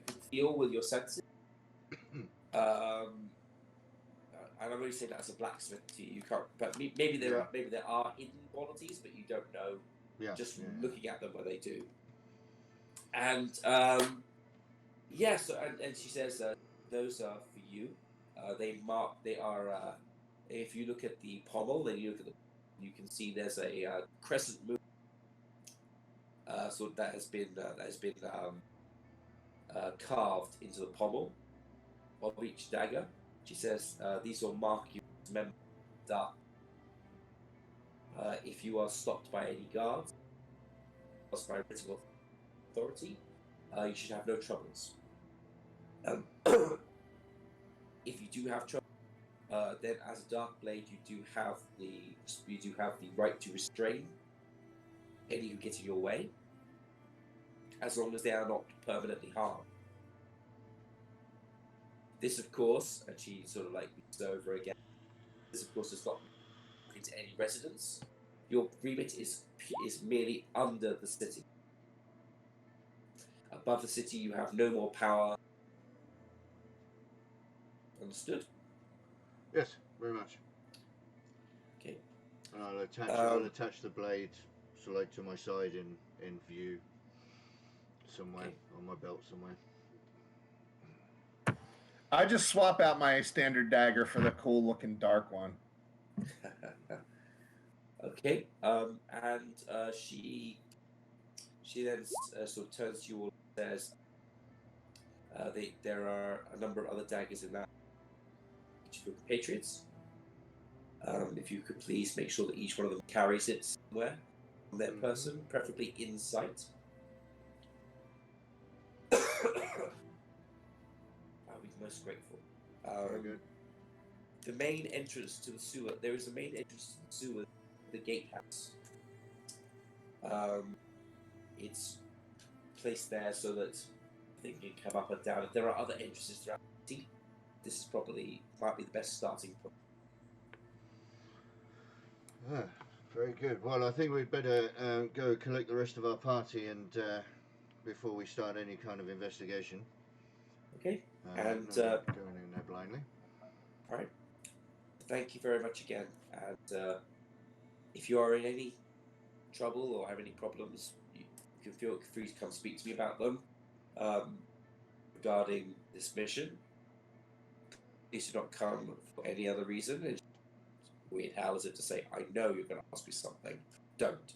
you can feel with your senses. and I'm only saying that as a blacksmith to you. You can't, but maybe there are hidden qualities, but you don't know just from looking at them what they do. And so and she says those are for you. They are. If you look at the pommel, then you can see there's a crescent moon. So that has been carved into the pommel of each dagger. She says these will mark you as members of the Dark. If you are stopped by any guards, or by written authority, you should have no troubles. If you do have trouble, then as a Dark Blade, you do have the right to restrain any who get in your way, as long as they are not permanently harmed. This, of course, and she sort of like looks over again. This, of course, does not into any residence. Your remit is merely under the city. Above the city, you have no more power. Understood? Yes, very much. Okay. And I'll attach the blade so like to my side in view somewhere on my belt somewhere. I just swap out my standard dagger for the cool looking dark one. Okay. And she then sort of turns to you all and says, there are a number of other daggers in that each of your compatriots. If you could please make sure that each one of them carries it somewhere on their person, preferably in sight. I'll be most grateful. Very good. The main entrance to the sewer, there is a main entrance to the sewer, the gatehouse. It's placed there so that they can come up and down. There are other entrances throughout the city. This is might be the best starting point. Very good. Well, I think we'd better go collect the rest of our party and before we start any kind of investigation. Okay. And not going in there blindly. All right. Thank you very much again. And if you are in any trouble or have any problems, you can feel free to come speak to me about them regarding this mission. Please do not come for any other reason. It's weird, how is it to say, I know you're going to ask me something. Don't.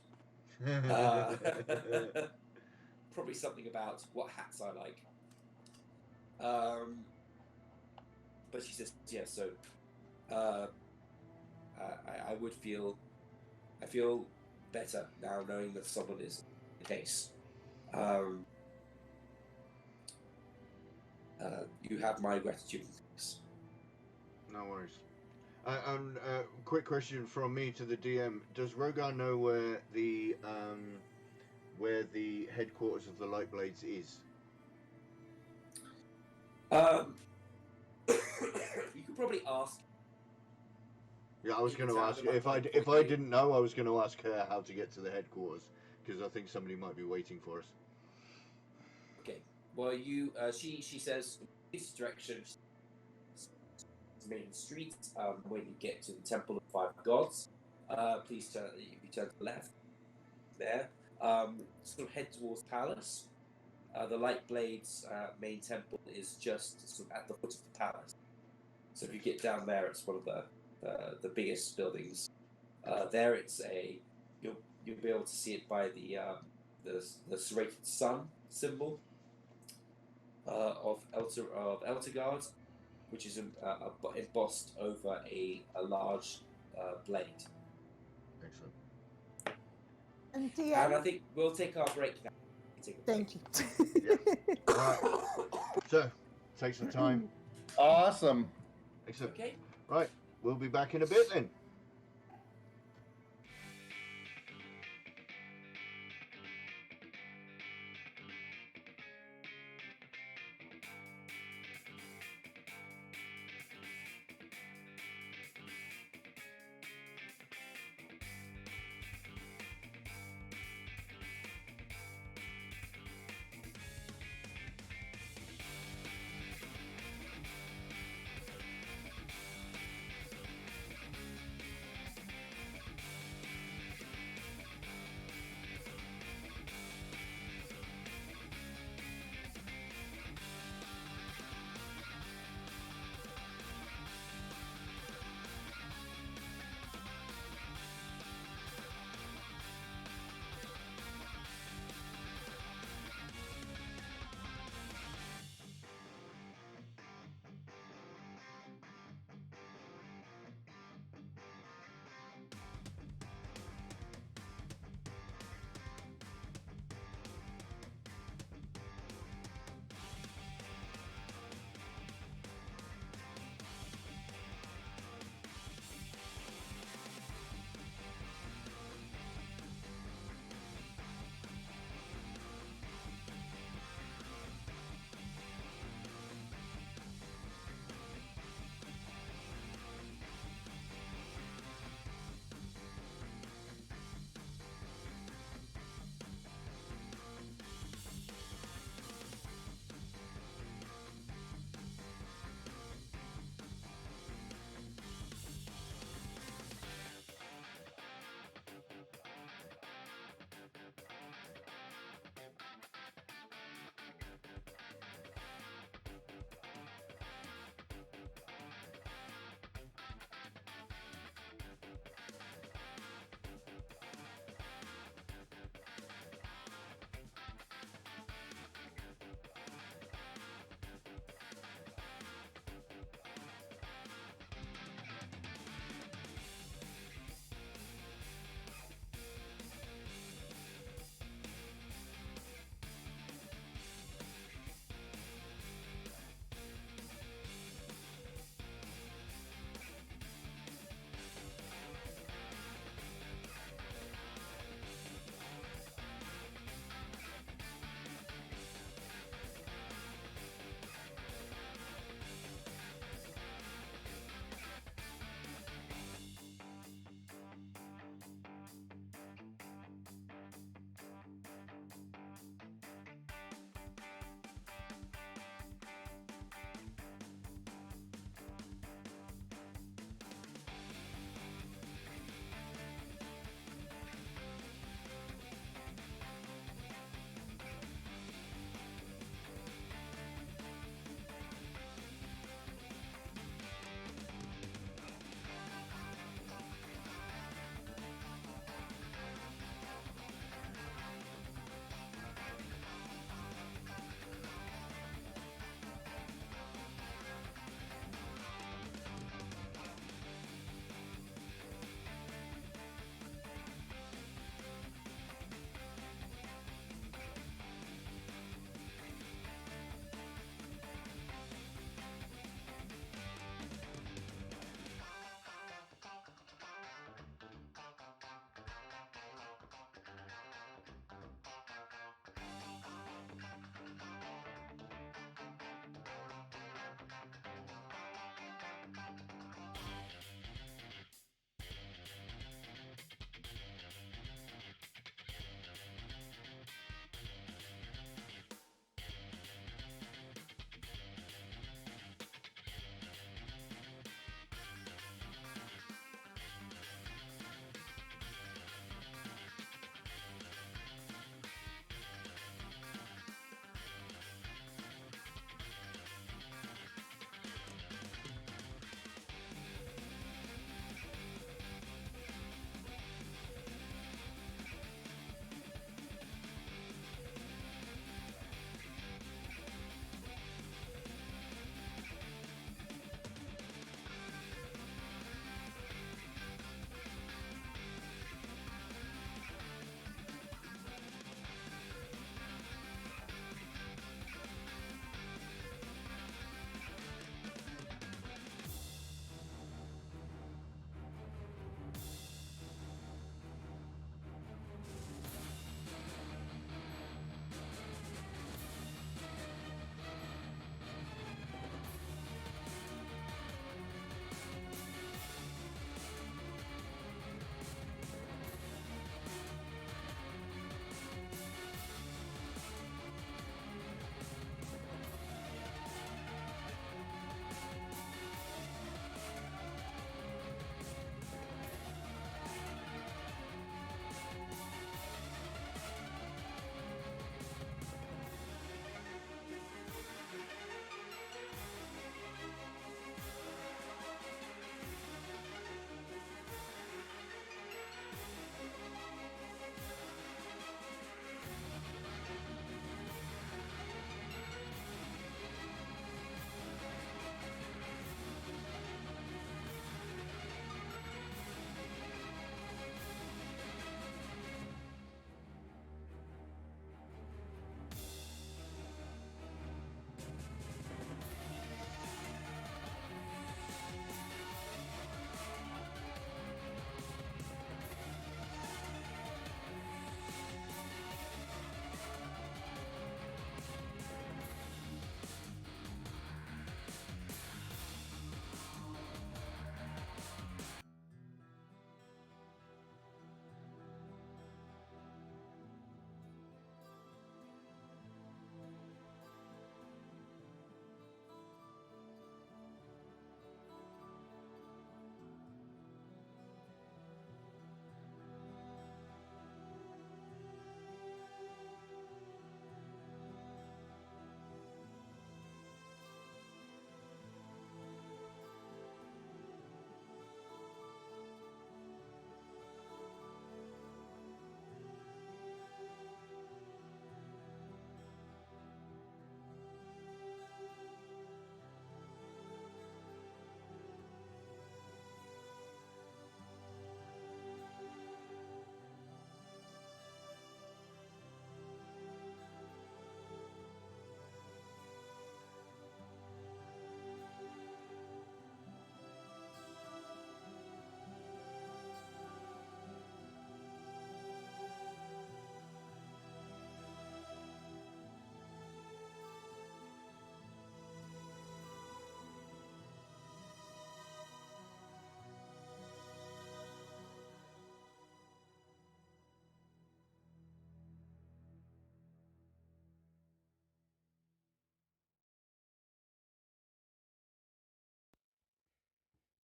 Probably something about what hats I like. But she says, yeah, so I feel better now knowing that someone is the case. You have my gratitude. No worries. Quick question from me to the DM: does Rogar know where the headquarters of the Lightblades is? You could probably ask. Yeah, I was going to ask if I didn't know, I was going to ask her how to get to the headquarters because I think somebody might be waiting for us. Okay. Well, she says this direction. Main street. When you get to the Temple of Five Gods, please turn. If you turn to the left, there. Sort of head towards Palace. The Lightblades main temple is just sort of at the foot of the palace. So if you get down there, it's one of the biggest buildings. There, you'll be able to see it by the serrated sun symbol of Eltergard, which is embossed over a large blade. Excellent. And DM. And I think we'll take our break now. Thank you. Yeah. All right. So, take some time. Awesome. Excellent. Okay. Right. We'll be back in a bit then.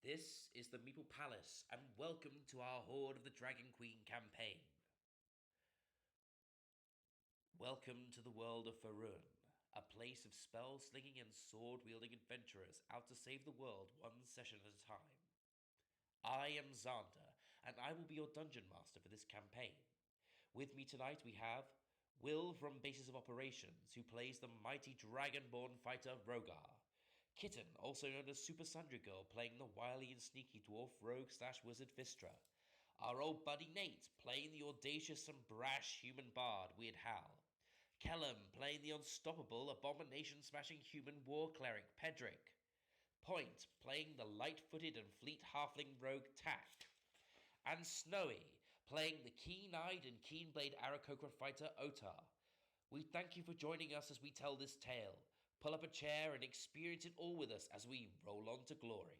This is the Meeple Palace, and welcome to our Horde of the Dragon Queen campaign. Welcome to the world of Faerun, a place of spell-slinging and sword-wielding adventurers out to save the world one session at a time. I am Xander, and I will be your dungeon master for this campaign. With me tonight we have Will from Basis of Operations, who plays the mighty dragonborn fighter Rogar. Kitten, also known as Super Sundry Girl, playing the wily and sneaky dwarf rogue / wizard Vistra. Our old buddy Nate, playing the audacious and brash human bard Weird Hal. Kellum, playing the unstoppable abomination-smashing human war cleric Pedrick. Point, playing the light-footed and fleet halfling rogue Tack. And Snowy, playing the keen-eyed and keen-blade Aarakocra fighter Otar. We thank you for joining us as we tell this tale. Pull up a chair and experience it all with us as we roll on to glory.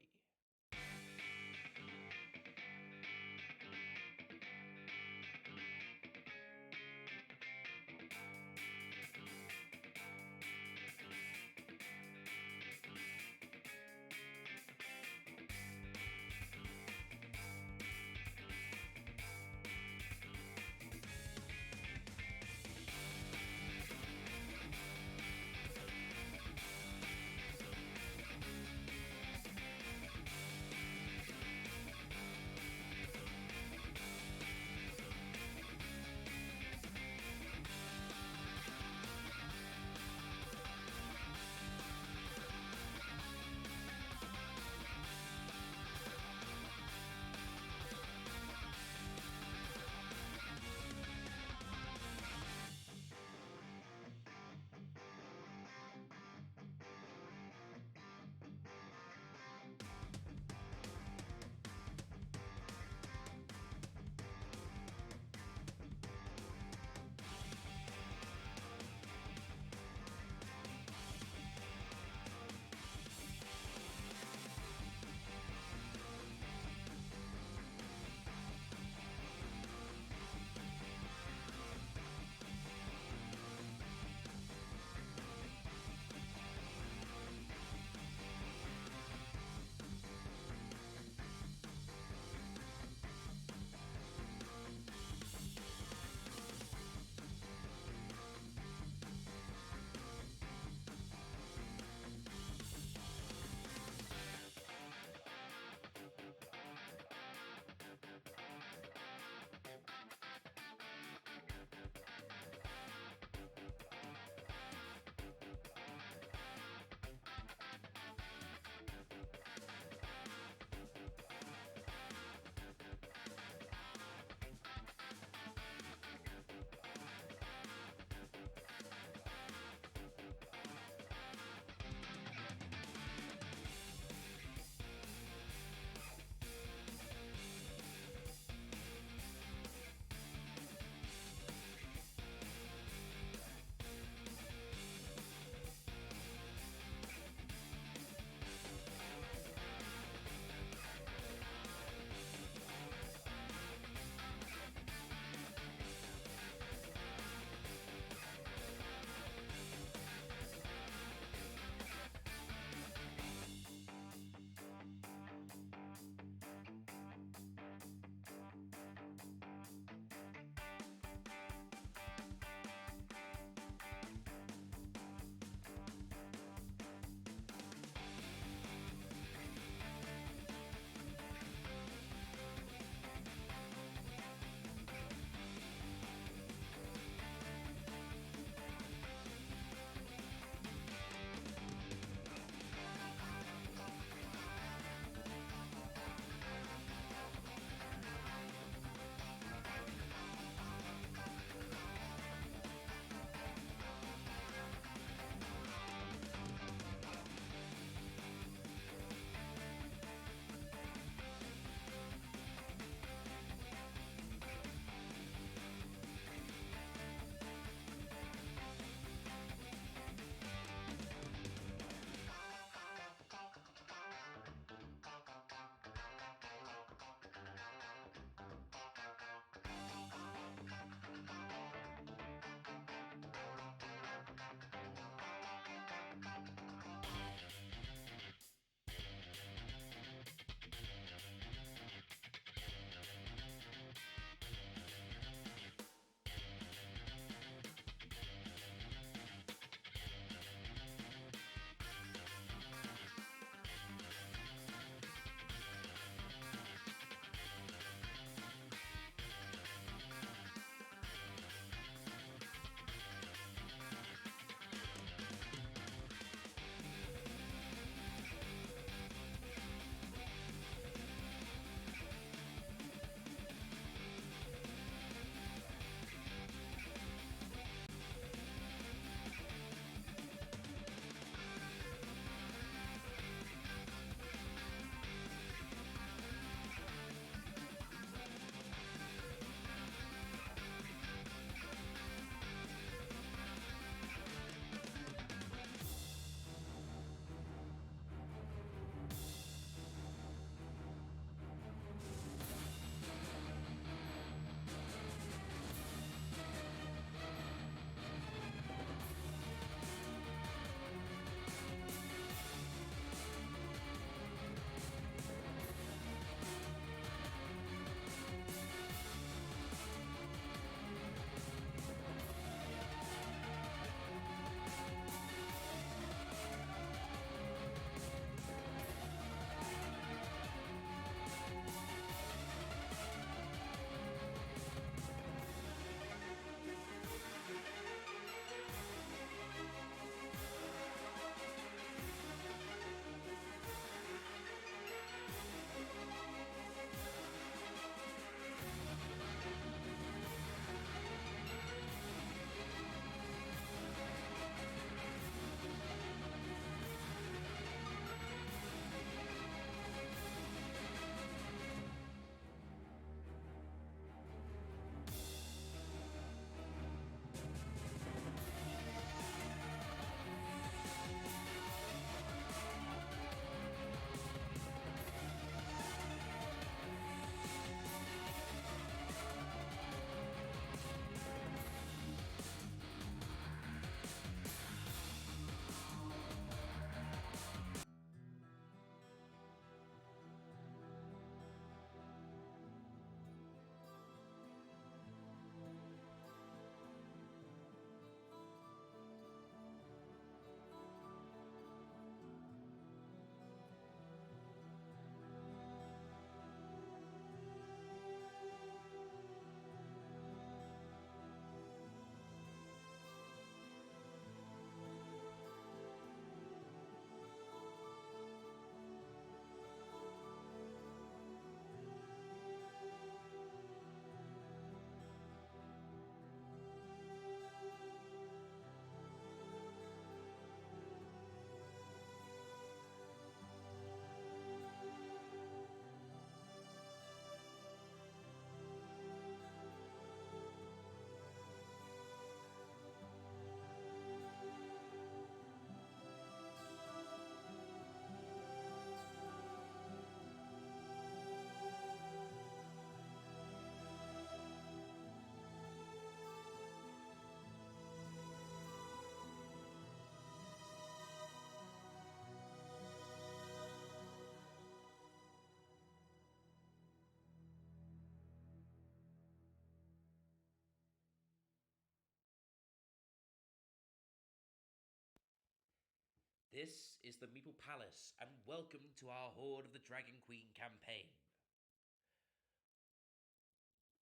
This is the Meeple Palace, and welcome to our Horde of the Dragon Queen campaign.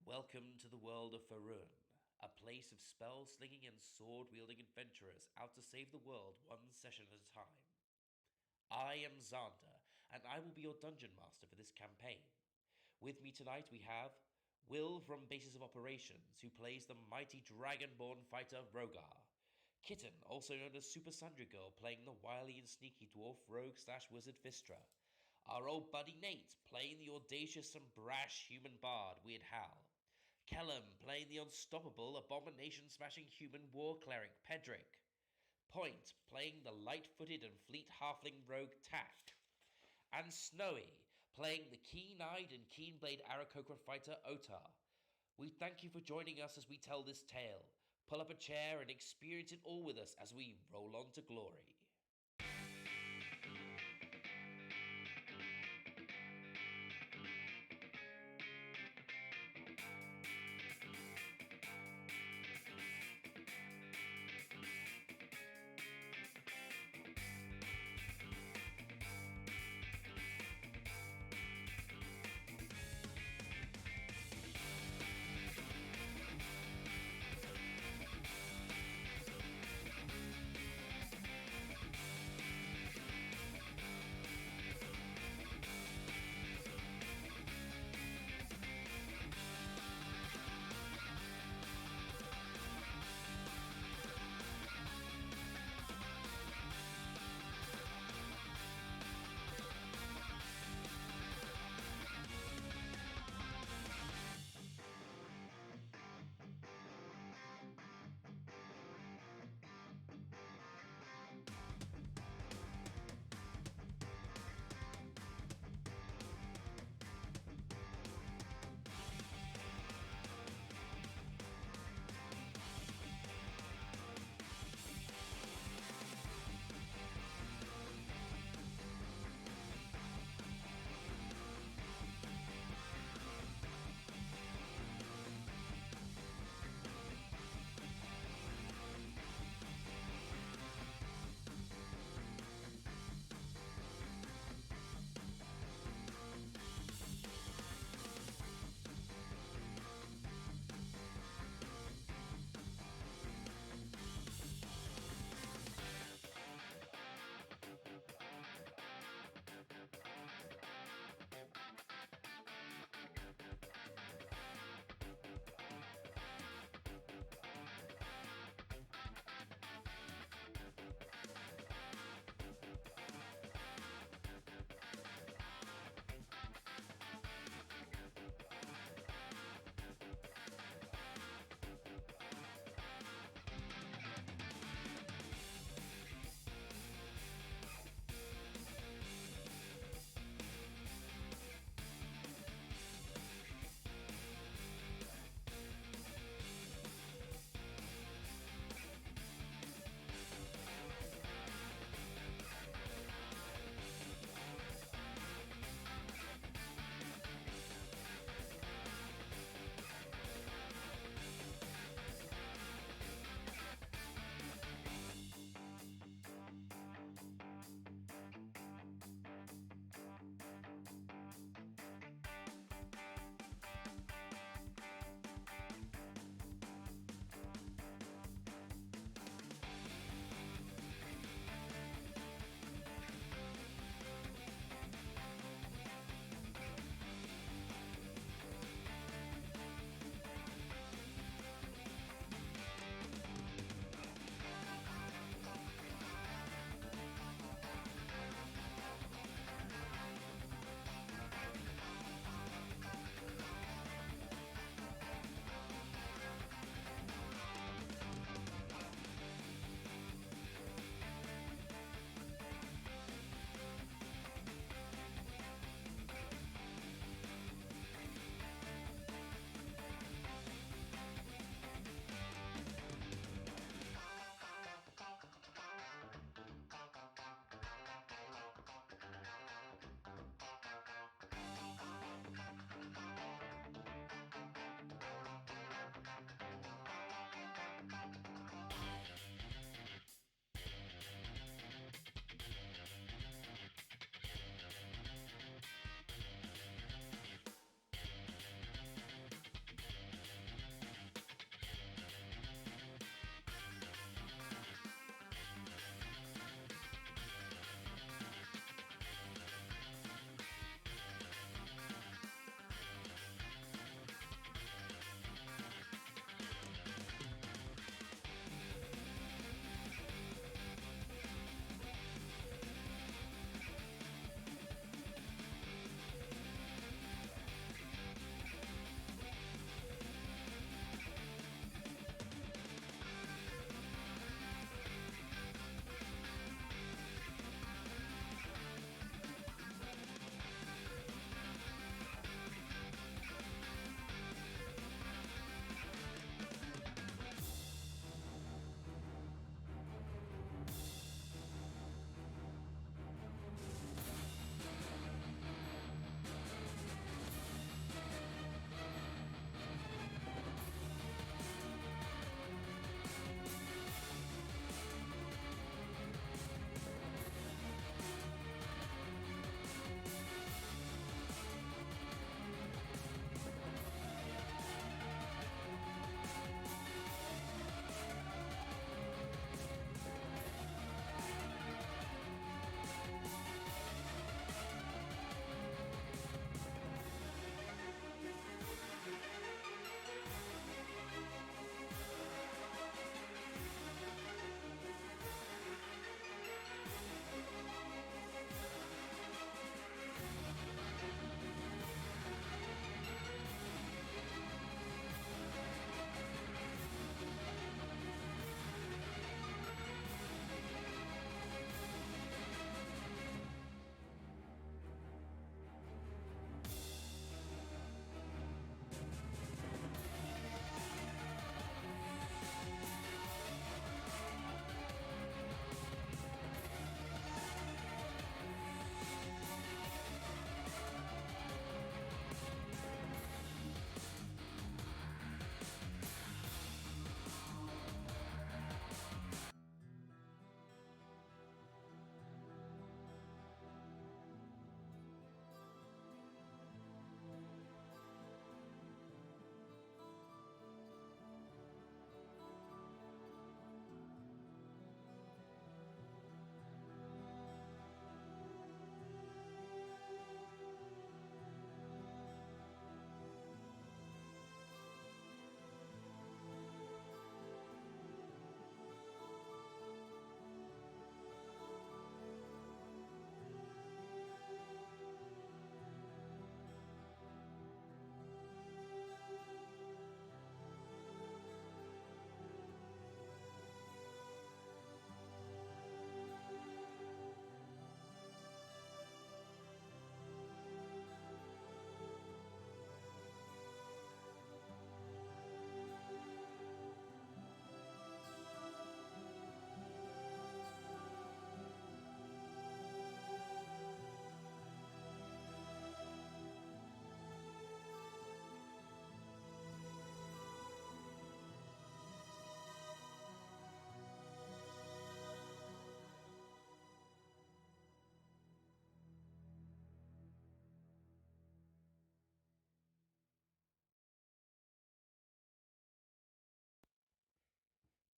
Welcome to the world of Faerun, a place of spell-slinging and sword-wielding adventurers out to save the world one session at a time. I am Xander, and I will be your dungeon master for this campaign. With me tonight we have Will from Basis of Operations, who plays the mighty dragonborn fighter Rogar. Kitten, also known as Super Sundry Girl, playing the wily and sneaky dwarf rogue / wizard Vistra. Our old buddy Nate, playing the audacious and brash human bard Weird Hal. Kellum, playing the unstoppable abomination-smashing human war cleric Pedrick. Point, playing the light-footed and fleet halfling rogue Tack. And Snowy, playing the keen-eyed and keen-blade Aarakocra fighter Otar. We thank you for joining us as we tell this tale. Pull up a chair and experience it all with us as we roll on to glory.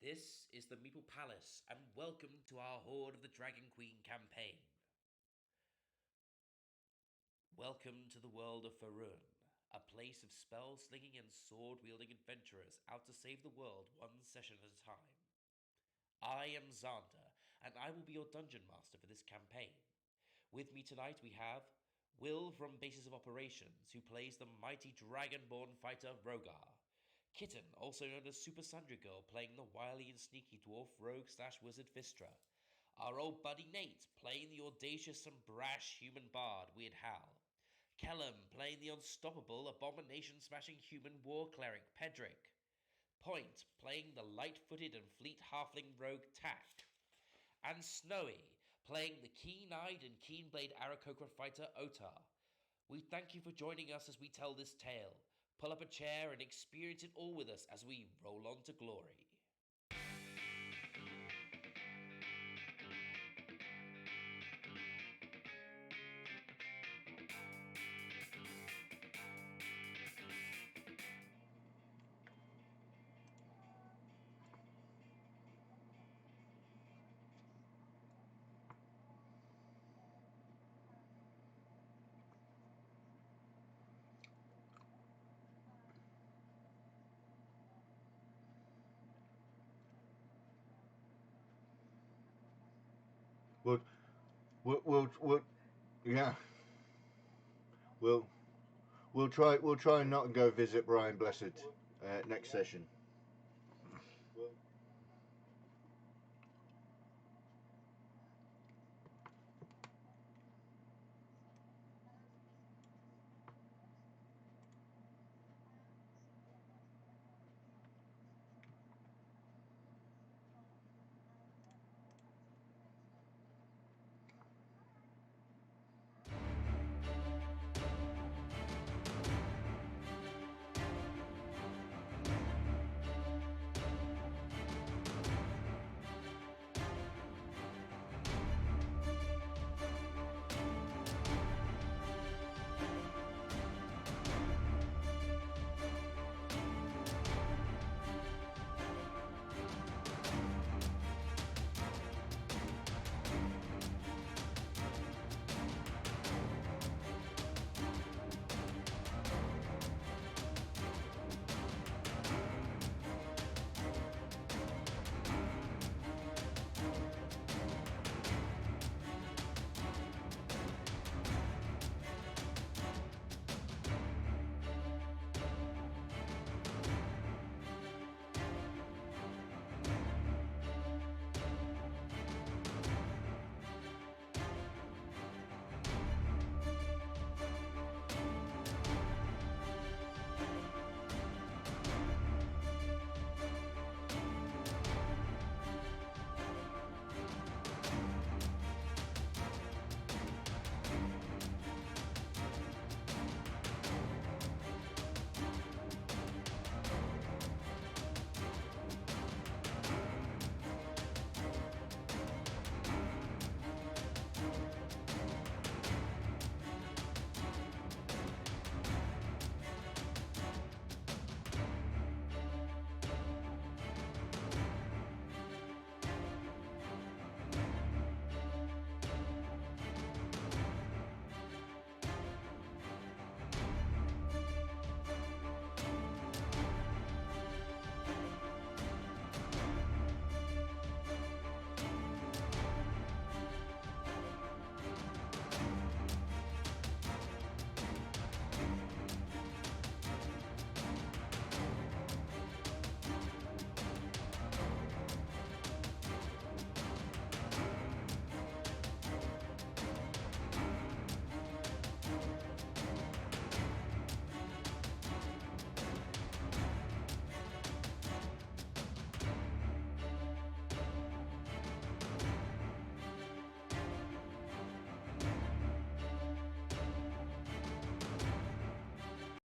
This is the Meeple Palace, and welcome to our Horde of the Dragon Queen campaign. Welcome to the world of Faerun, a place of spell-slinging and sword-wielding adventurers out to save the world one session at a time. I am Xander, and I will be your dungeon master for this campaign. With me tonight we have Will from Basis of Operations, who plays the mighty dragonborn fighter Rogar. Kitten, also known as Super Sundry Girl, playing the wily and sneaky dwarf rogue/wizard Vistra. Our old buddy Nate, playing the audacious and brash human bard Weird Hal. Kellum, playing the unstoppable abomination-smashing human war cleric Pedrick. Point, playing the light-footed and fleet halfling rogue Tack. And Snowy, playing the keen-eyed and keen-blade Aarakocra fighter Otar. We thank you for joining us as we tell this tale. Pull up a chair and experience it all with us as we roll on to glory. We'll yeah. We'll try and not go visit Brian Blessed next session.